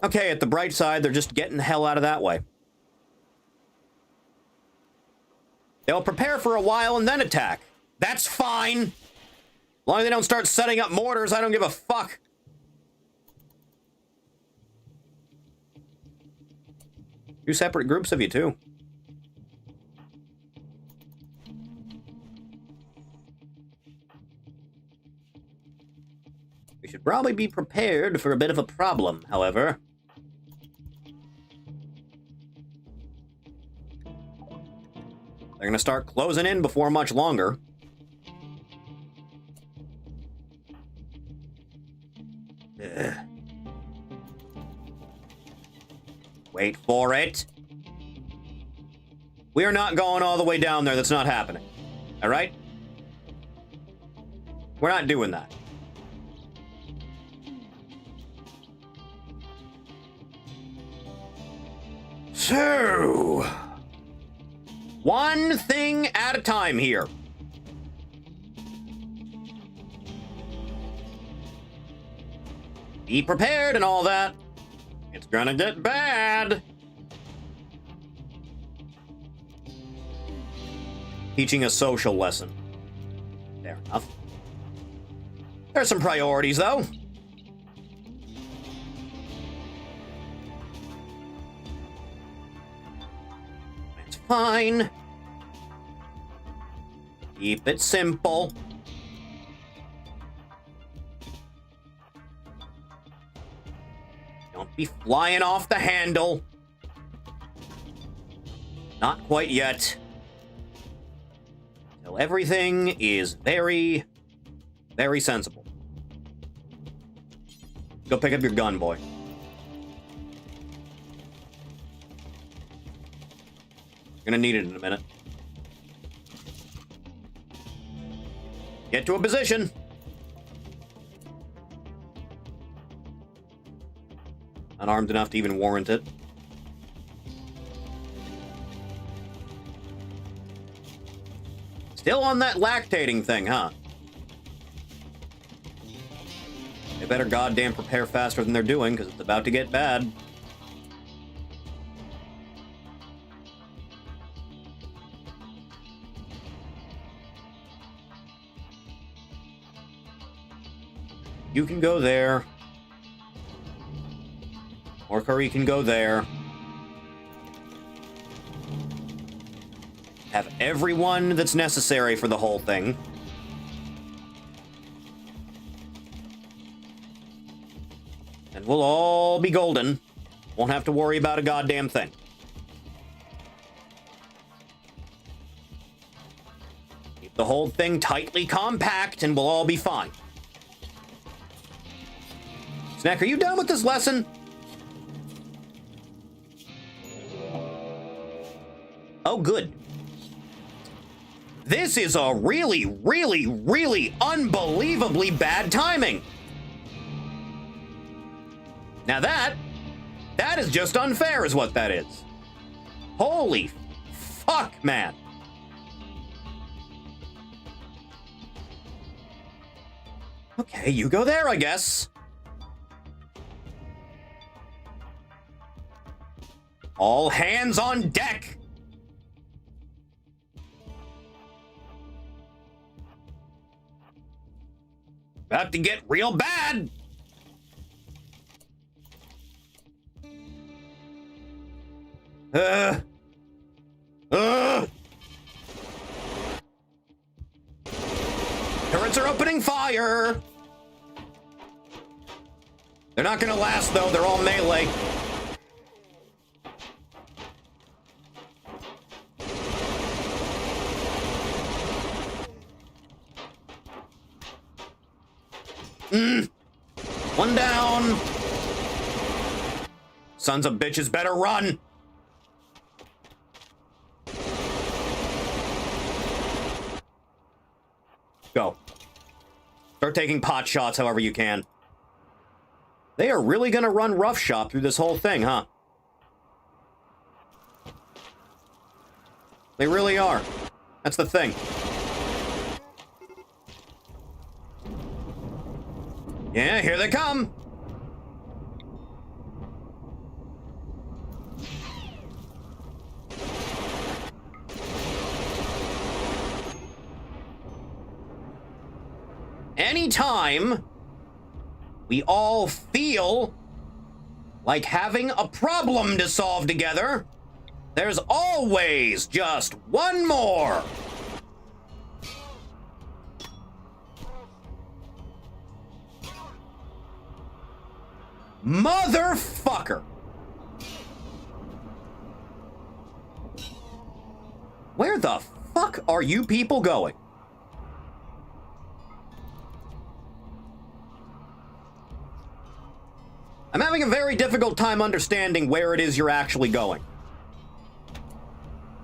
Okay, at the bright side, they're just getting the hell out of that way. They'll prepare for a while and then attack. That's fine. As long as they don't start setting up mortars, I don't give a fuck. Two separate groups of you, too. We should probably be prepared for a bit of a problem, however. They're gonna start closing in before much longer. Ugh. Wait for it. We are not going all the way down there. That's not happening. All right? We're not doing that. So, one thing at a time here. Be prepared and all that. It's gonna get bad. Teaching a social lesson. Fair enough. There's some priorities, though. It's fine. Keep it simple. Don't be flying off the handle. Not quite yet. Till everything is very, very sensible. Go pick up your gun, boy. You're gonna need it in a minute. Get to a position. Not armed enough to even warrant it. Still on that lactating thing, huh? They better goddamn prepare faster than they're doing, because it's about to get bad. You can go there. Or Curry can go there. Have everyone that's necessary for the whole thing. And we'll all be golden. Won't have to worry about a goddamn thing. Keep the whole thing tightly compact and we'll all be fine. Snack, are you done with this lesson? Oh, good. This is a really, really, really unbelievably bad timing. Now that is just unfair is what that is. Holy fuck, man. Okay, you go there, I guess. All hands on deck. About to get real bad. Turrets are opening fire. They're not gonna last though, they're all melee. One down. Sons of bitches better run. Go. Start taking pot shots however you can. They are really gonna run roughshod through this whole thing, huh? They really are. That's the thing. Yeah, here they come. Anytime we all feel Like having a problem to solve together, there's always just one more. Motherfucker. Where the fuck are you people going? I'm having a very difficult time understanding where it is you're actually going.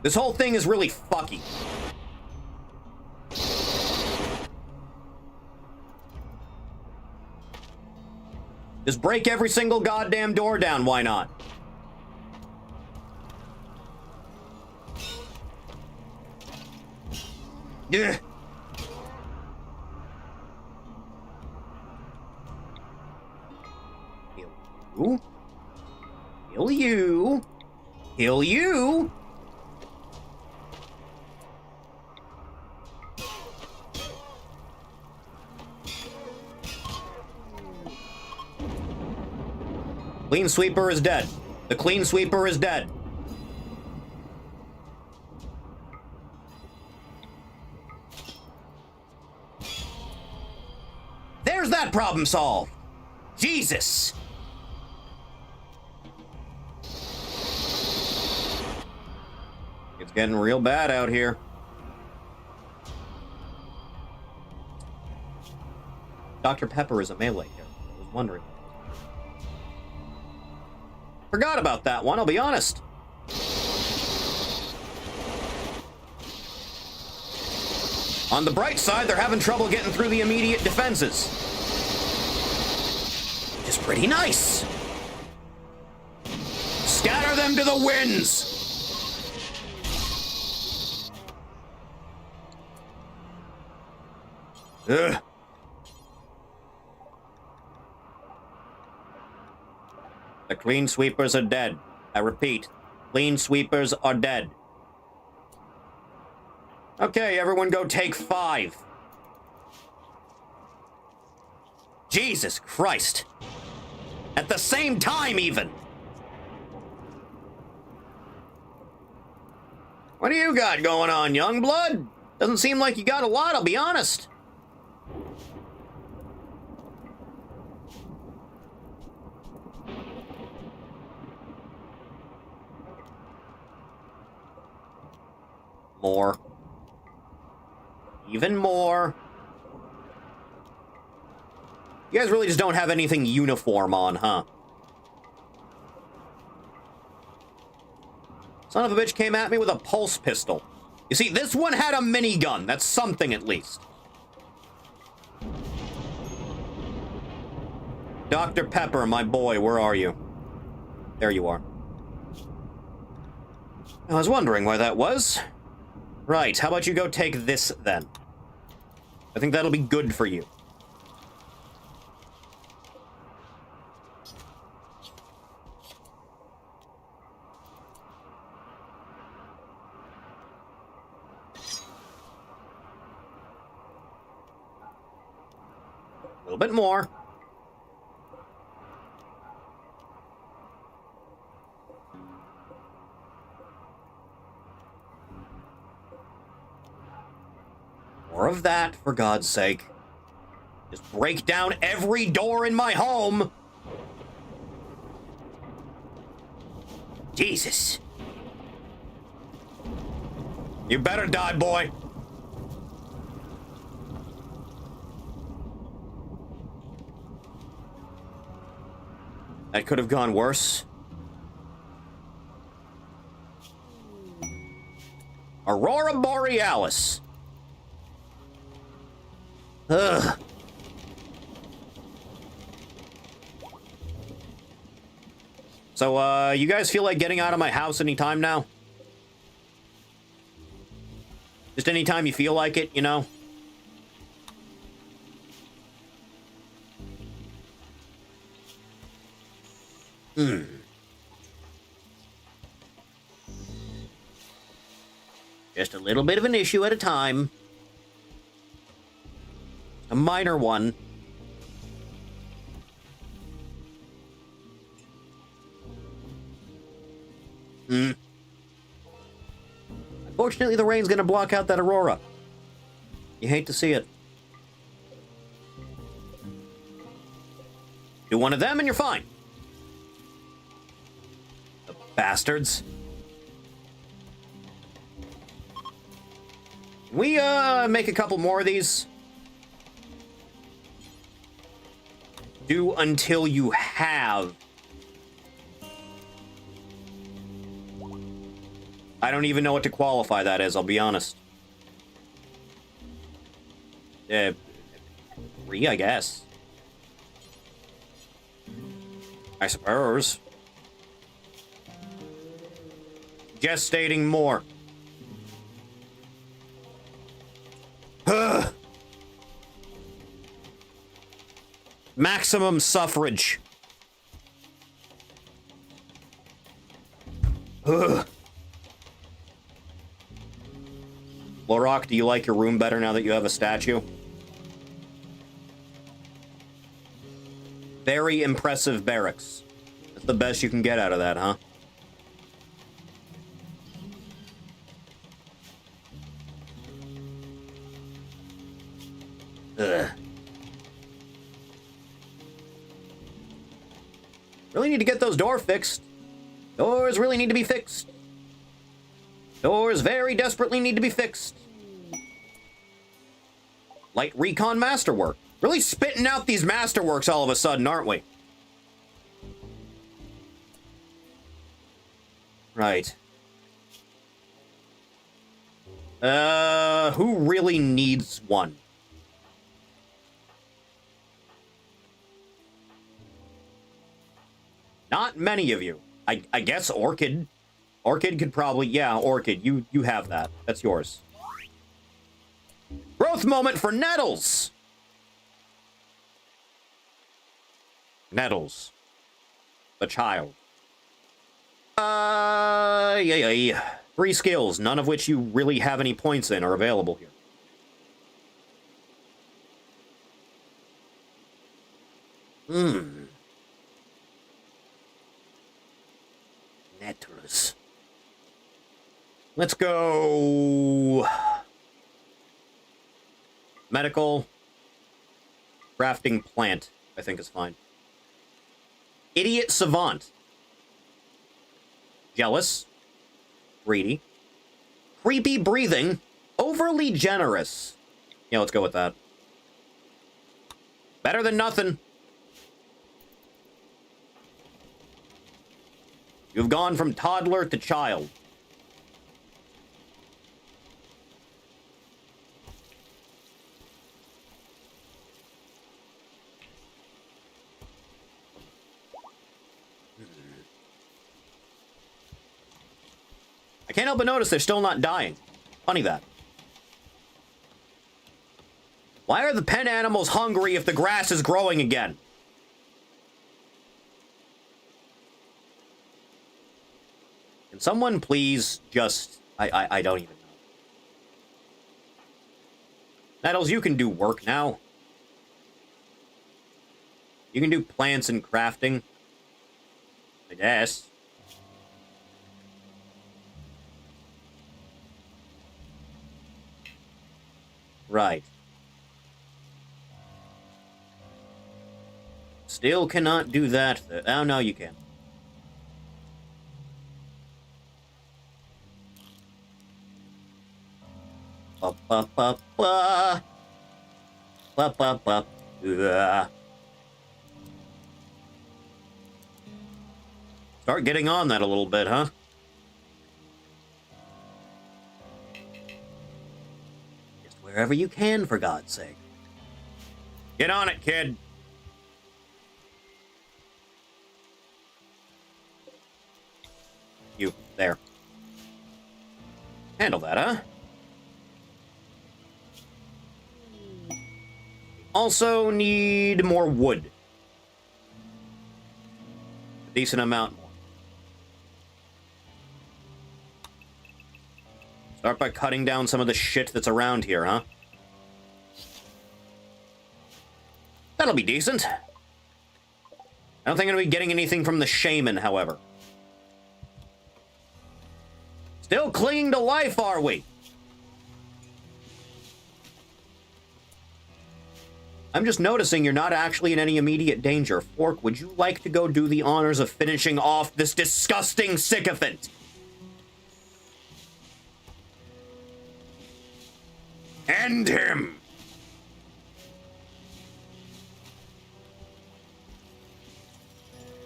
This whole thing is really fucky. Just break every single goddamn door down, why not? Yeah. Heal you. Heal you. Clean sweeper is dead. The clean sweeper is dead. There's that problem solved. Jesus. It's getting real bad out here. Dr. Pepper is a melee character. I was wondering. Forgot about that one, I'll be honest. On the bright side, they're having trouble getting through the immediate defenses. Which is pretty nice. Scatter them to the winds! Ugh. The clean sweepers are dead. I repeat, clean sweepers are dead. Okay, everyone go take 5. Jesus Christ. At the same time, even. What do you got going on, young blood? Doesn't seem like you got a lot, I'll be honest. More. Even more. You guys really just don't have anything uniform on, huh? Son of a bitch came at me with a pulse pistol. You see, this one had a minigun. That's something, at least. Dr. Pepper, my boy, where are you? There you are. I was wondering where that was. Right, how about you go take this, then? I think that'll be good for you. A little bit more. More of that, for God's sake. Just break down every door in my home. Jesus. You better die, boy. That could have gone worse. Aurora Borealis. Ugh. So, you guys feel like getting out of my house anytime now? Just anytime you feel like it, you know? Just a little bit of an issue at a time. A minor one. Unfortunately, the rain's gonna block out that aurora. You hate to see it. Do one of them and you're fine. The bastards. Can we, make a couple more of these? Do until you have. I don't even know what to qualify that as, I'll be honest. 3, I guess. I suppose. Gestating more. Maximum suffrage. Lorok, do you like your room better now that you have a statue? Very impressive barracks. That's the best you can get out of that, huh? Ugh. Really need to get those doors fixed. Doors really need to be fixed. Doors very desperately need to be fixed. Light recon masterwork. Really spitting out these masterworks all of a sudden, aren't we? Right. Who really needs one? Not many of you. I guess Orchid. Orchid could probably, yeah, Orchid, you have that. That's yours. Growth moment for Nettles! Nettles. The child. Yeah. 3 skills, none of which you really have any points in, are available here. Nettles. Let's go... Medical. Crafting plant, I think is fine. Idiot savant. Jealous. Greedy. Creepy breathing. Overly generous. Yeah, let's go with that. Better than nothing. You've gone from toddler to child. I can't help but notice they're still not dying. Funny that. Why are the pen animals hungry if the grass is growing again? Can someone please just... I don't even know. Nettles, you can do work now. You can do plants and crafting. I guess. Right. Still cannot do that. Oh, no, you can. Ba ba ba ba. Ba ba ba. Start getting on that a little bit, huh? Just wherever you can, for God's sake. Get on it, kid. You, there. Handle that, huh? Also need more wood. A decent amount more. Start by cutting down some of the shit that's around here, huh? That'll be decent. I don't think I'm gonna be getting anything from the shaman, however. Still clinging to life, are we? I'm just noticing you're not actually in any immediate danger. Fork, would you like to go do the honors of finishing off this disgusting sycophant? End him!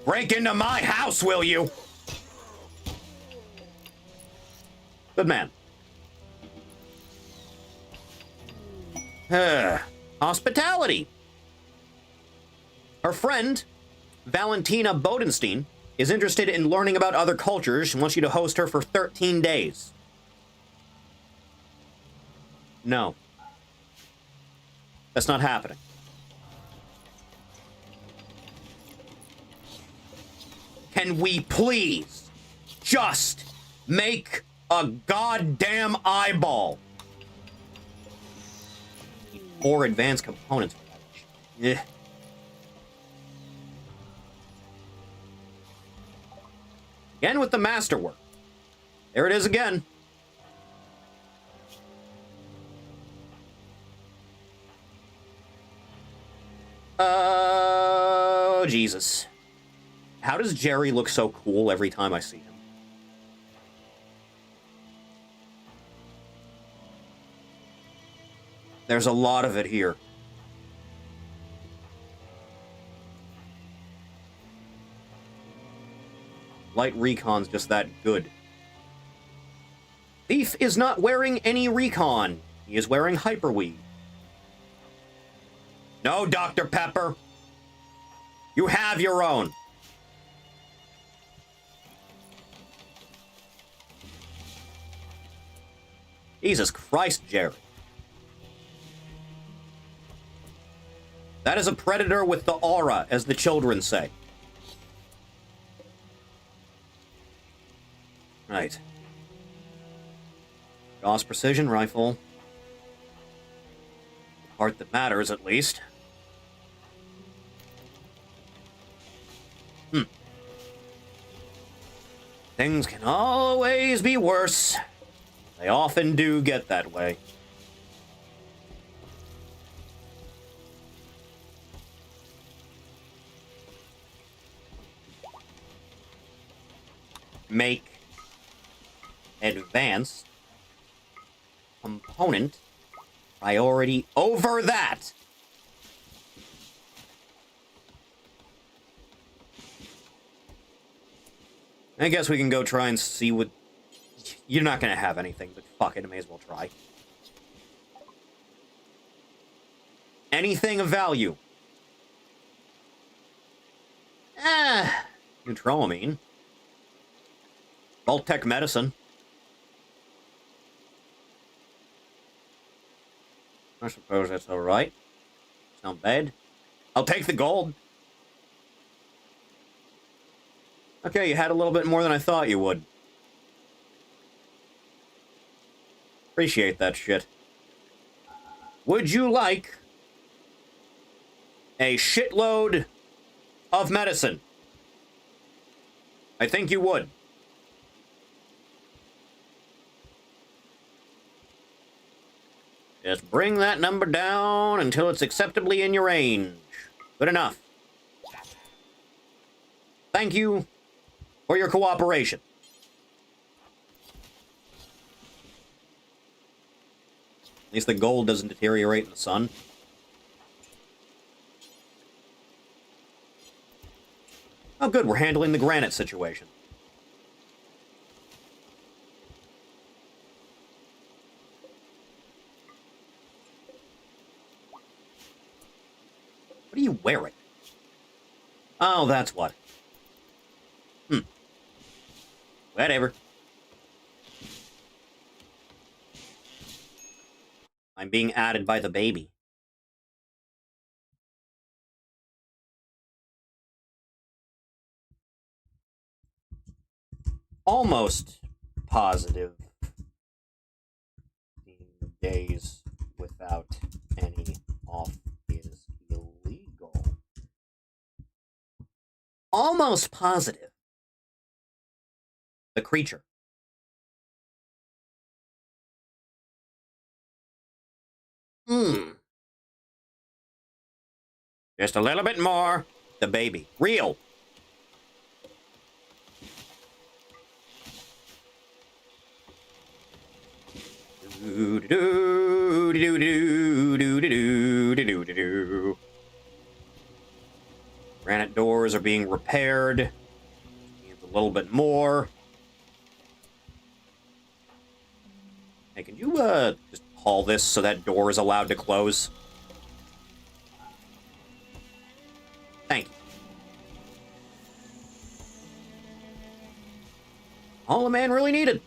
Break into my house, will you? Good man. Hospitality. Her friend, Valentina Bodenstein, is interested in learning about other cultures. She wants you to host her for 13 days. No. That's not happening. Can we please just make a goddamn eyeball? Need 4 advanced components for that. Ugh. Again with the masterwork. There it is again. Oh, Jesus. How does Jerry look so cool every time I see him? There's a lot of it here. Light Recon's just that good. Thief is not wearing any Recon. He is wearing Hyperweed. No, Dr. Pepper. You have your own. Jesus Christ, Jerry. That is a predator with the aura, as the children say. Right. Gauss precision rifle. The part that matters, at least. Things can always be worse. They often do get that way. Make advanced component priority over that. I guess we can go try and see what... You're not going to have anything, but fuck it, I may as well try. Anything of value. Neutroamine. Voltec medicine. I suppose that's alright. It's not bad. I'll take the gold. Okay, you had a little bit more than I thought you would. Appreciate that shit. Would you like a shitload of medicine? I think you would. Just bring that number down until it's acceptably in your range. Good enough. Thank you for your cooperation. At least the gold doesn't deteriorate in the sun. Oh, good, we're handling the granite situation. What are you wearing? Oh, that's what. Whatever. I'm being added by the baby. Almost positive. 15 days without any off is illegal. Almost positive. The creature. Just a little bit more. The baby. Real. Granite doors are being repaired. Needs a little bit more. Hey, can you just haul this so that door is allowed to close? Thank you. All a man really needed.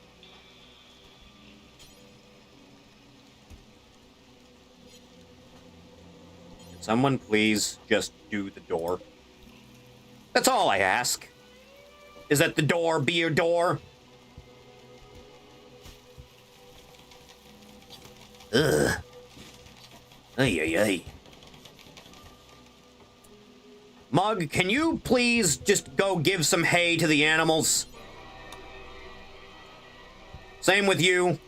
Can someone please just do the door? That's all I ask. Is that the door be your door? Ugh. Ay, ay, ay. Mug, can you please just go give some hay to the animals? Same with you.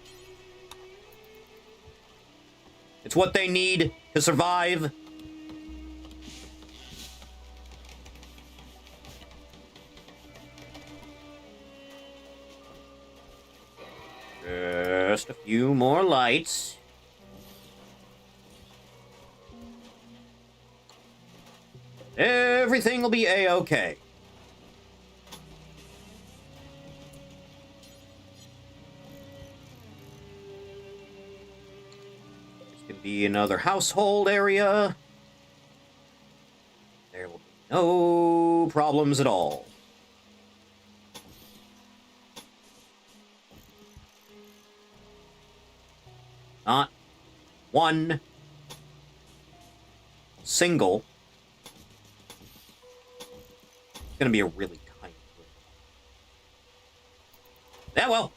It's what they need to survive. Just a few more lights. Everything will be A-okay. This could be another household area. There will be no problems at all. Not one single. It's gonna be a really tiny room. Yeah, well.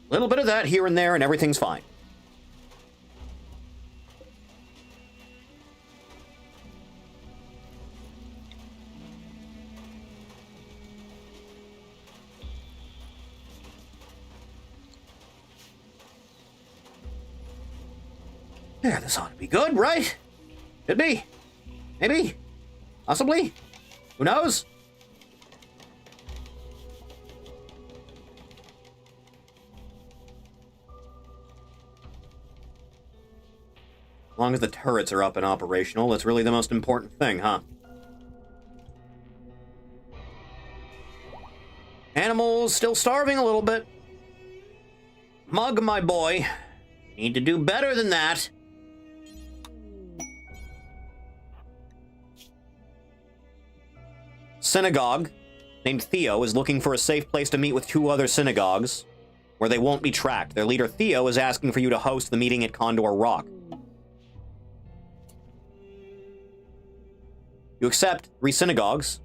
Little bit of that here and there, and everything's fine. Yeah, this ought to be good, right? Should be. Maybe. Possibly. Who knows? As long as the turrets are up and operational, that's really the most important thing, huh? Animals still starving a little bit. Mug, my boy. Need to do better than that. Synagogue, named Theo, is looking for a safe place to meet with 2 other synagogues, where they won't be tracked. Their leader, Theo, is asking for you to host the meeting at Condor Rock. You accept. 3 synagogues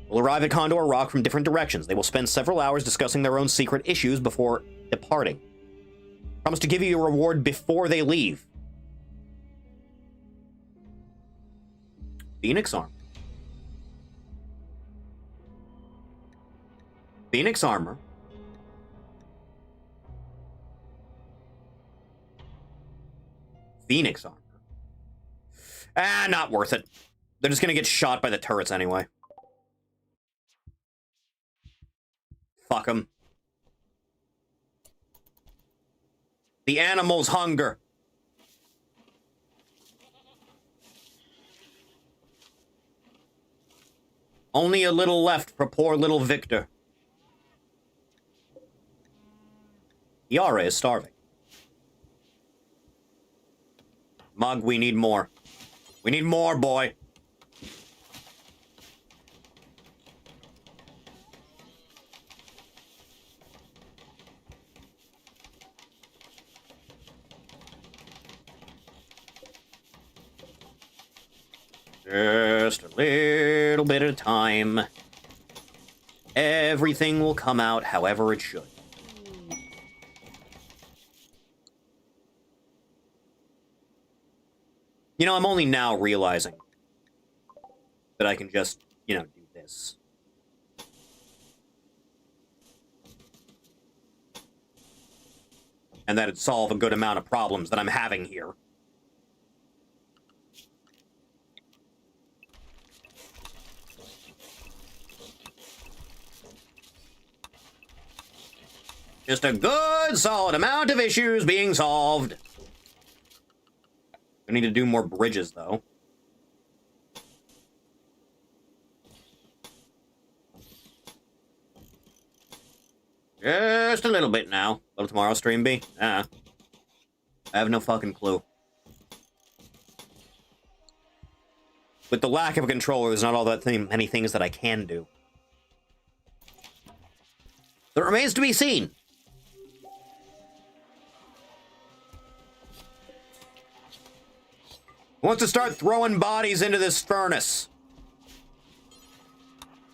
will arrive at Condor Rock from different directions. They will spend several hours discussing their own secret issues before departing. Promise to give you a reward before they leave. Phoenix Armor. Phoenix Armor. Phoenix Armor. Not worth it. They're just gonna get shot by the turrets anyway. Fuck them. The animals hunger. Only a little left for poor little Victor. Yara is starving. Mug, we need more. We need more, boy. Just a little bit at a time. Everything will come out however it should. You know, I'm only now realizing that I can just, you know, do this. And that'd solve a good amount of problems that I'm having here. Just a good, solid amount of issues being solved. I need to do more bridges, though. Just a little bit now. What'll tomorrow's stream be? I have no fucking clue. With the lack of a controller, there's not all that many things that I can do. So it remains to be seen. Who wants to start throwing bodies into this furnace?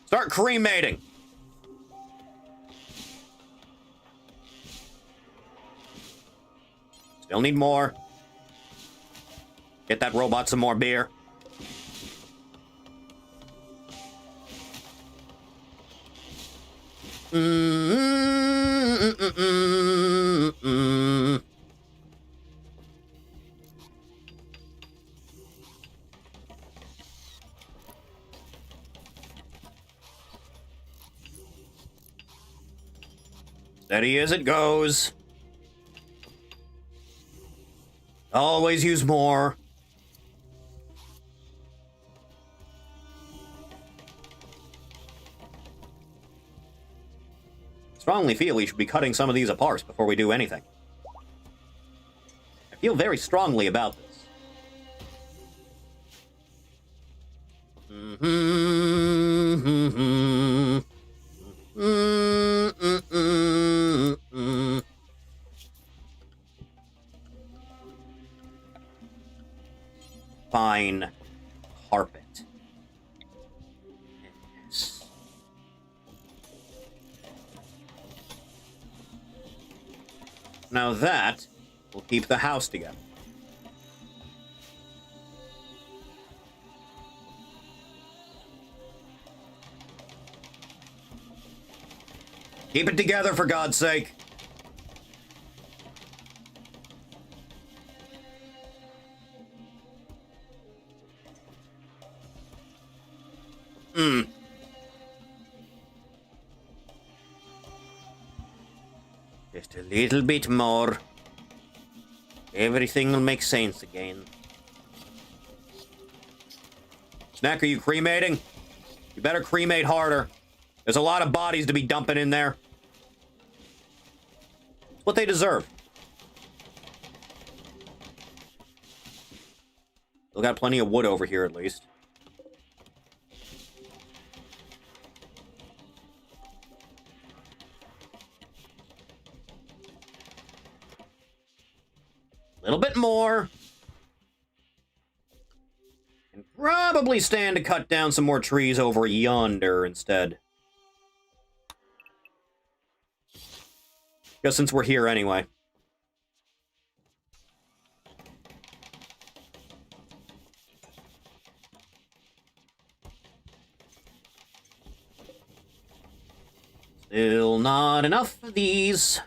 Start cremating. Still need more. Get that robot some more beer. Steady as it goes. Always use more. Strongly feel we should be cutting some of these apart before we do anything. I feel very strongly about this. Fine carpet. Yes. Now that will keep the house together. Keep it together, for God's sake. Just a little bit more. Everything will make sense again. Snack, are you cremating? You better cremate harder. There's a lot of bodies to be dumping in there. It's what they deserve. Still got plenty of wood over here, at least. A little bit more. And probably stand to cut down some more trees over yonder instead. Just since we're here anyway. Still not enough of these.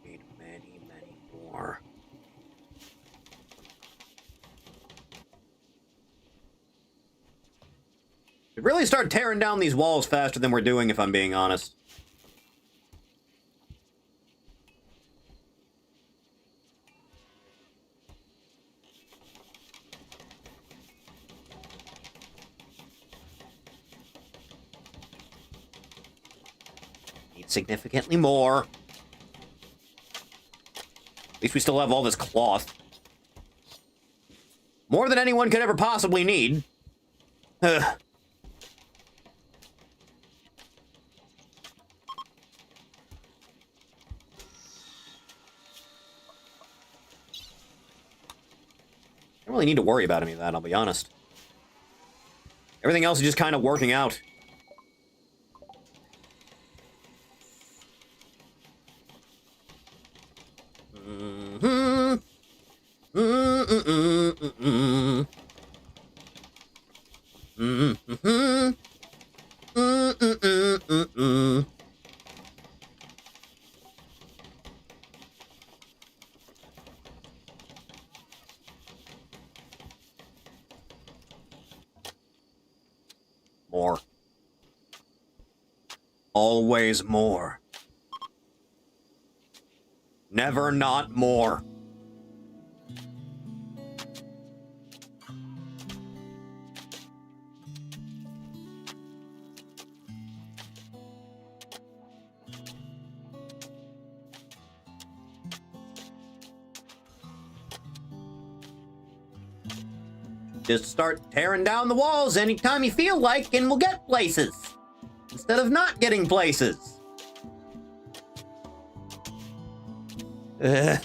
Need many, many more. Should really start tearing down these walls faster than we're doing, if I'm being honest. Need significantly more. At least we still have all this cloth. More than anyone could ever possibly need. Ugh. I don't really need to worry about any of that, I'll be honest. Everything else is just kind of working out. Always more. Never not more. Just start tearing down the walls anytime you feel like, and we'll get places. Instead of not getting places. Ugh.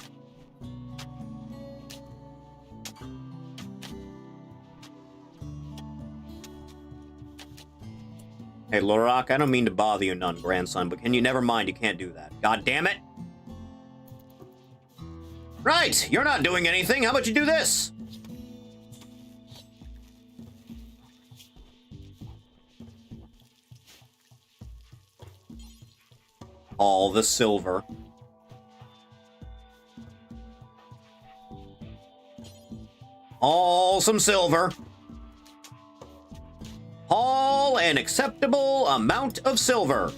Hey, Lorak, I don't mean to bother you none, grandson, but can you never mind, you can't do that. God damn it! Right, you're not doing anything, how about you do this? All the silver. All some silver. Haul an acceptable amount of silver.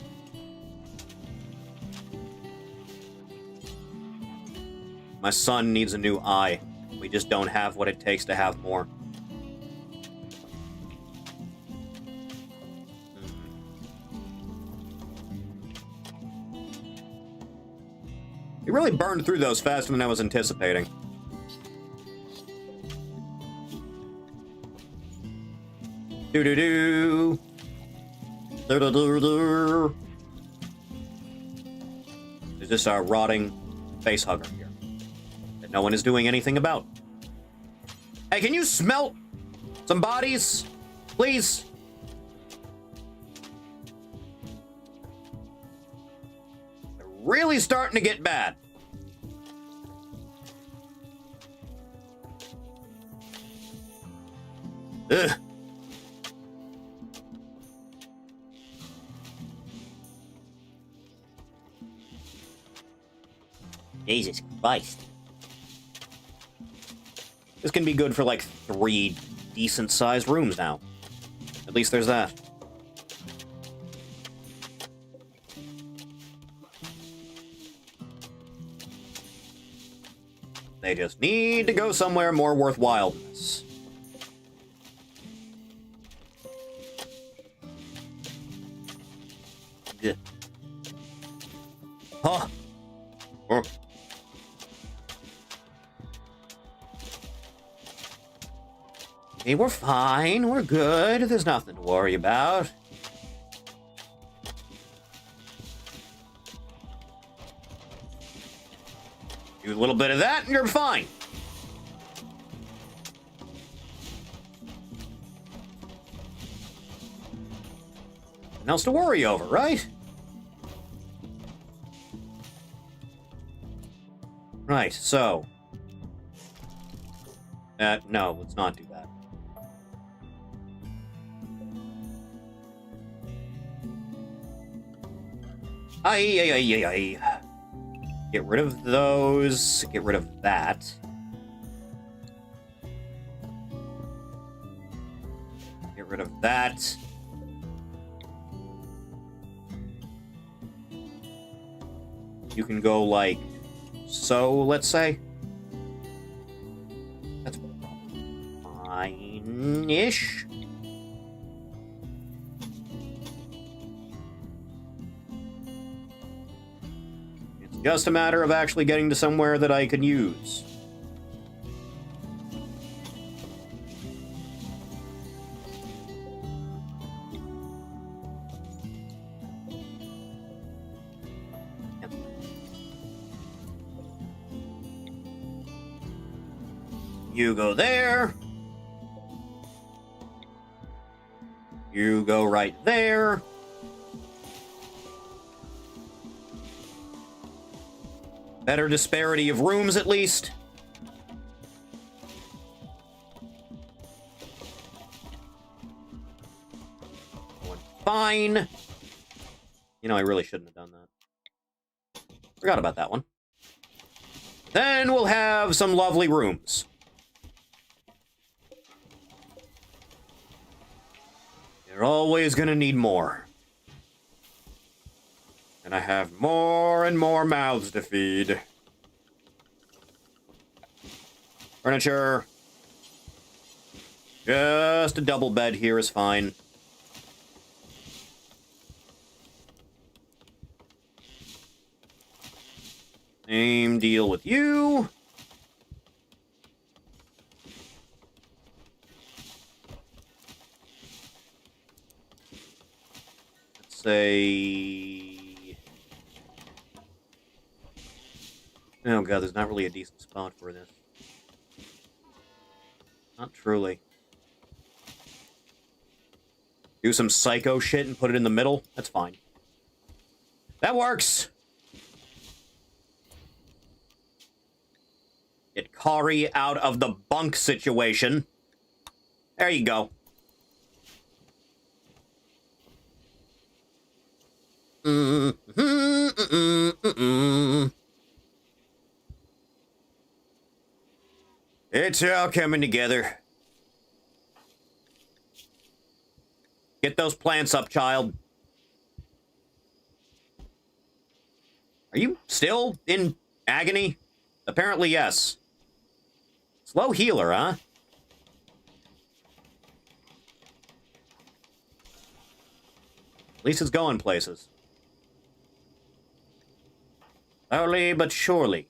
My son needs a new eye. We just don't have what it takes to have more. You really burned through those faster than I was anticipating. Do-do-do. Do-do-do-do. There's just a rotting face hugger here that no one is doing anything about. Hey, can you smelt some bodies, please? They're really starting to get bad. Ugh. Jesus Christ. This can be good for like 3 decent-sized rooms now. At least there's that. They just need to go somewhere more worthwhile than this. Yeah. Huh. Huh. Hey, we're fine. We're good. There's nothing to worry about. Do a little bit of that and you're fine. Nothing else to worry over, right? Right, so. No, let's not do that. Ay. Get rid of those. Get rid of that. Get rid of that. You can go like so, let's say. That's fine-ish. It's just a matter of actually getting to somewhere that I can use. You go there. You go right there. Better disparity of rooms, at least. Going fine. You know, I really shouldn't have done that. Forgot about that one. Then we'll have some lovely rooms. You're always gonna need more. And I have more and more mouths to feed. Furniture. Just a double bed here is fine. Same deal with you. Let's say... Oh god, there's not really a decent spot for this. Not truly. Do some psycho shit and put it in the middle? That's fine. That works! Get Kari out of the bunk situation. There you go. It's all coming together. Get those plants up, child. Are you still in agony? Apparently, yes. Slow healer, huh? At least it's going places. Slowly but surely.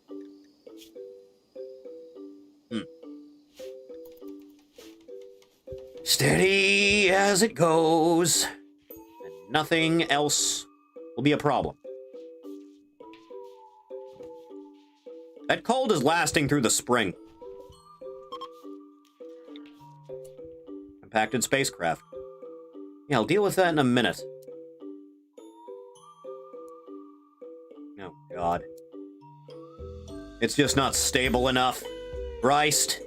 Steady as it goes. And nothing else will be a problem. That cold is lasting through the spring. Compacted spacecraft. Yeah, I'll deal with that in a minute. Oh, God. It's just not stable enough. Christ.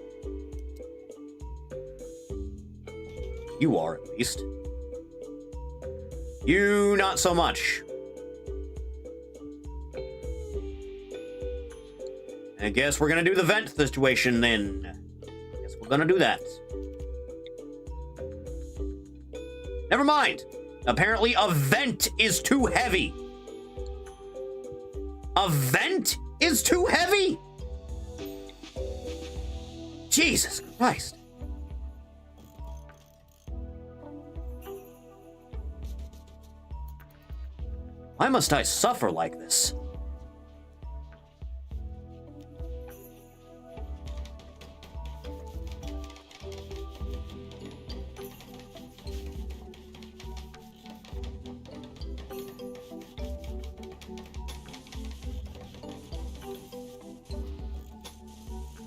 You are, at least. You, not so much. I guess we're gonna do the vent situation, then. Guess we're gonna do that. Never mind. Apparently, a vent is too heavy. A vent is too heavy? Jesus Christ. Why must I suffer like this?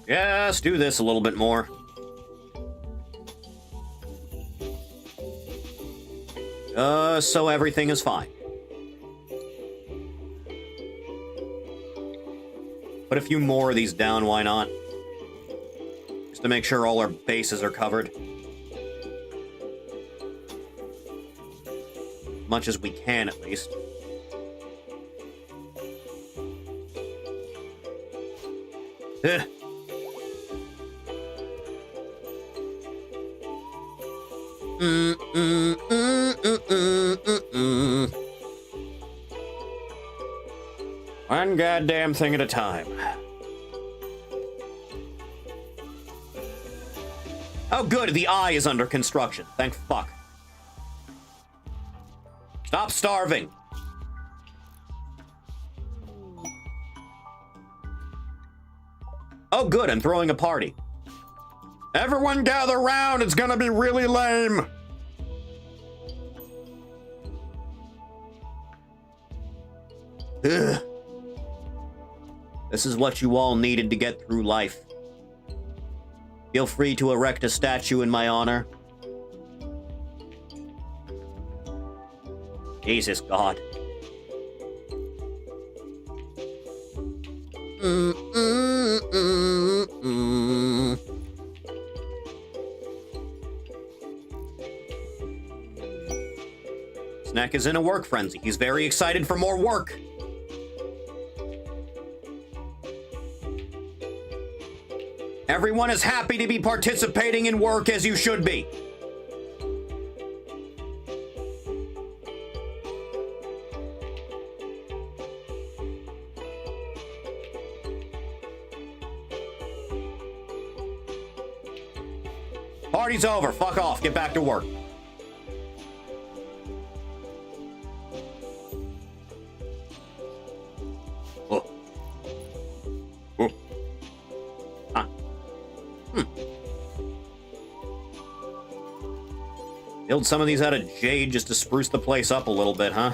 Just do this a little bit more. So everything is fine. Put a few more of these down, why not? Just to make sure all our bases are covered. Much as we can, at least. Ugh. One goddamn thing at a time. Oh good, the eye is under construction. Thank fuck. Stop starving. Oh good, I'm throwing a party. Everyone gather round, it's gonna be really lame. Ugh. This is what you all needed to get through life. Feel free to erect a statue in my honor. Jesus God. Snack is in a work frenzy. He's very excited for more work. Everyone is happy to be participating in work as you should be. Party's over. Fuck off. Get back to work. Oh. Oh. Huh. Build some of these out of jade just to spruce the place up a little bit, huh?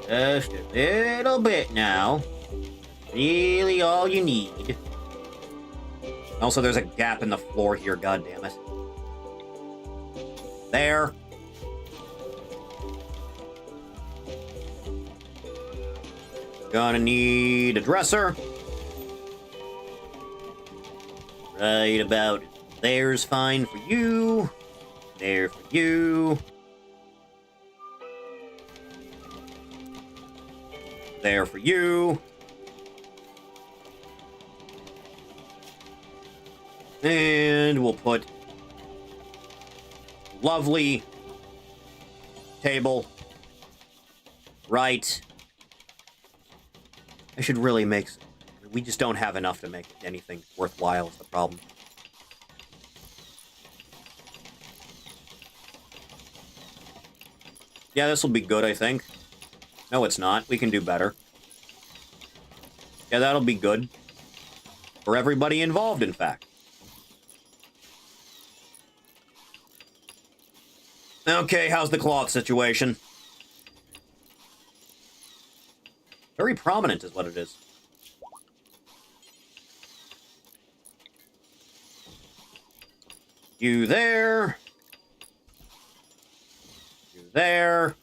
Just a little bit now. Really all you need. Also, there's a gap in the floor here, god damn it. There. Gonna need a dresser. Right about there's fine for you. There for you. There for you. And we'll put lovely table right. I should really make... We just don't have enough to make anything worthwhile is the problem. Yeah, this will be good, I think. No, it's not. We can do better. Yeah, that'll be good. For everybody involved, in fact. Okay, how's the cloth situation? Very prominent is what it is. You there. You there.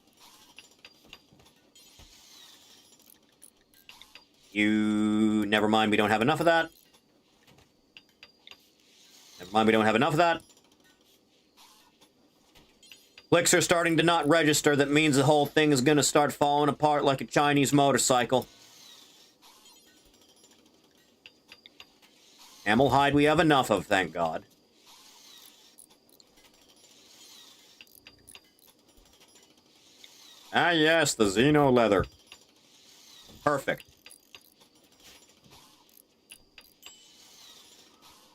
You... Never mind, we don't have enough of that. Never mind, we don't have enough of that. Clicks are starting to not register. That means the whole thing is gonna start falling apart like a Chinese motorcycle. Camel hide we have enough of, thank God. Ah yes, the Xeno leather. Perfect.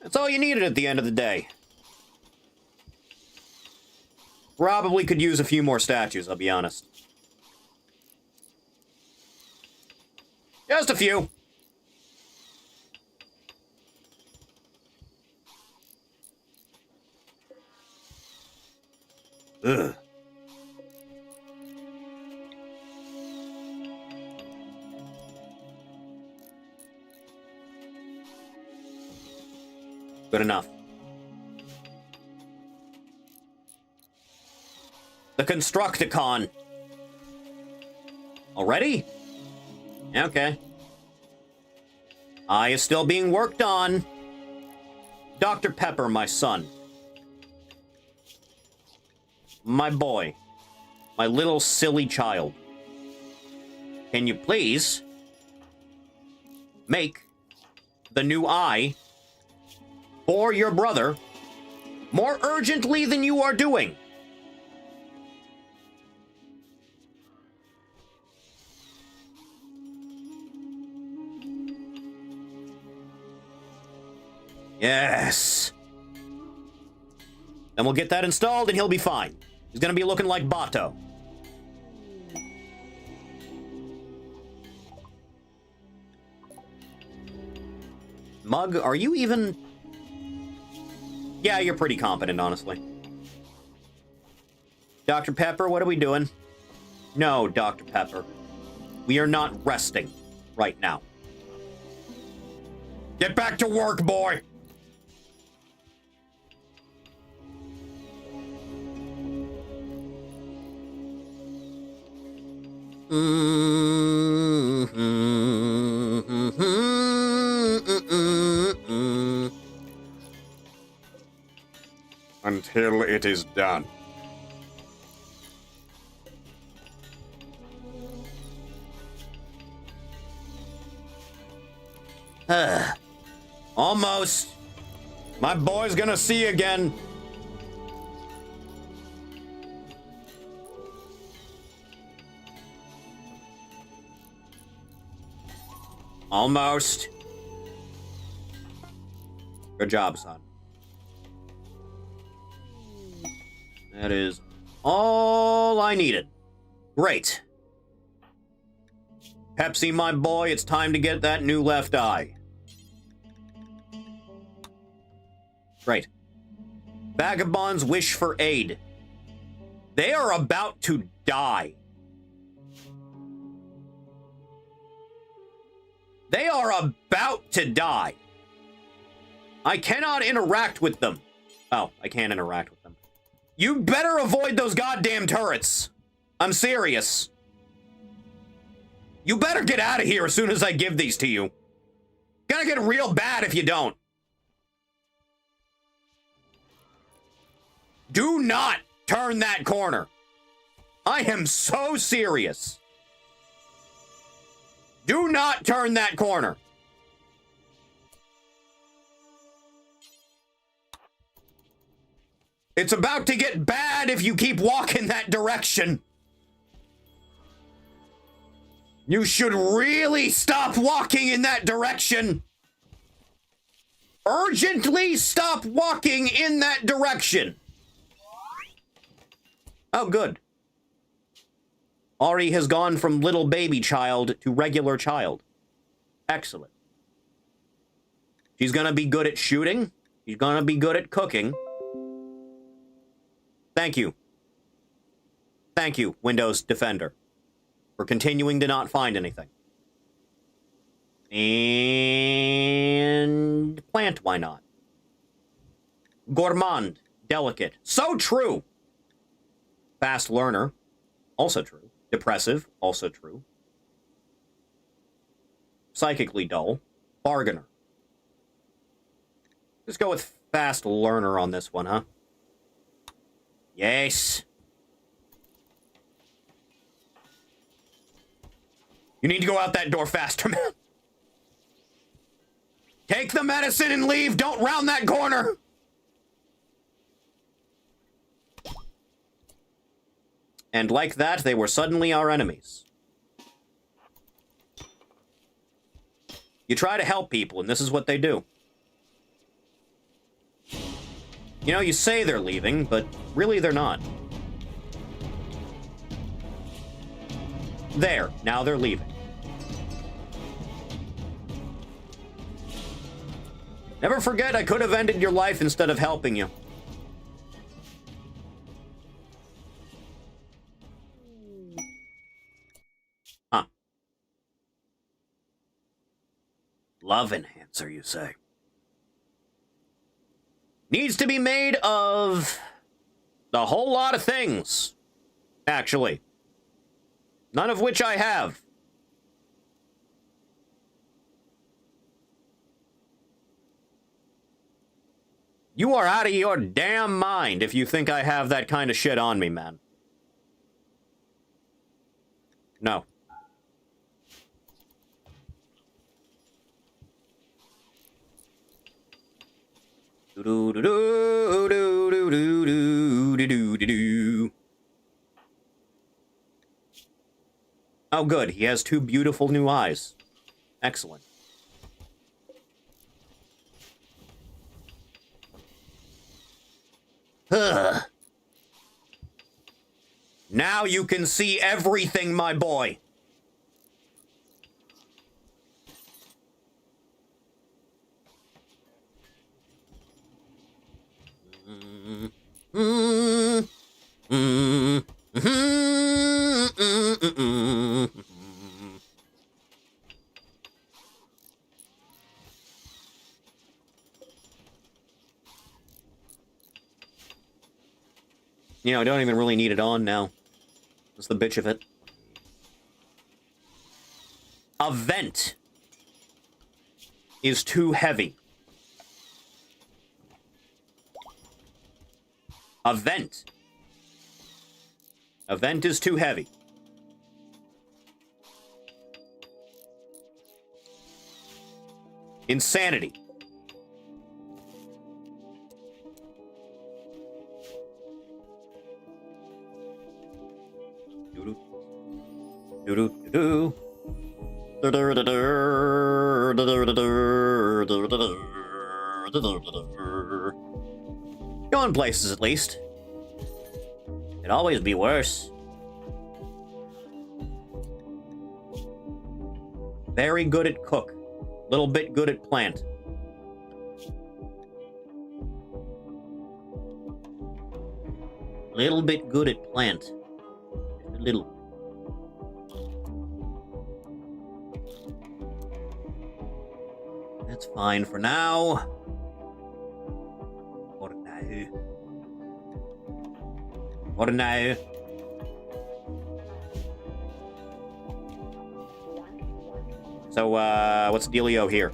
That's all you needed at the end of the day. Probably could use a few more statues, I'll be honest. Just a few. Ugh. Good enough. The Constructicon. Already? Okay. I is still being worked on. Dr. Pepper, my son. My boy. My little silly child. Can you please make the new eye for your brother more urgently than you are doing? Yes. Then we'll get that installed and he'll be fine. He's gonna be looking like Bato. Mug, are you even... Yeah, you're pretty competent, honestly. Dr. Pepper, what are we doing? No, Dr. Pepper. We are not resting right now. Get back to work, boy! Until it is done. Almost. My boy's gonna see again. Almost. Good job, son. That is all I needed. Great. Pepsi, my boy, it's time to get that new left eye. Great. Vagabonds wish for aid. They are about to die. They are about to die. I cannot interact with them. Oh, I can't interact with them. You better avoid those goddamn turrets. I'm serious. You better get out of here as soon as I give these to you. Gonna get real bad if you don't. Do not turn that corner. I am so serious. Do not turn that corner. It's about to get bad if you keep walking that direction. You should really stop walking in that direction. Urgently stop walking in that direction. Oh, good. Ari has gone from little baby child to regular child. Excellent. She's gonna be good at shooting. She's gonna be good at cooking. Thank you. Thank you, Windows Defender, for continuing to not find anything. And plant, why not? Gourmand, delicate. So true. Fast learner, also true. Depressive, also true. Psychically dull. Bargainer. Let's go with fast learner on this one, huh? Yes. You need to go out that door faster, man. Take the medicine and leave. Don't round that corner. And like that, they were suddenly our enemies. You try to help people, and this is what they do. You know, you say they're leaving, but really they're not. There, now they're leaving. Never forget, I could have ended your life instead of helping you. Huh. Love enhancer, you say? Needs to be made of a whole lot of things, actually. None of which I have. You are out of your damn mind if you think I have that kind of shit on me, man. No. Oh, good. He has two beautiful new eyes. Excellent. Ugh. Now you can see everything, my boy. You know, I don't even really need it on now. That's the bitch of it. A vent is too heavy. A vent. A vent is too heavy. Insanity. Going places, at least. Could always be worse. Very good at cook. Little bit good at plant. Little bit good at plant. Just a little. That's fine for now. For now. For now. So, what's the dealio here?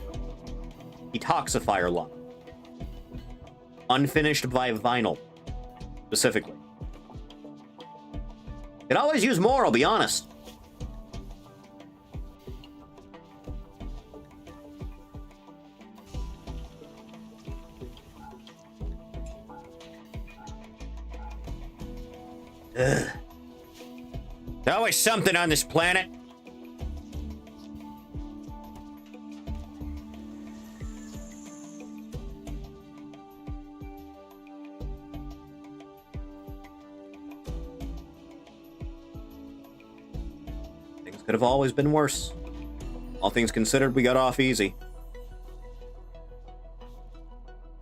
Detoxifier lung. Unfinished by vinyl, specifically. Could always use more, I'll be honest. Ugh. There's always something on this planet. Things could have always been worse. All things considered, we got off easy.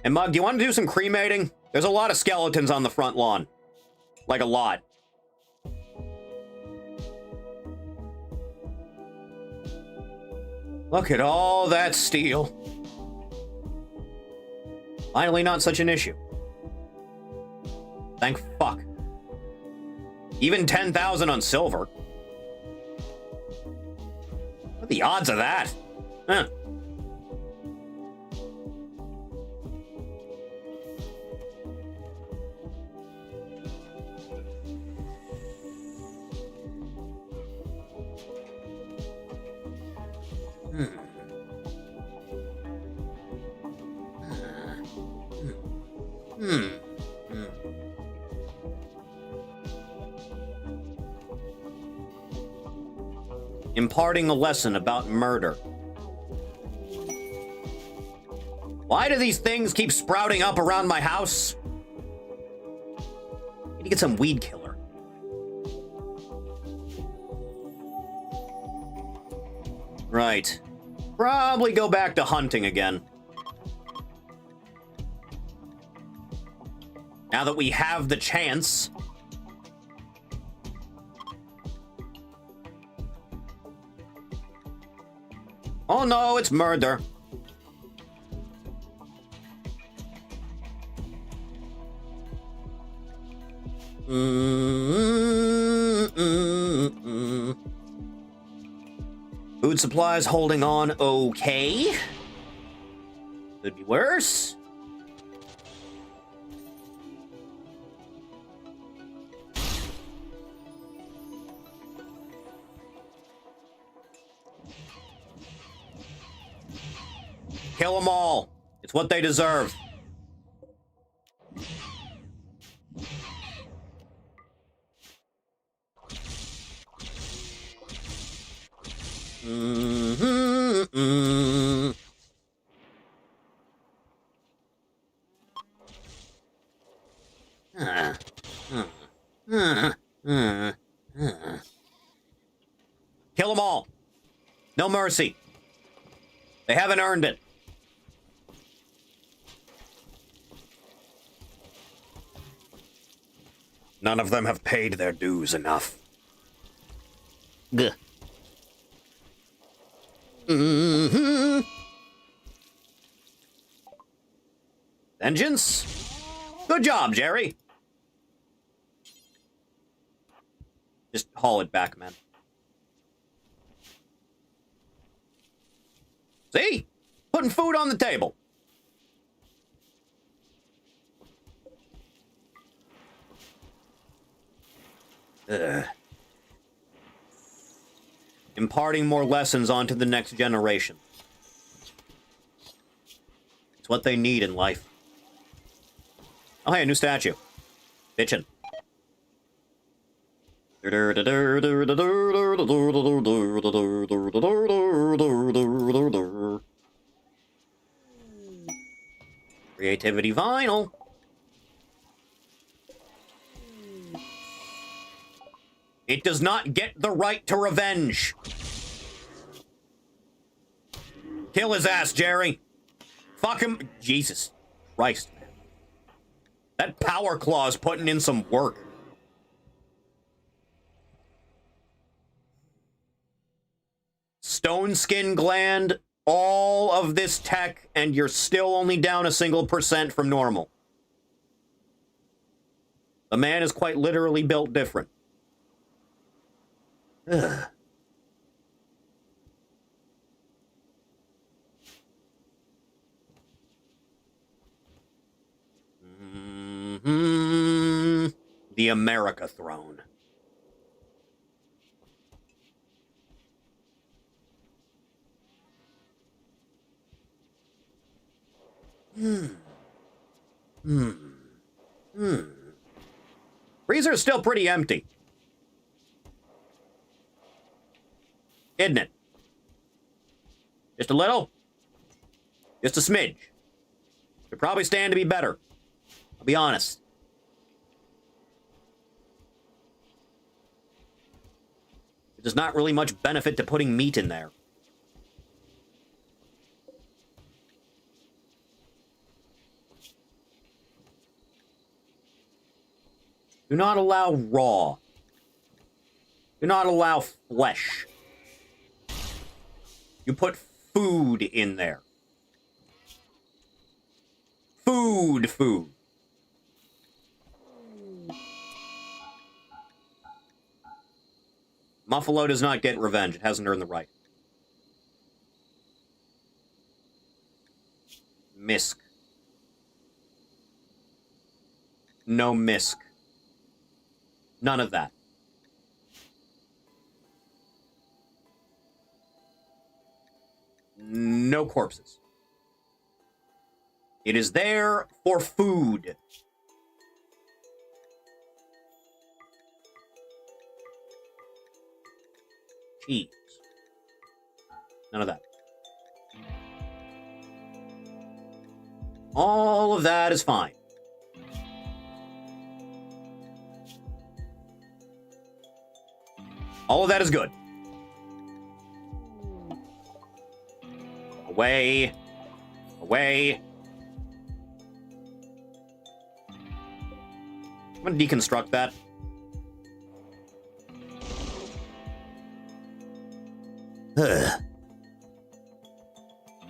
And Mug, do you want to do some cremating? There's a lot of skeletons on the front lawn. Like a lot. Look at all that steel. Finally not such an issue. Thank fuck. Even 10,000 on silver. What are the odds of that? Huh. Imparting a lesson about murder. Why do these things keep sprouting up around my house? Need to get some weed killer. Right. Probably go back to hunting again. Now that we have the chance. Oh no, it's murder. Food supplies holding on okay. Could be worse. Kill them all. It's what they deserve. Kill them all. No mercy. They haven't earned it. None of them have paid their dues enough. Gah. Vengeance? Good job, Jerry. Just haul it back, man. See? Putting food on the table. Ugh. Imparting more lessons onto the next generation. It's what they need in life. Oh, hey, a new statue. Bitchin'. Creativity vinyl. It does not get the right to revenge. Kill his ass, Jerry. Fuck him. Jesus Christ, man. That power claw's putting in some work. Stone skin gland, all of this tech, and you're still only down a single % from normal. The man is quite literally built different. Ugh. The America throne. Freezer is still pretty empty. Isn't it? Just a little? Just a smidge. Could probably stand to be better. I'll be honest. There's not really much benefit to putting meat in there. Do not allow raw. Do not allow flesh. You put food in there. Food. Muffalo does not get revenge. It hasn't earned the right. Misk. No Misk. None of that. No corpses. It is there for food. Cheese. None of that. All of that is fine. All of that is good. Away. Away. I'm gonna deconstruct that. There's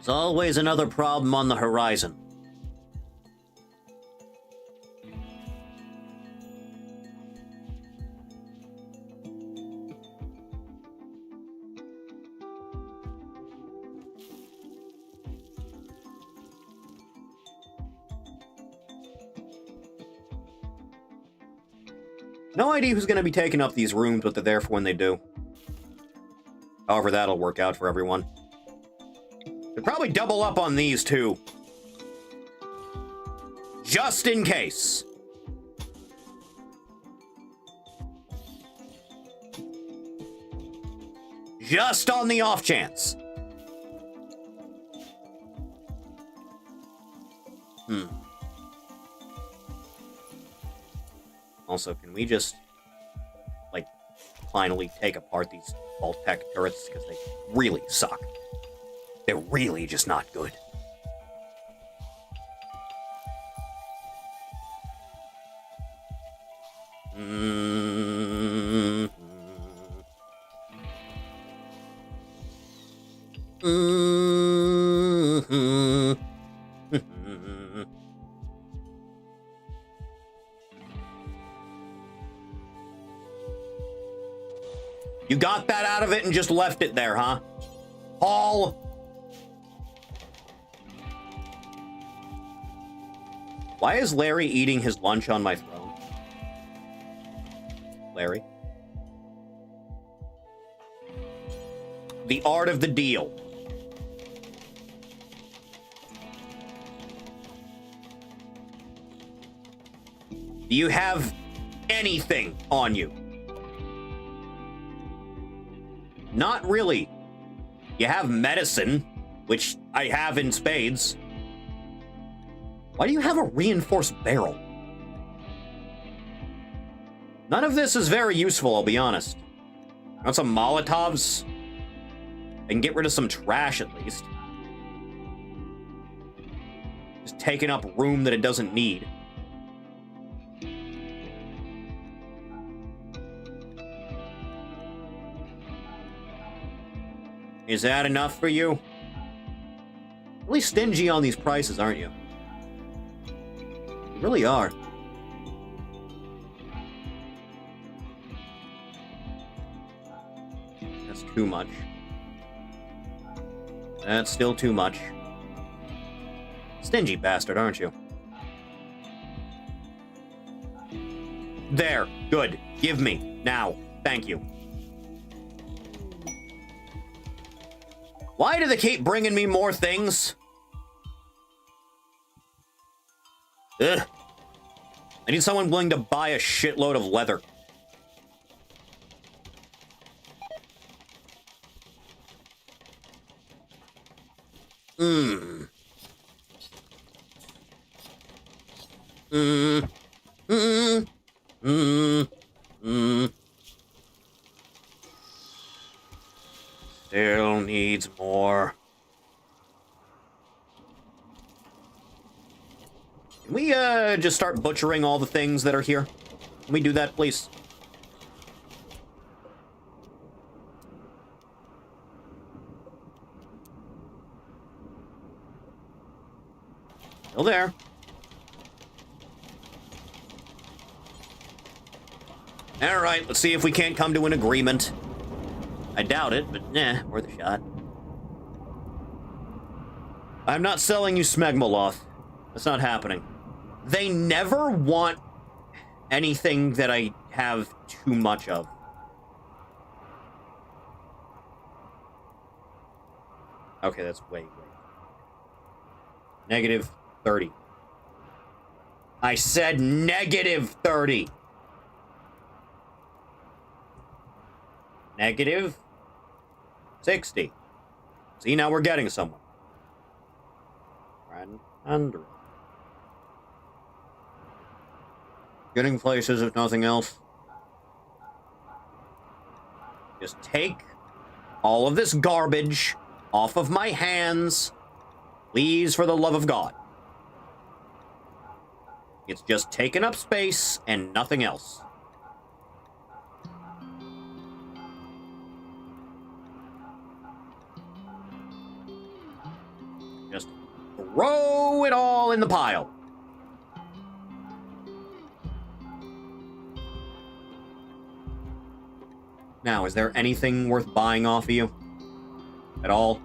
always another problem on the horizon. No idea who's going to be taking up these rooms, but they're there for when they do. However, that'll work out for everyone. They'll probably double up on these, too. Just in case. Just on the off chance. Also, can we just, like, finally take apart these Vault-Tec turrets? Because they really suck. They're really just not good. You got that out of it and just left it there, huh? Paul? Why is Larry eating his lunch on my throne? Larry? The art of the deal. Do you have anything on you? Not really. You have medicine, which I have in spades. Why do you have a reinforced barrel? None of this is very useful, I'll be honest. I want some Molotovs? I can get rid of some trash, at least. Just taking up room that it doesn't need. Is that enough for you? Really stingy on these prices, aren't you? You really are. That's too much. That's still too much. Stingy bastard, aren't you? There. Good. Give me. Now. Thank you. Why do they keep bringing me more things? Ugh. I need someone willing to buy a shitload of leather. Still needs more. Can we, just start butchering all the things that are here? Can we do that, please? Still there. Alright, let's see if we can't come to an agreement. I doubt it, but worth a shot. I'm not selling you Smegmaloth. That's not happening. They never want anything that I have too much of. Okay, that's way. Negative 30. I said negative 30. Negative 60. See, now we're getting somewhere. Right under. Getting places, if nothing else. Just take all of this garbage off of my hands. Please, for the love of God. It's just taking up space and nothing else. Just throw it all in the pile. Now, is there anything worth buying off of you? At all?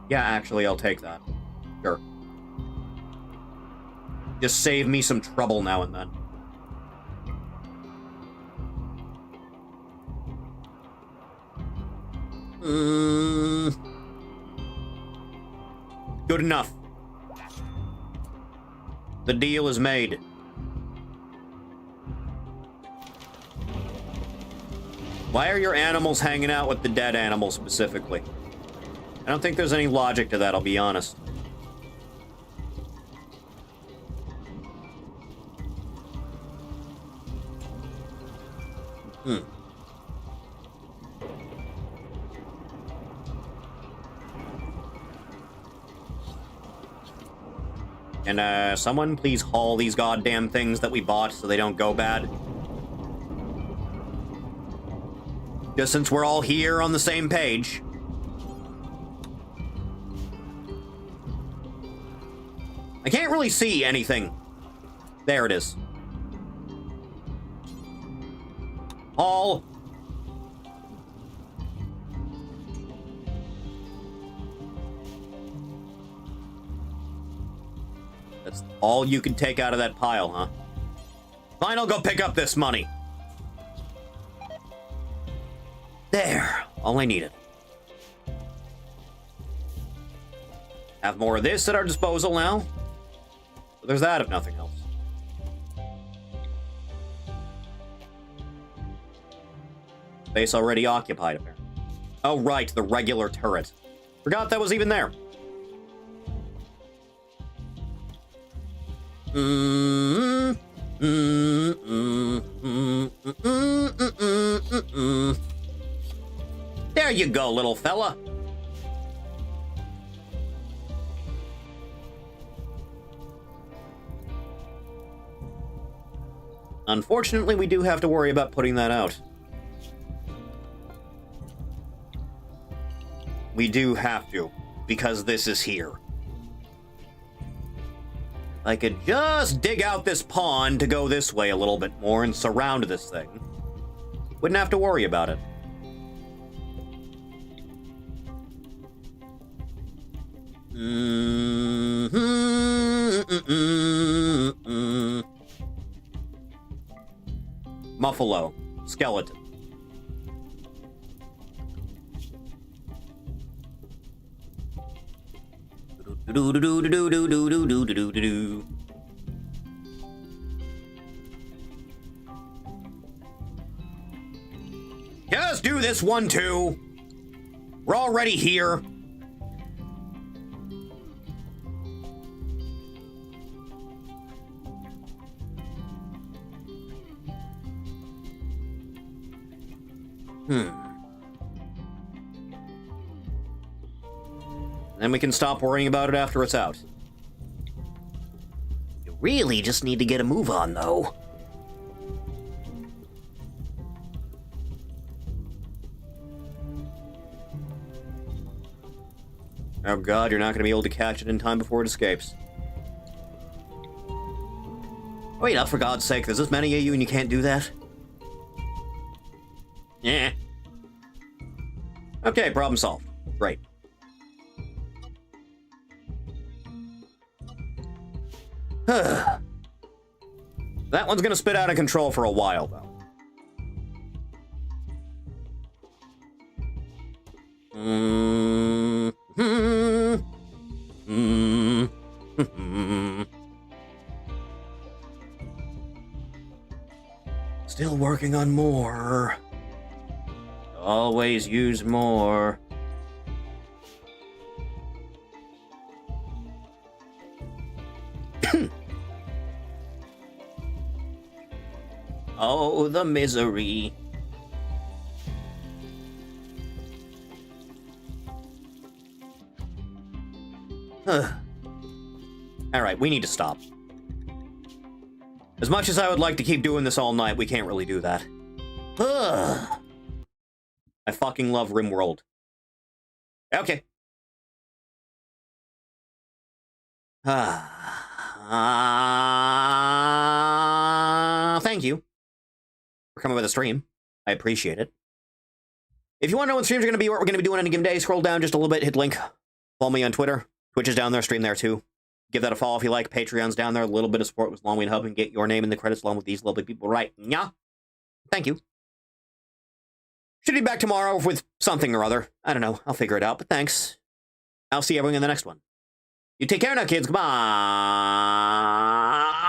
Yeah, actually, I'll take that. Sure. Just save me some trouble now and then. Good enough. The deal is made. Why are your animals hanging out with the dead animals specifically? I don't think there's any logic to that, I'll be honest. Can, someone please haul these goddamn things that we bought so they don't go bad? Just since we're all here on the same page. I can't really see anything. There it is. Haul. That's all you can take out of that pile, huh? Fine, I'll go pick up this money. There. All I needed. Have more of this at our disposal now. But there's that, if nothing else. Space already occupied, apparently. Oh, right, the regular turret. Forgot that was even there. There you go, little fella. Unfortunately, we do have to worry about putting that out. We do have to, because this is here. I could just dig out this pond to go this way a little bit more and surround this thing. Wouldn't have to worry about it. Muffalo. Skeleton. Just do this one too. We're already here. Then we can stop worrying about it after it's out. You really just need to get a move on, though. Oh god, you're not going to be able to catch it in time before it escapes. Wait up, for God's sake, there's this many of you and you can't do that? Yeah. Okay, problem solved. Great. That one's gonna spit out of control for a while, though. Still working on more. Always use more. Oh, the misery. Alright, we need to stop. As much as I would like to keep doing this all night, we can't really do that. I fucking love Rimworld. Okay. Thank you for coming by the stream. I appreciate it. If you want to know when streams are going to be, what we're going to be doing any given day, scroll down just a little bit, hit link. Follow me on Twitter. Twitch is down there, stream there too. Give that a follow if you like. Patreon's down there. A little bit of support was a long way to helping get your name in the credits along with these lovely people. Right. Yeah. Thank you. Should be back tomorrow with something or other. I don't know. I'll figure it out, but thanks. I'll see everyone in the next one. You take care now, kids. Goodbye.